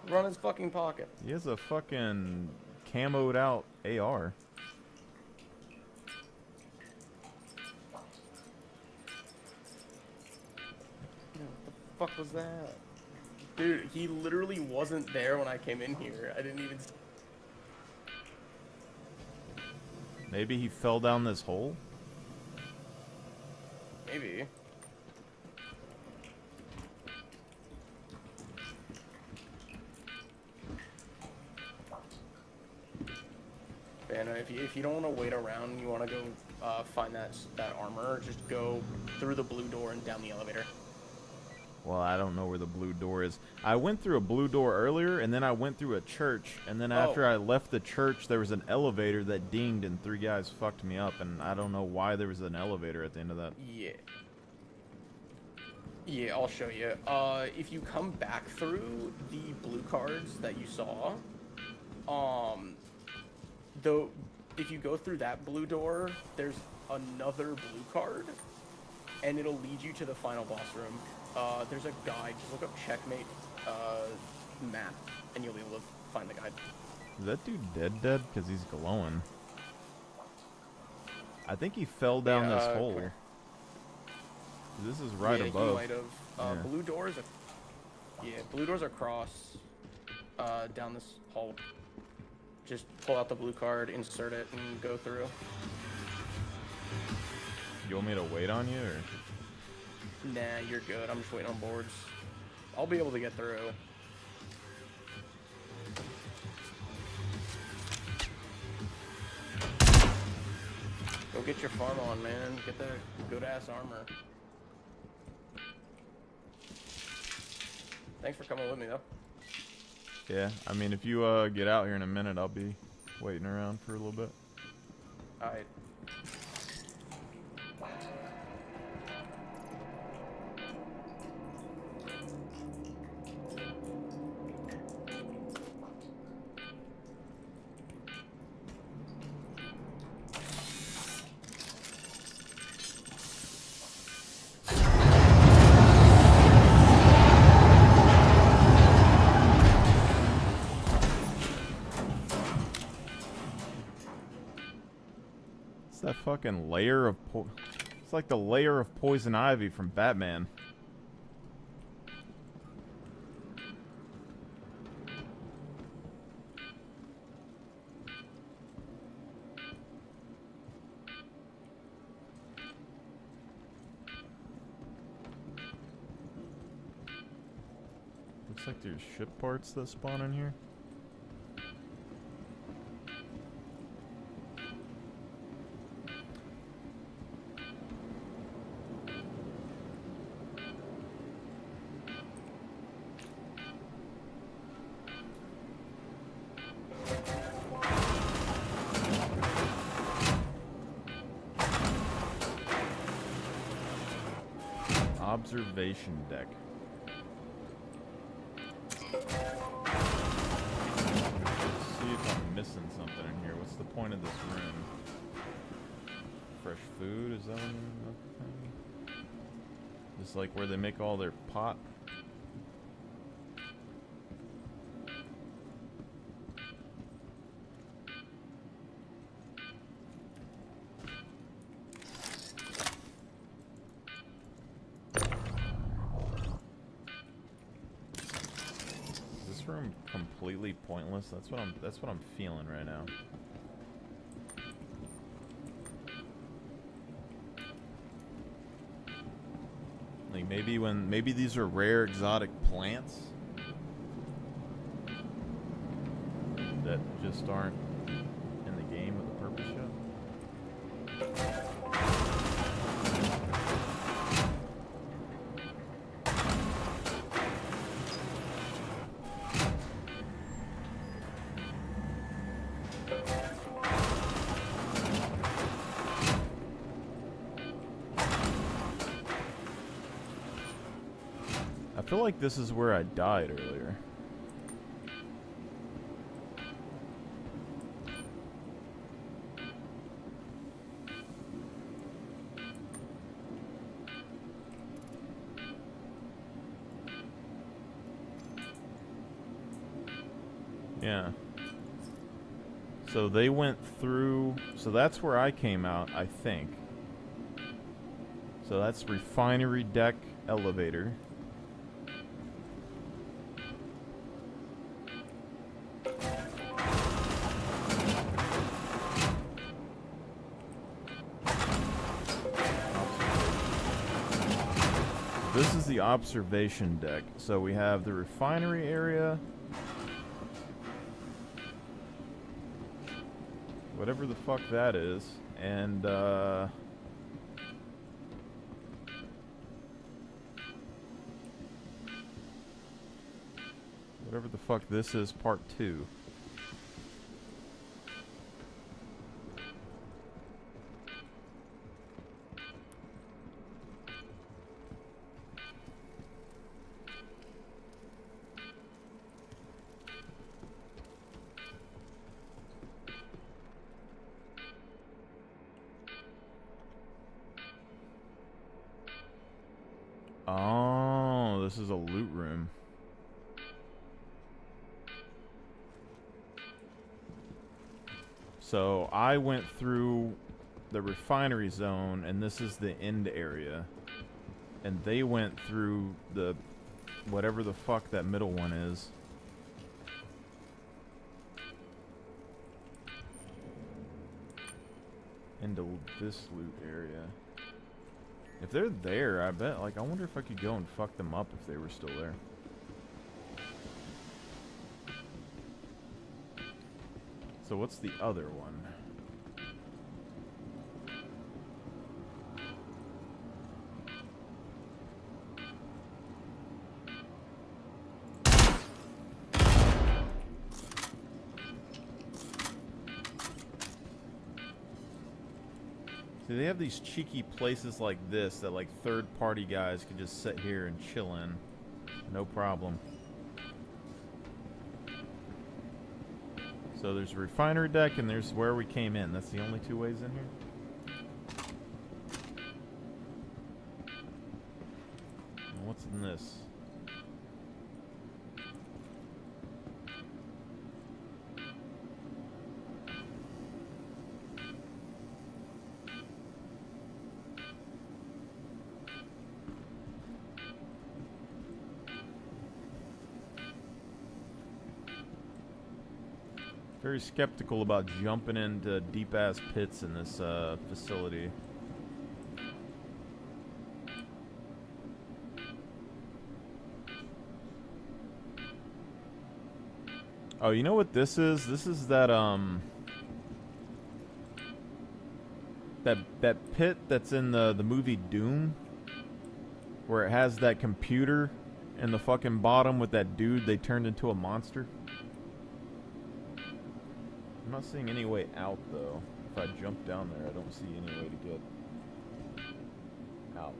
S4: Run his fucking pocket.
S1: He has a fucking camoed out AR.
S4: What the fuck was that? Dude, he literally wasn't there when I came in here. I didn't even...
S1: Maybe he fell down this hole?
S4: Maybe. And if you don't want to wait around and you want to go find that armor, just go through the blue door and down the elevator.
S1: Well, I don't know where the blue door is. I went through a blue door earlier, and then I went through a church, and then after I left the church, there was an elevator that dinged, and 3 guys fucked me up, and I don't know why there was an elevator at the end of that.
S4: Yeah. Yeah, I'll show you. If you come back through the blue cards that you saw, though, if you go through that blue door, there's another blue card, and it'll lead you to the final boss room. There's a guide. Just look up Checkmate map, and you'll be able to find the guide.
S1: Is that dude dead? Because he's glowing. I think he fell down this hole.
S4: Clear.
S1: This is right above.
S4: He might have. Blue doors. Blue doors are across down this hall. Just pull out the blue card, insert it, and go through.
S1: You want me to wait on you, or?
S4: Nah, you're good. I'm just waiting on boards. I'll be able to get through. Go get your farm on, man. Get that good-ass armor. Thanks for coming with me, though.
S1: Yeah, I mean, if you get out here in a minute, I'll be waiting around for a little bit.
S4: Alright.
S1: It's that fucking layer of it's like the layer of poison ivy from Batman. Looks like there's ship parts that spawn in here. Observation deck. Let's see if I'm missing something in here. What's the point of this room? Fresh food? Is that what thing? Just like where they make all their pot? Room completely pointless. That's what I'm feeling right now. Like maybe these are rare exotic plants that just aren't in the game with a purpose yet. I feel like this is where I died earlier. Yeah. So they went through... So that's where I came out, I think. So that's refinery deck elevator. This is the observation deck. So we have the refinery area. Whatever the fuck that is. And, whatever the fuck this is, part 2. Oh, this is a loot room. So I went through the refinery zone, and this is the end area. And they went through the whatever the fuck that middle one is. Into this loot area. If they're there, I bet, like, I wonder if I could go and fuck them up if they were still there. So what's the other one? See, they have these cheeky places like this that, like, third-party guys could just sit here and chill in. No problem. So there's a refinery deck, and there's where we came in. That's the only 2 ways in here? And what's in this? Very skeptical about jumping into deep-ass pits in this facility. Oh, you know what this is? This is that that pit that's in the movie Doom, where it has that computer in the fucking bottom with that dude they turned into a monster. I'm not seeing any way out, though. If I jump down there, I don't see any way to get out.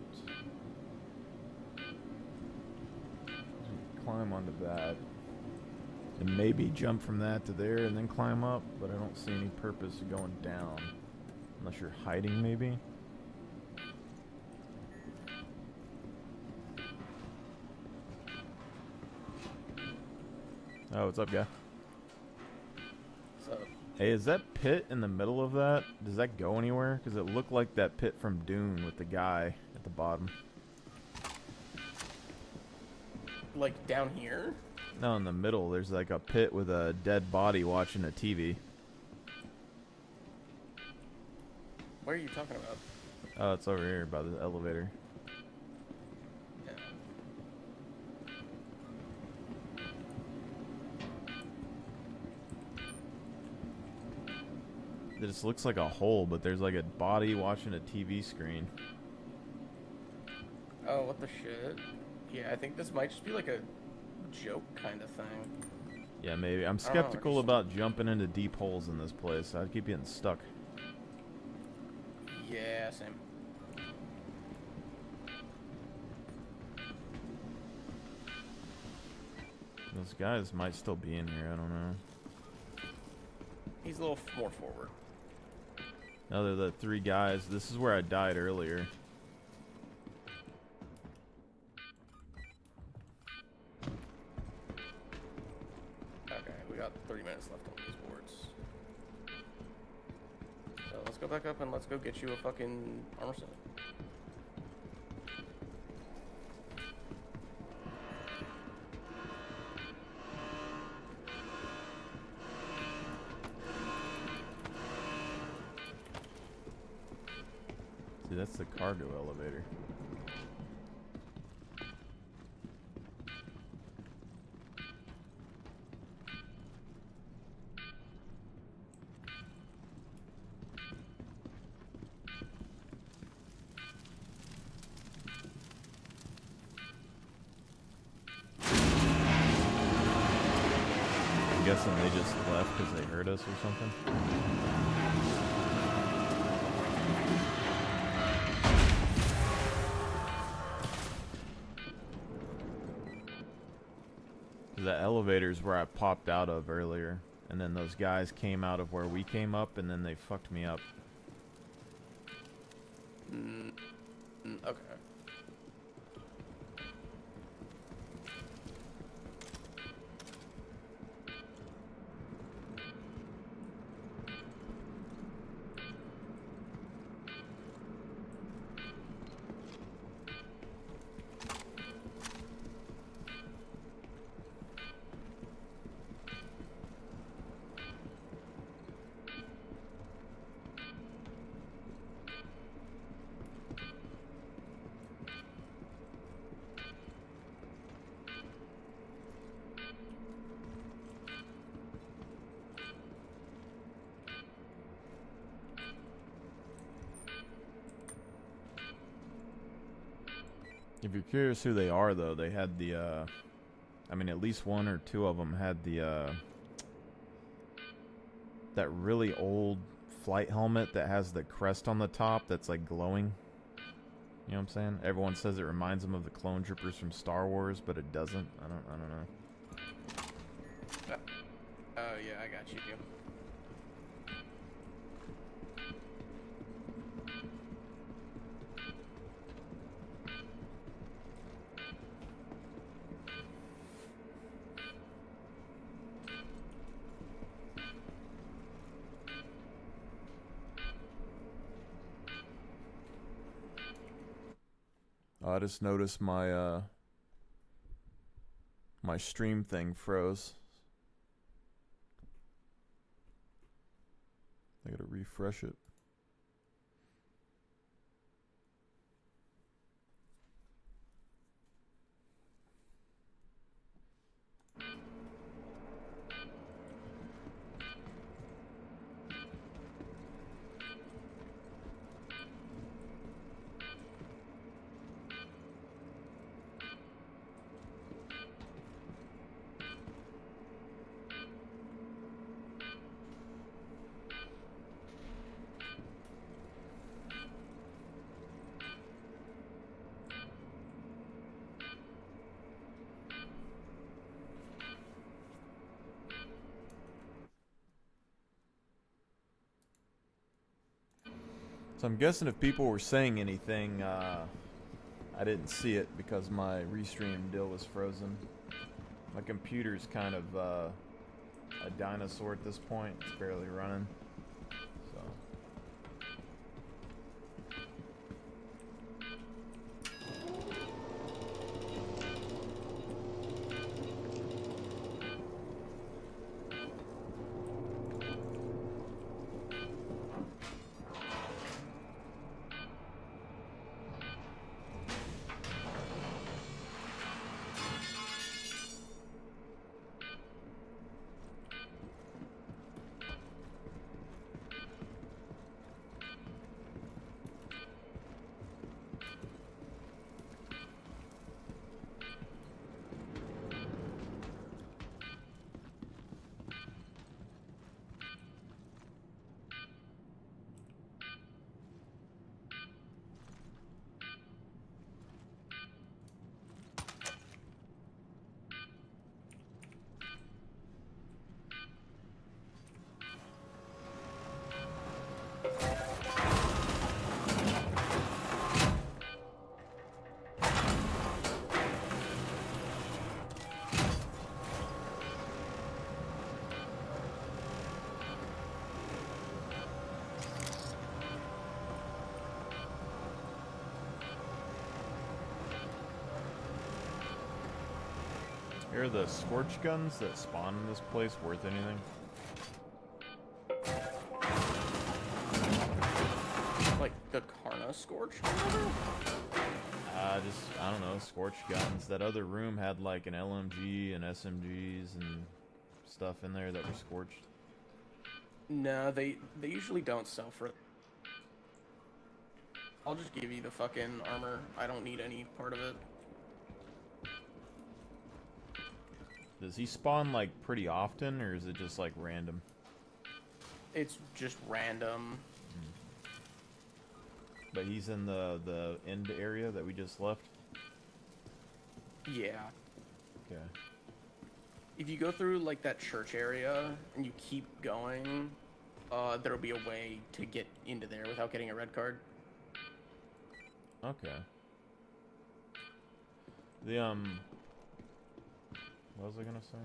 S1: Climb onto that. And maybe jump from that to there and then climb up, but I don't see any purpose of going down. Unless you're hiding, maybe? Oh, what's up, guy?
S4: So,
S1: Hey, is that pit in the middle of that? Does that go anywhere? Because it looked like that pit from Dune with the guy at the bottom.
S4: like down here?
S1: No, in the middle, there's like a pit with a dead body watching a TV.
S4: What are you talking about?
S1: Oh, it's over here by the elevator. This looks like a hole, but there's like a body watching a TV screen.
S4: Oh, what the shit? Yeah, I think this might just be like a joke kind of thing.
S1: Yeah, maybe. I'm
S4: I don't know,
S1: skeptical
S4: just-
S1: about jumping into deep holes in this place. I'd keep getting stuck.
S4: Yeah, same.
S1: Those guys might still be in here. I don't know.
S4: He's a little more forward.
S1: No, they're the 3 guys. This is where I died earlier.
S4: Okay, we got 30 minutes left on these boards. So let's go back up and let's go get you a fucking armor set.
S1: See, that's the cargo elevator. I'm guessing they just left because they heard us or something. That elevator's where I popped out of earlier, and then those guys came out of where we came up, and then they fucked me up.
S4: Okay.
S1: If you're curious who they are, though, they had the, I mean, at least 1 or 2 of them had the, that really old flight helmet that has the crest on the top that's, like, glowing. You know what I'm saying? Everyone says it reminds them of the clone troopers from Star Wars, but it doesn't. I don't know.
S4: Oh, yeah, I got you.
S1: I just noticed my, my stream thing froze. I gotta refresh it. So I'm guessing if people were saying anything, I didn't see it because my restream deal was frozen. My computer's kind of a dinosaur at this point. It's barely running. So. Are the scorch guns that spawn in this place worth anything?
S4: Like the Karna Scorch?
S1: Just, I don't know, scorch guns. That other room had like an LMG and SMGs and stuff in there that were scorched.
S4: No, they usually don't sell for. I'll just give you the fucking armor. I don't need any part of it.
S1: Does he spawn like pretty often, or is it just like random?
S4: It's just random.
S1: But he's in the end area that we just left?
S4: Yeah.
S1: Okay.
S4: If you go through like that church area and you keep going, there'll be a way to get into there without getting a red card.
S1: Okay. The what was I gonna say?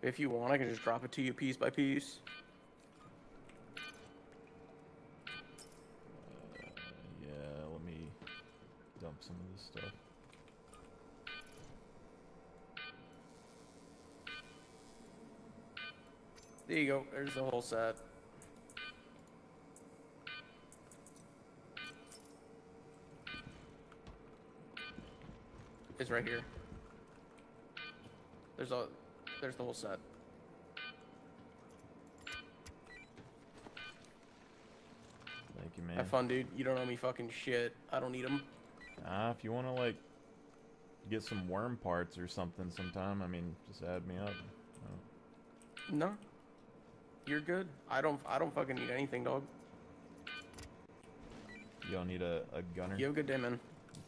S4: If you want, I can just drop it to you piece by piece.
S1: Yeah, let me dump some of this stuff.
S4: There you go. There's the whole set. It's right here. There's the whole set.
S1: Thank you, man.
S4: Have fun, dude. You don't owe me fucking shit. I don't need them.
S1: If you wanna like get some worm parts or something sometime, I mean, just add me up.
S4: No. You're good. I don't fucking need anything, dog.
S1: You don't need a gunner?
S4: You have a good day, man.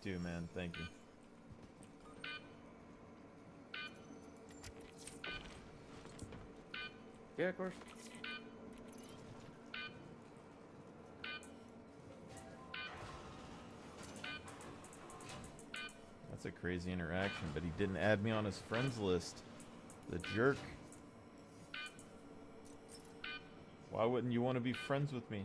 S1: You too, man. Thank you.
S4: Yeah, of course.
S1: That's a crazy interaction, but he didn't add me on his friends list. The jerk. Why wouldn't you want to be friends with me?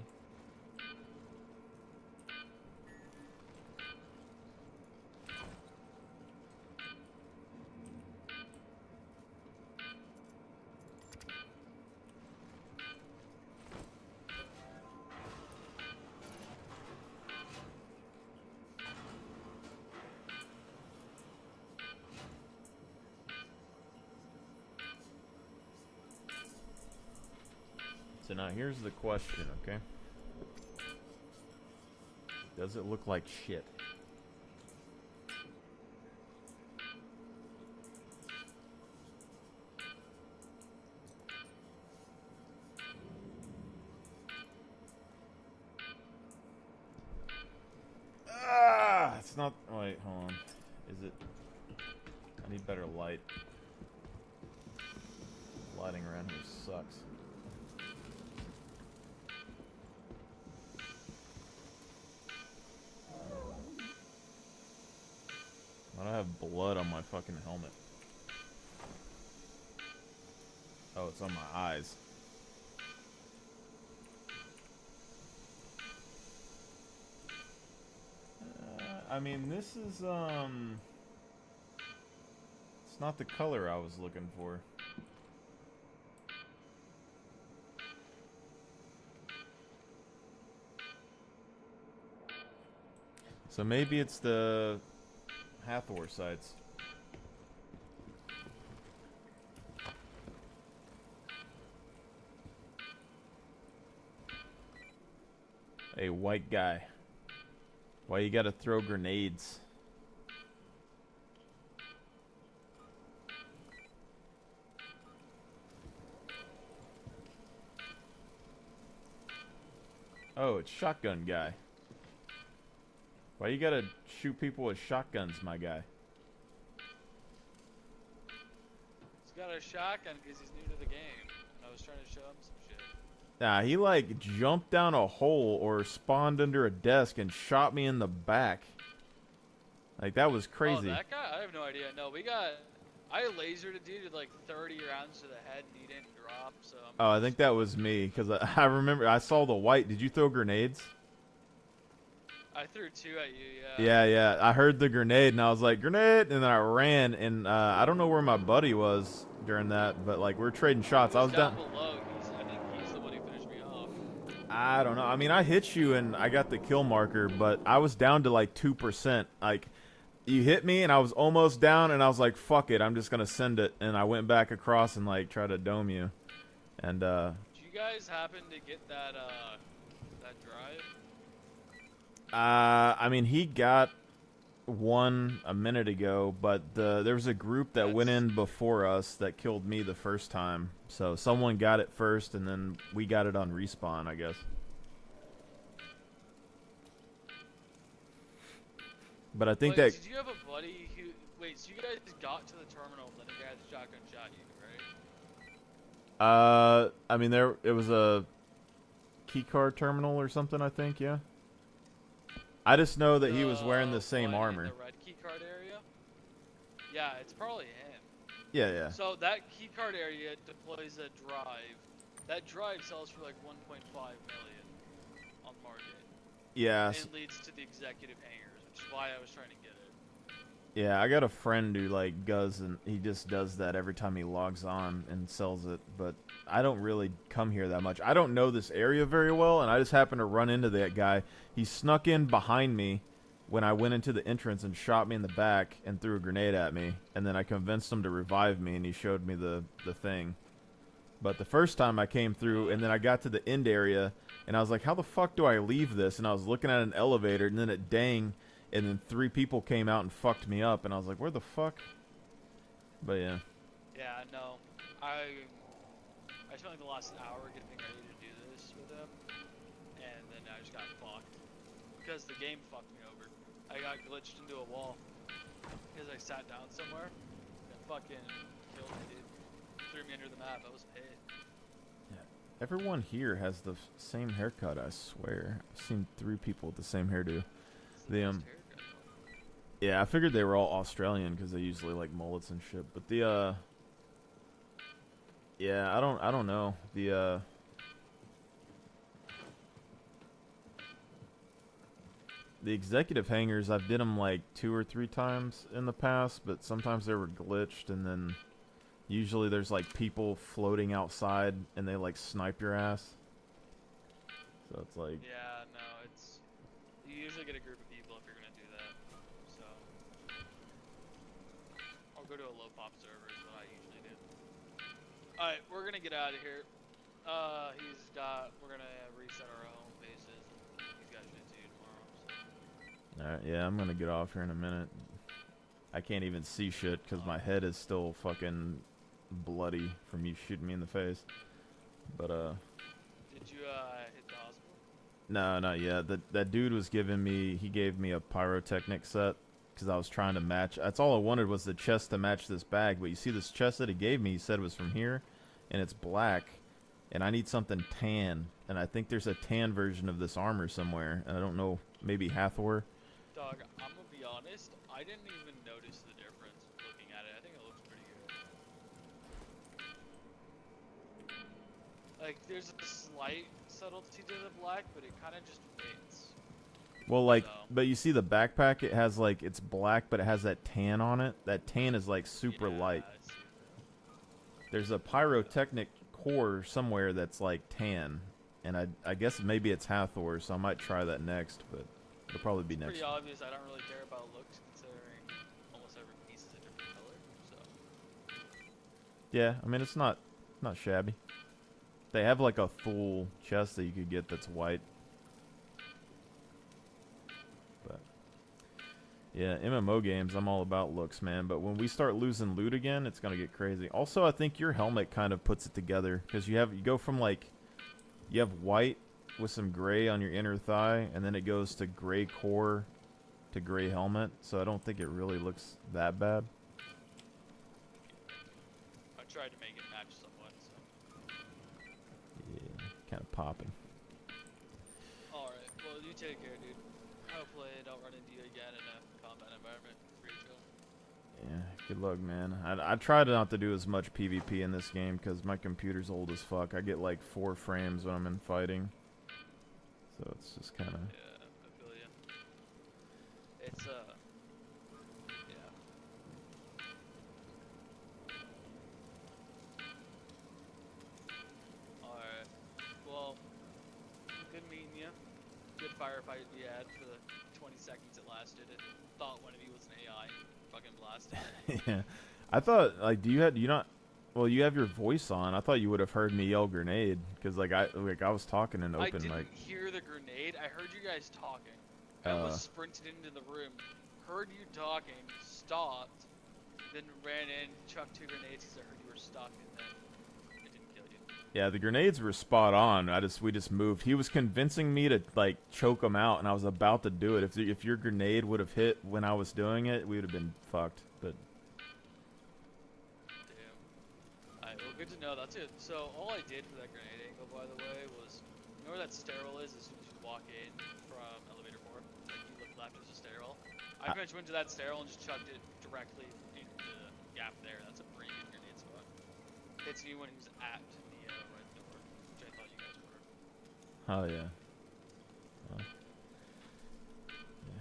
S1: So now here's the question, okay? Does it look like shit? It's not. Wait, hold on. Is it? I need better light. Lighting around here sucks. I don't have blood on my fucking helmet. Oh, it's on my eyes. I mean, this is, it's not the color I was looking for. So maybe it's the Hathor sights. Hey, white guy. Why you gotta throw grenades? Oh, it's shotgun guy. Why you gotta shoot people with shotguns, my guy?
S5: He's got a shotgun because he's new to the game. I was trying to show him some shit.
S1: Nah, he like jumped down a hole or spawned under a desk and shot me in the back. Like, that was crazy.
S5: Oh, that guy? I have no idea. No, I lasered a dude with like 30 rounds to the head and he didn't drop, so...
S1: Oh, I think that was me, because I remember, I saw the white. Did you throw grenades?
S5: I threw 2 at you,
S1: Yeah, yeah. I heard the grenade, and I was like, grenade! And then I ran, and I don't know where my buddy was during that, but, like, we were trading shots.
S5: He
S1: I
S5: was
S1: was
S5: down
S1: down.
S5: below. I think he's the one who finished me off.
S1: I don't know. I mean, I hit you, and I got the kill marker, but I was down to, like, 2%. Like, you hit me, and I was almost down, and I was like, fuck it. I'm just going to send it. And I went back across and, like, try to dome you. And,
S5: Did you guys happen to get that drive?
S1: I mean, he got one a minute ago, but there was a group that went in before us that killed me the first time. So someone got it first, and then we got it on respawn, I guess. But I think
S5: Wait,
S1: that...
S5: did you have a buddy who... Wait, so you guys got to the terminal, then a guy with a shotgun shot you, right?
S1: I mean, it was a keycard terminal or something, I think, yeah. I just know that he was wearing the same
S5: one
S1: armor.
S5: In the red keycard area? Yeah, it's probably him.
S1: Yeah, yeah.
S5: So that keycard area deploys a drive. That drive sells for like 1.5 million on the market.
S1: Yeah.
S5: And it leads to the executive hangars, which is why I was trying to get it.
S1: Yeah, I got a friend who like does, and he just does that every time he logs on and sells it. But I don't really come here that much. I don't know this area very well, and I just happened to run into that guy. He snuck in behind me when I went into the entrance and shot me in the back and threw a grenade at me. And then I convinced him to revive me, and he showed me the thing. But the first time I came through, and then I got to the end area, and I was like, how the fuck do I leave this? And I was looking at an elevator, and then it dang. And then 3 people came out and fucked me up, and I was like, where the fuck? But yeah.
S5: Yeah, no. I spent like the last hour getting ready to do this with him, and then I just got fucked. Because the game fucked me over. I got glitched into a wall. Because I sat down somewhere, and fucking killed me, dude. Threw me under the map, I was paid.
S1: Yeah. Everyone here has the same haircut, I swear. I've seen 3 people with the same hairdo. Yeah, I figured they were all Australian because they usually like mullets and shit. But the yeah, I don't know. The executive hangars, I've did them like 2 or 3 times in the past, but sometimes they were glitched, and then usually there's like people floating outside and they like snipe your ass. So it's like,
S5: Yeah, no, it's... You usually get a group of people if you're gonna do that, so... I'll go to a low pop server is what I usually do. Alright, we're gonna get out of here. We're gonna reset our home bases, and he's got shit to do tomorrow, so...
S1: alright, yeah, I'm gonna get off here in a minute. I can't even see shit because my head is still fucking bloody from you shooting me in the face. But
S5: Did you hit the hospital?
S1: no, not yet. That dude was giving me, he gave me a pyrotechnic set because I was trying to match. That's all I wanted was the chest to match this bag. But you see this chest that he gave me, he said it was from here, and it's black, and I need something tan. And I think there's a tan version of this armor somewhere, and I don't know, maybe Hathor.
S5: Dog, I'm gonna be honest, I didn't even notice the difference looking at it. I think it looks pretty good. Like, there's a slight subtlety to the black, but it kind of just fits.
S1: Well, like,
S5: So-
S1: but you see the backpack, it has like, it's black, but it has that tan on it. That tan is like super
S5: Yeah,
S1: light.
S5: I see.
S1: There's a pyrotechnic core somewhere that's like tan, and I guess maybe it's Hathor, so I might try that next, but it'll probably be next.
S5: Pretty obvious. I don't really care about looks, considering almost every piece is a different color. So
S1: Yeah, I mean, it's not shabby. They have like a full chest that you could get that's white. But yeah, MMO games, I'm all about looks, man. But when we start losing loot again, it's gonna get crazy. Also, I think your helmet kind of puts it together because you go from like, you have white with some gray on your inner thigh, and then it goes to gray core to gray helmet. So I don't think it really looks that bad.
S5: I tried to make it match somewhat. So
S1: Yeah, kind of popping.
S5: all right. Well, you take care, dude. Hopefully, I don't run into you again in a combat environment. Pretty chill.
S1: Yeah, good luck, man. I try not to do as much PvP in this game because my computer's old as fuck. I get like 4 frames when I'm in fighting. So it's just kind of...
S5: Yeah, I feel ya. It's yeah. Alright. Well, good meeting you. Good firefight we had for the 20 seconds it lasted. It thought one of you was an AI. Fucking blasted it.
S1: Yeah. I thought, like, do you not? Well, you have your voice on. I thought you would have heard me yell grenade, because I was talking in
S5: I
S1: open
S5: didn't
S1: mic.
S5: hear the grenade. I heard you guys talking. I almost sprinted into the room, heard you talking, stopped, then ran in, chucked 2 grenades because I heard you were stuck, and then it didn't kill you.
S1: Yeah, the grenades were spot on. We just moved. He was convincing me to like choke him out, and I was about to do it. If your grenade would have hit when I was doing it, we would have been fucked. But
S5: Damn. Alright, well, good to know. That's it. So all I did for that grenade angle, by the way, was you know where that stairwell is as soon as you walk in from elevator 4? Like you look left, there's a stairwell. I pretty much went to that stairwell and just chucked it directly into the gap there. That's a pretty good grenade spot. Hits anyone who's at the red door, which I thought you guys were.
S1: oh yeah.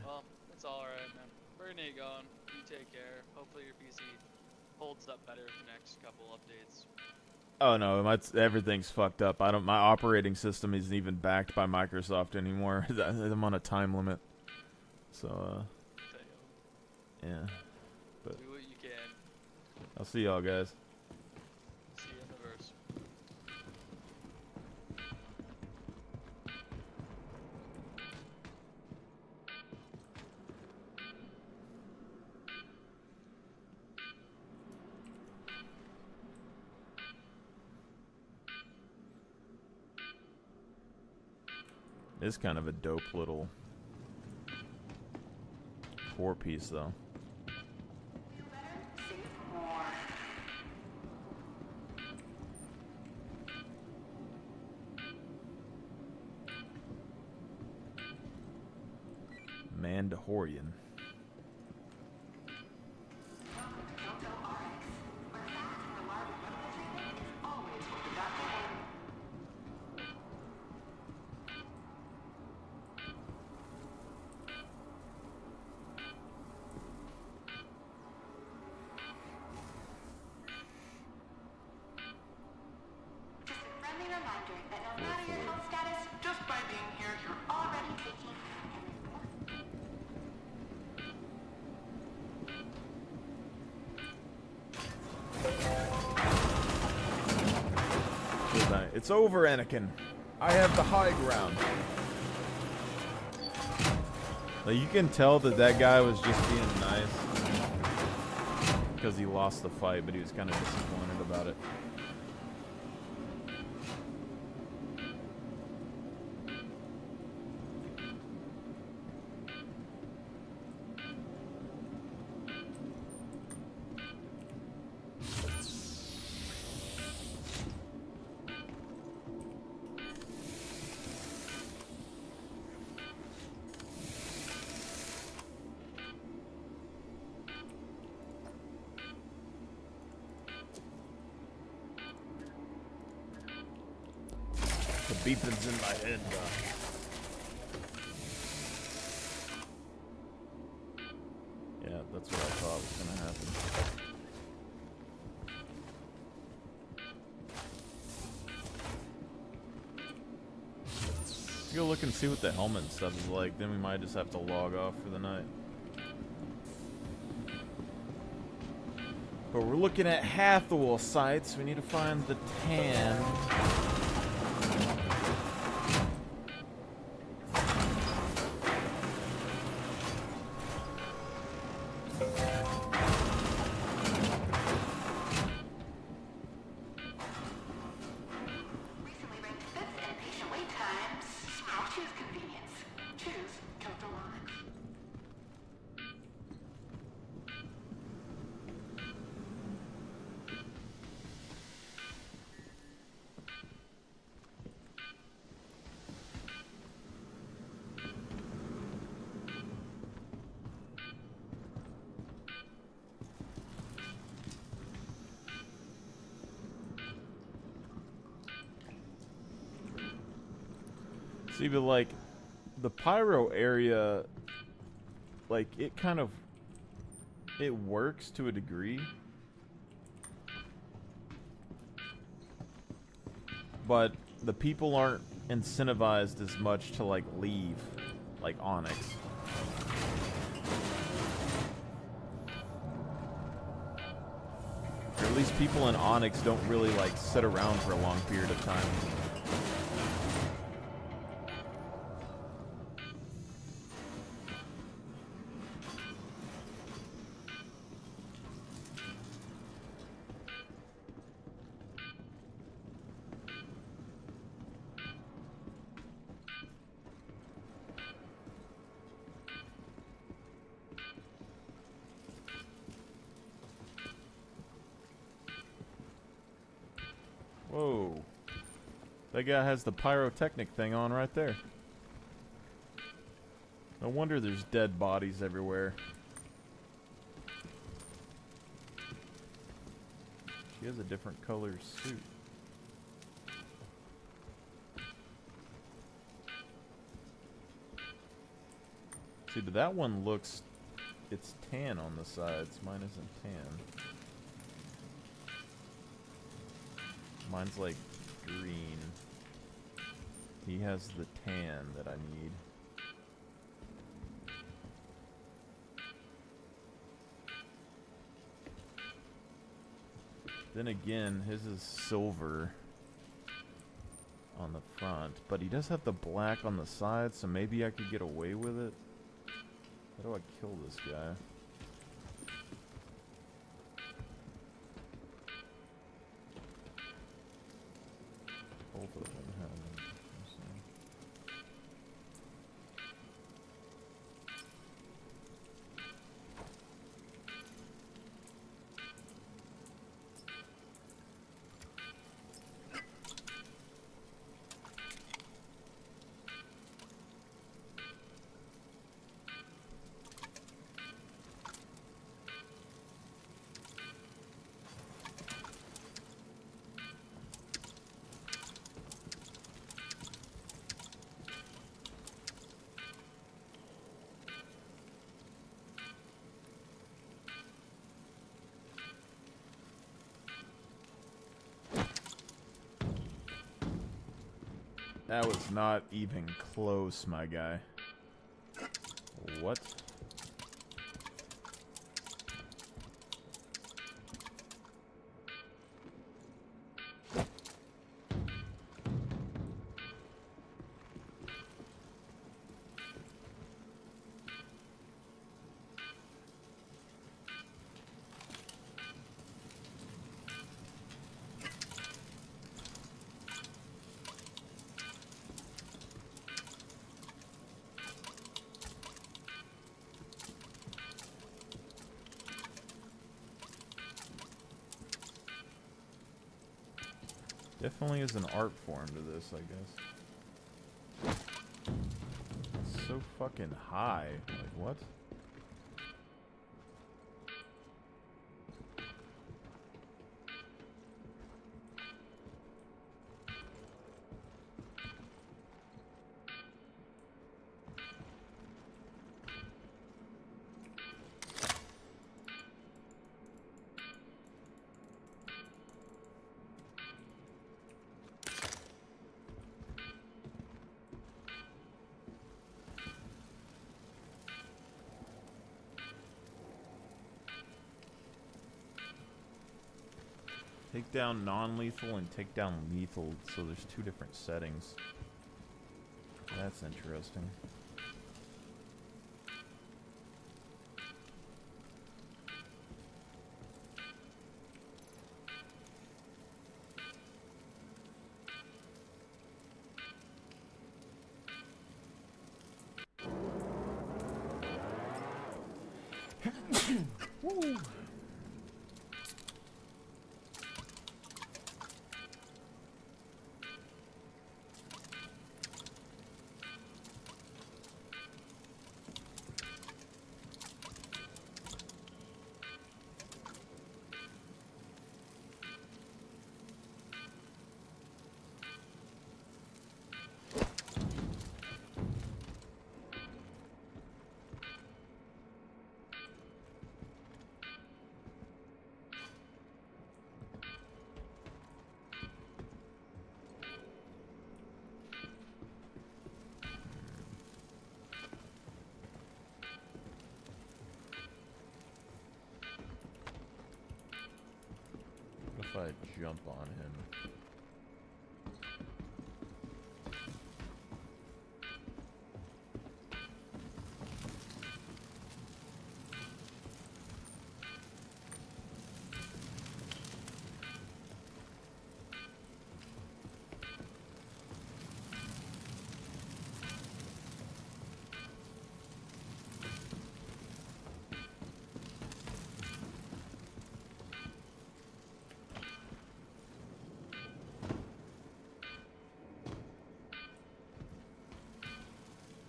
S5: Well, it's alright, man. Where are you going? You take care. Hopefully your PC holds up better for the next couple updates.
S1: Oh no, everything's fucked up. My operating system isn't even backed by Microsoft anymore. I'm on a time limit. So yeah. But
S5: Do what you can.
S1: I'll see y'all guys.
S5: See you in the verse.
S1: It's kind of a dope little core piece though.
S3: Save more.
S1: Mandahorian.
S3: Just a friendly reminder that no matter your health status, just by being here, you're already taking an important.
S1: It's over, Anakin. I have the high ground. Like, you can tell that guy was just being nice because he lost the fight, but he was kind of disappointed about it. The beeping's in my head, yeah, that's what I thought was gonna happen. Let's go look and see what the helmet and stuff is like, then we might just have to log off for the night. But we're looking at Hathawel sites. We need to find the tan.
S3: Recently ranked 5th in patient wait times. I'll choose convenience. Choose Caltronics.
S1: See, but like, the Pyro area like, it kind of, it works to a degree. But the people aren't incentivized as much to, like, leave, like Onyx. Or at least people in Onyx don't really, like, sit around for a long period of time. Whoa. That guy has the pyrotechnic thing on right there. No wonder there's dead bodies everywhere. She has a different color suit. See, but that one looks... It's tan on the sides. Mine isn't tan. Mine's like green. He has the tan that I need. Then again, his is silver on the front, but he does have the black on the side, so maybe I could get away with it. How do I kill this guy? Both of them have them. That was not even close, my guy. What? Definitely is an art form to this, I guess. It's so fucking high. Like, what? Take down non-lethal and take down lethal, so there's two different settings. That's interesting. Woo. if I jump on him?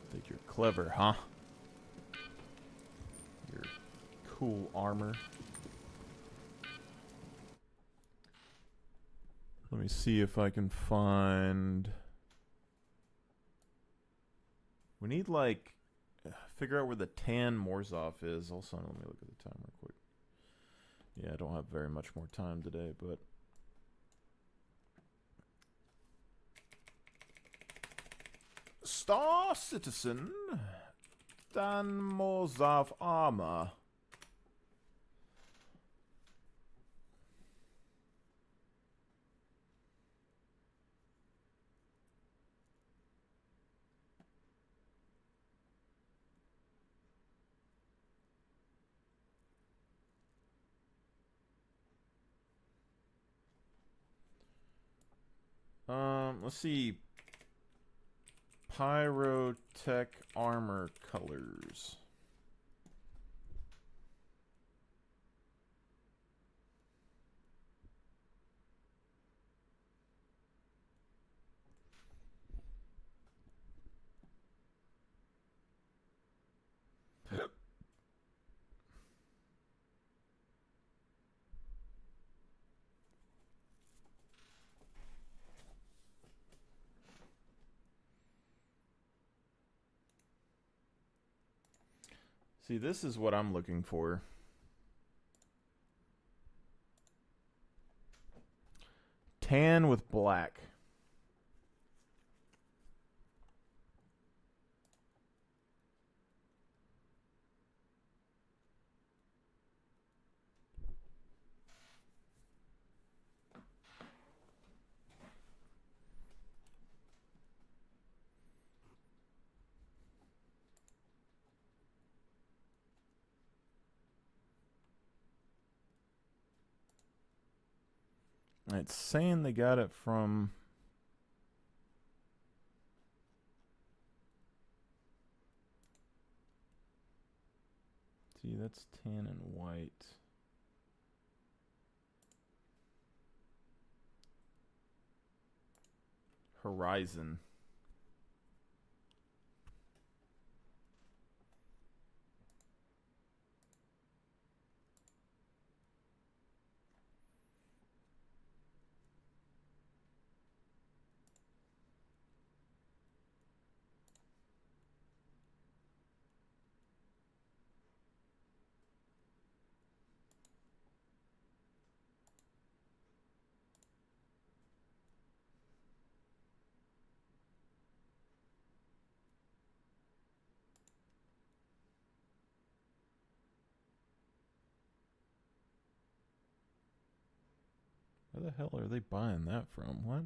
S1: Think you're clever, huh? Your cool armor. Let me see if I can find... We need, like, figure out where the tan Morzov is. Also, let me look at the time real quick. Yeah, I don't have very much more time today, but... Star Citizen Dan Morzov armor. Let's see. Pyro Tech armor colors. See, this is what I'm looking for. Tan with black. It's saying they got it from... See, that's tan and white. Horizon. Where the hell are they buying that from? What?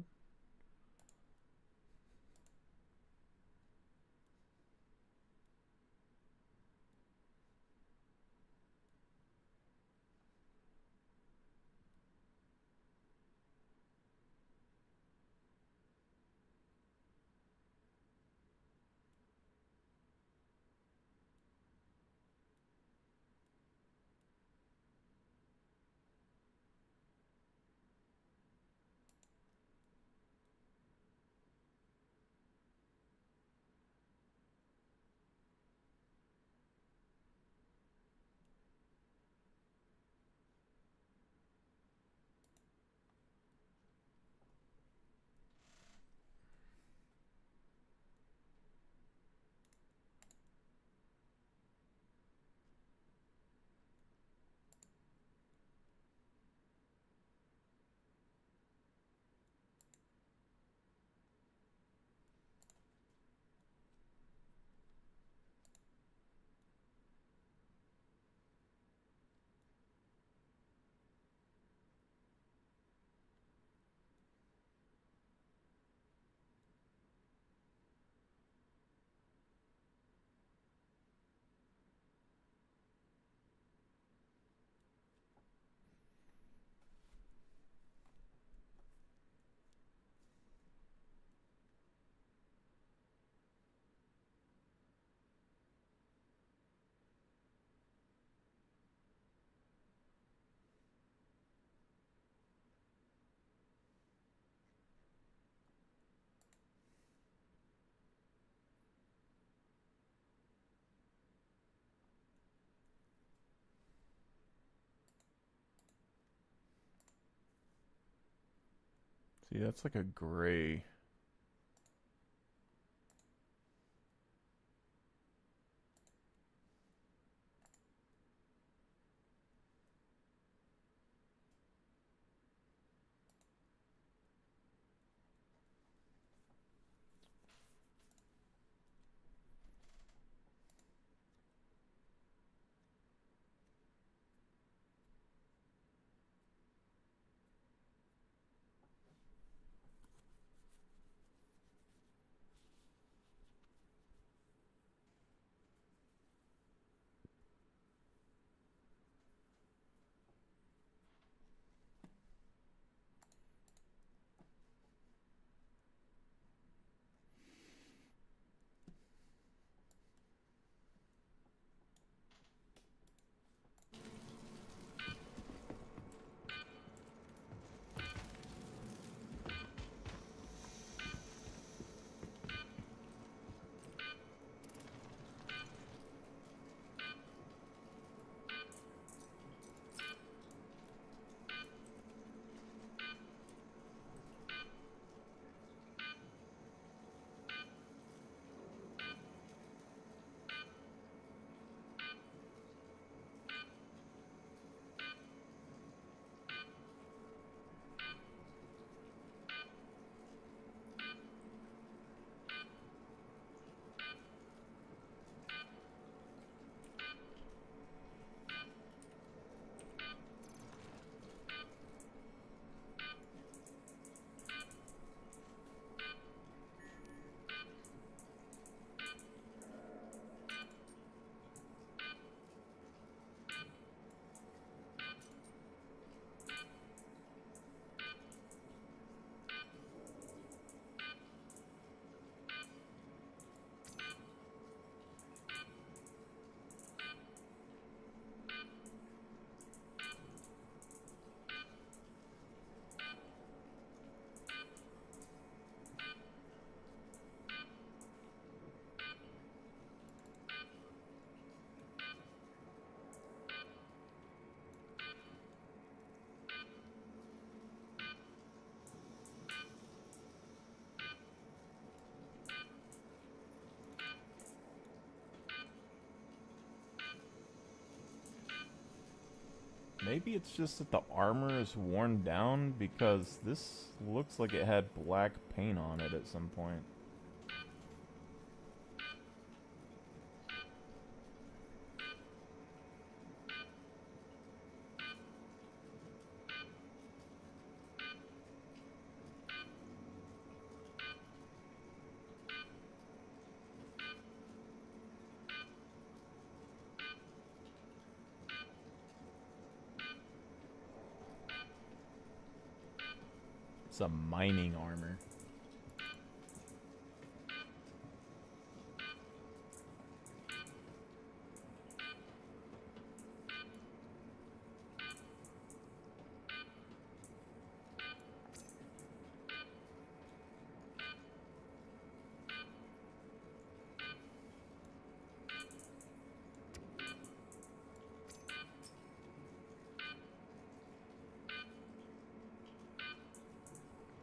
S1: See, that's like a gray. Maybe it's just that the armor is worn down because this looks like it had black paint on it at some point. It's a mining armor.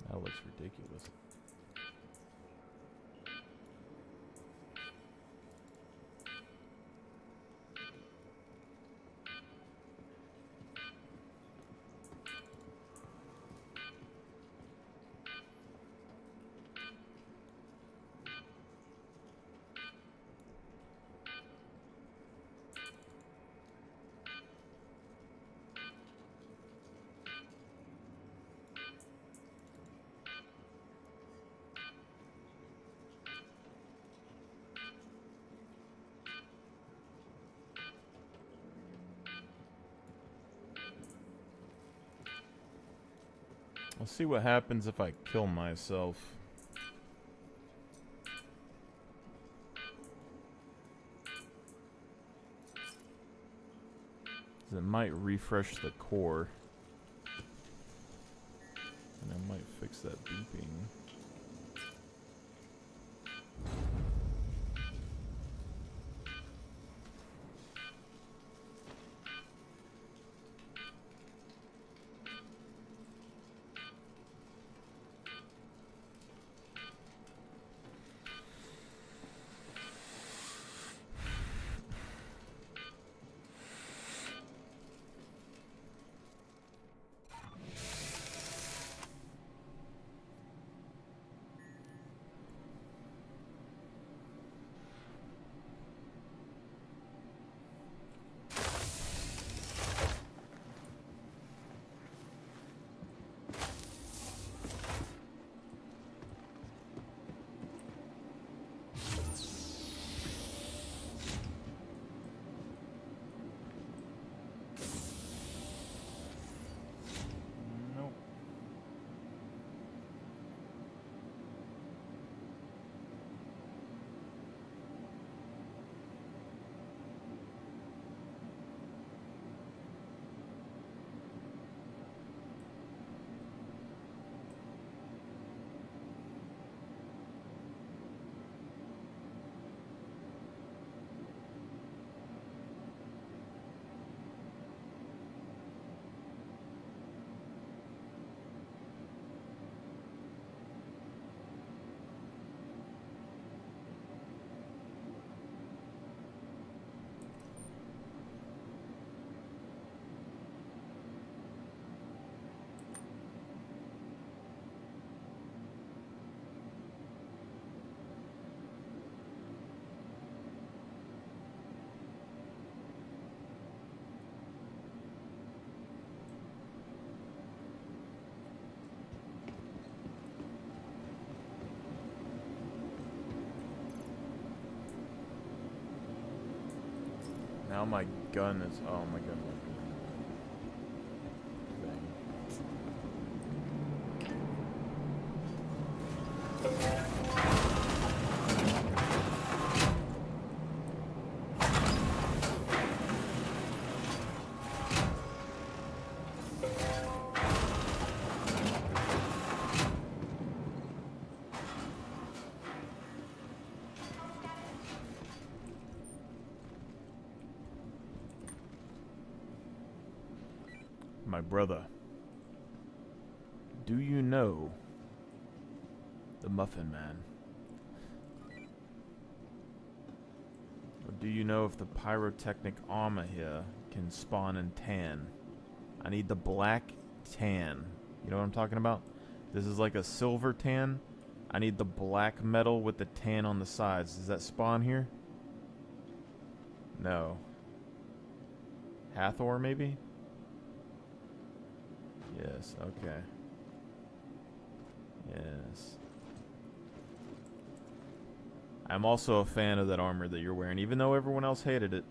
S1: That looks ridiculous. Let's see what happens if I kill myself. It might refresh the core. And I might fix that beeping. Now my gun is. Oh my god. My brother, do you know the Muffin Man? Or do you know if the pyrotechnic armor here can spawn in tan? I need the black tan. You know what I'm talking about? This is like a silver tan. I need the black metal with the tan on the sides. Does that spawn here? No. Hathor, maybe? Yes, okay. Yes. I'm also a fan of that armor that you're wearing, even though everyone else hated it.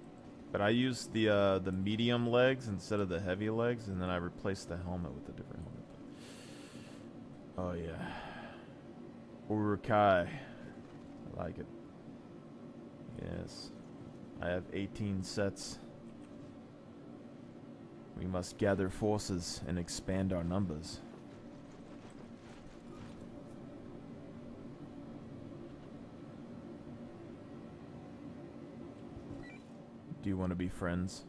S1: But I used the medium legs instead of the heavy legs, and then I replaced the helmet with a different helmet. Oh yeah. Urukai. I like it. Yes. I have 18 sets. We must gather forces and expand our numbers. Do you want to be friends?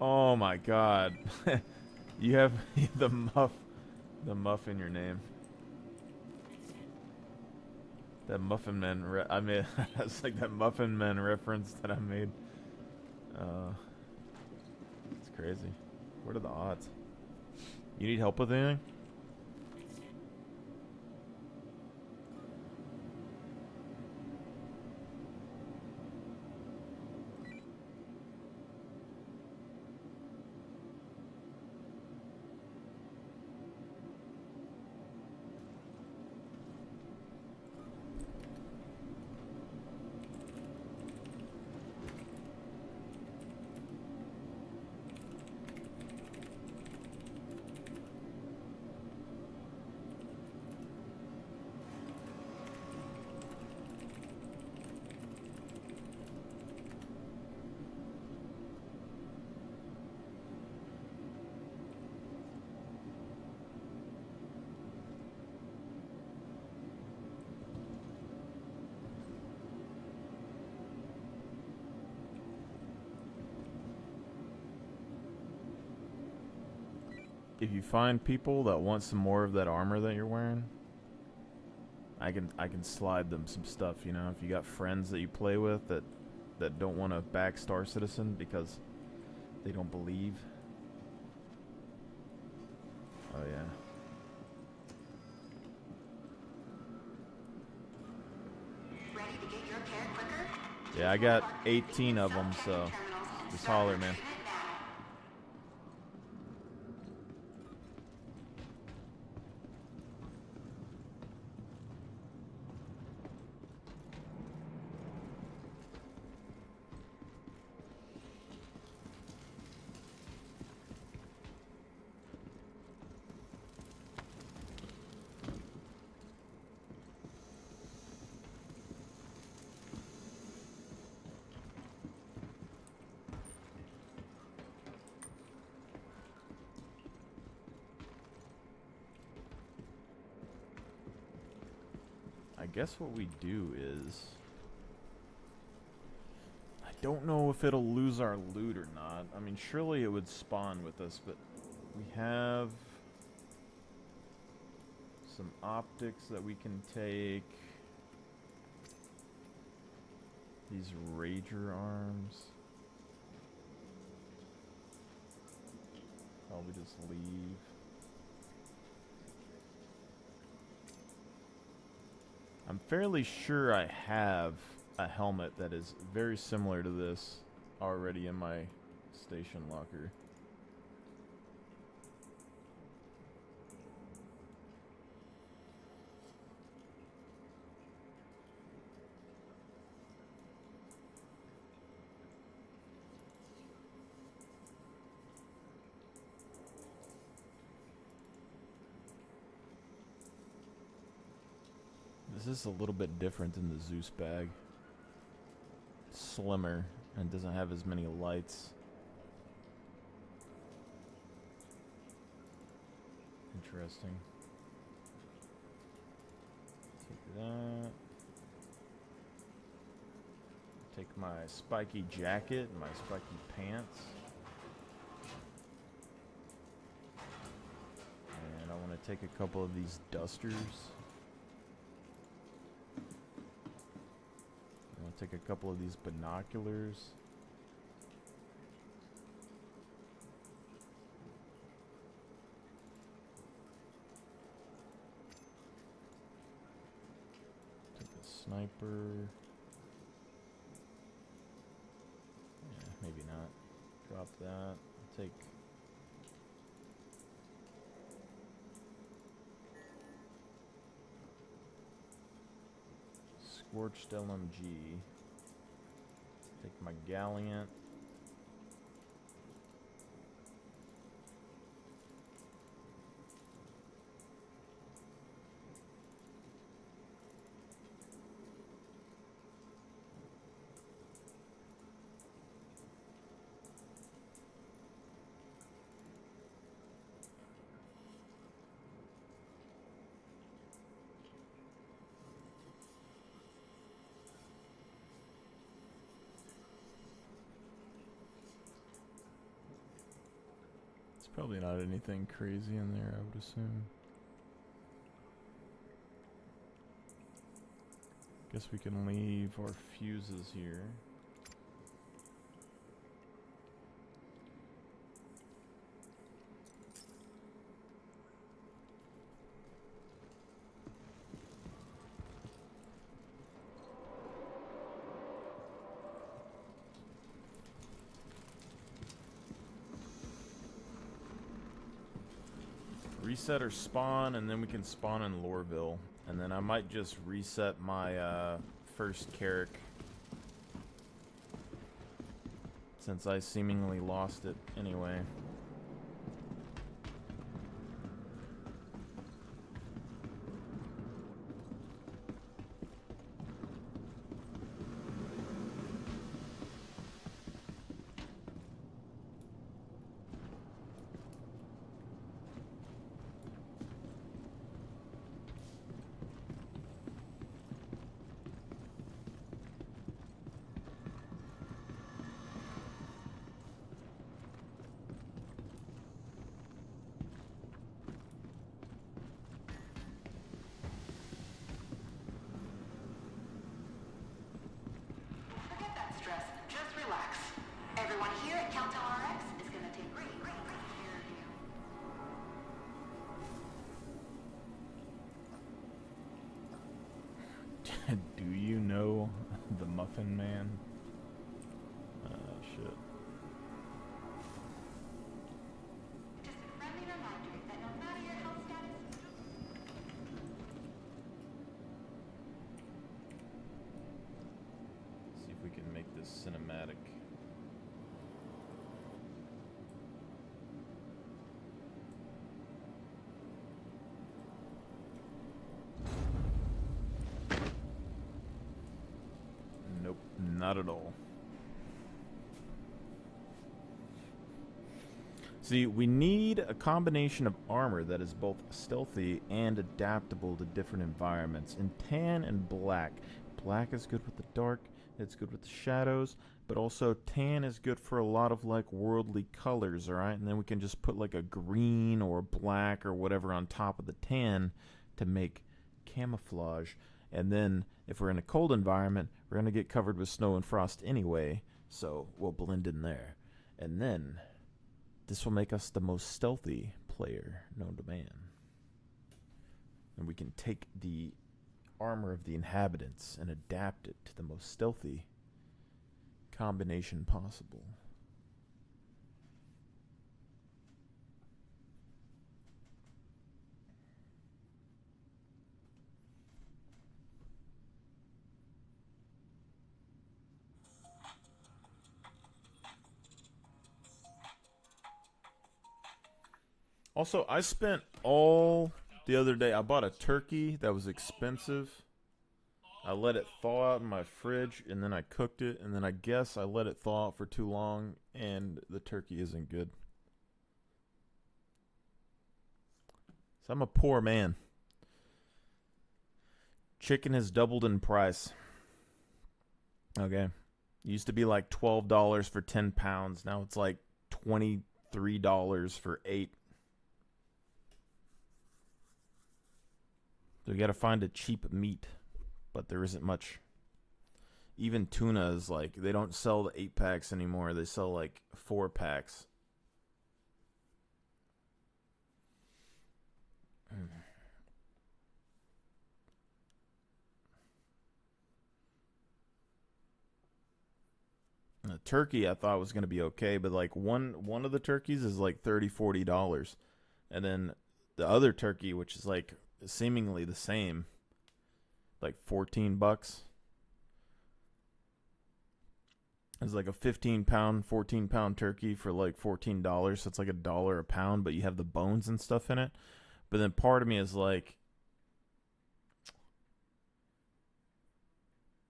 S1: Oh my god. You have the muff in your name. That Muffin Man I made that's like that Muffin Man reference that I made. It's crazy. What are the odds? You need help with anything? If you find people that want some more of that armor that you're wearing, I can slide them some stuff, you know. If you got friends that you play with that don't want to back Star Citizen because they don't believe. Oh yeah.
S3: Ready to get your pair quicker?
S1: Yeah, I got 18 of them, so just holler, man. I guess what we do is... I don't know if it'll lose our loot or not. I mean, surely it would spawn with us, but we have some optics that we can take. These Rager arms. Probably just leave. I'm fairly sure I have a helmet that is very similar to this already in my station locker. This is a little bit different than the Zeus bag. Slimmer and doesn't have as many lights. Interesting. Take that. Take my spiky jacket and my spiky pants. And I want to take a couple of these dusters. Take a couple of these binoculars. Take a sniper. Yeah, maybe not. Drop that. Take Scorched LMG. Take my Galliant. Probably not anything crazy in there, I would assume. Guess we can leave our fuses here. Reset or spawn, and then we can spawn in Loreville. And then I might just reset my first Carrick, since I seemingly lost it anyway.
S3: Forget that stress. Just relax. Everyone here at Countdown RX is going to take great care of you.
S1: Do you know the Muffin Man? Shit.
S3: Just a friendly reminder that no matter your health status,
S1: See if we can make this cinematic. Nope, not at all. See, we need a combination of armor that is both stealthy and adaptable to different environments. In tan and black. Black is good with the dark, it's good with the shadows, but also tan is good for a lot of like worldly colors, alright? And then we can just put like a green or black or whatever on top of the tan to make camouflage. And then if we're in a cold environment, we're going to get covered with snow and frost anyway, so we'll blend in there. And then this will make us the most stealthy player known to man. And we can take the armor of the inhabitants and adapt it to the most stealthy combination possible. Also, I spent all the other day. I bought a turkey that was expensive. I let it thaw out in my fridge, and then I cooked it, and then I guess I let it thaw out for too long, and the turkey isn't good. So I'm a poor man. Chicken has doubled in price. Okay. It used to be like $12 for 10 pounds. Now it's like $23 for 8. So you gotta find a cheap meat, but there isn't much. Even tuna is like, they don't sell the 8-packs anymore. They sell like 4-packs. The turkey I thought was gonna be okay, but like one of the turkeys is like $30-$40, and then the other turkey, which is like seemingly the same, like $14. It's like a 15-pound, 14-pound turkey for like $14. So it's like $1 a pound, but you have the bones and stuff in it. But then part of me is like,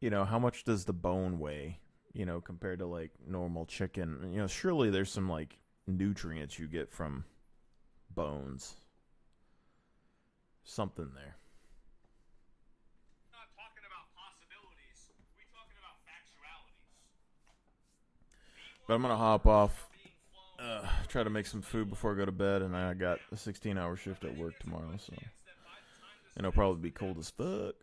S1: you know, how much does the bone weigh, you know, compared to like normal chicken? You know, surely there's some like nutrients you get from bones. Something there.
S6: Not talking about possibilities. We talking about factualities.
S1: But I'm gonna hop off, try to make some food before I go to bed, and I got a 16-hour shift at work tomorrow, so and it'll probably be cold as fuck.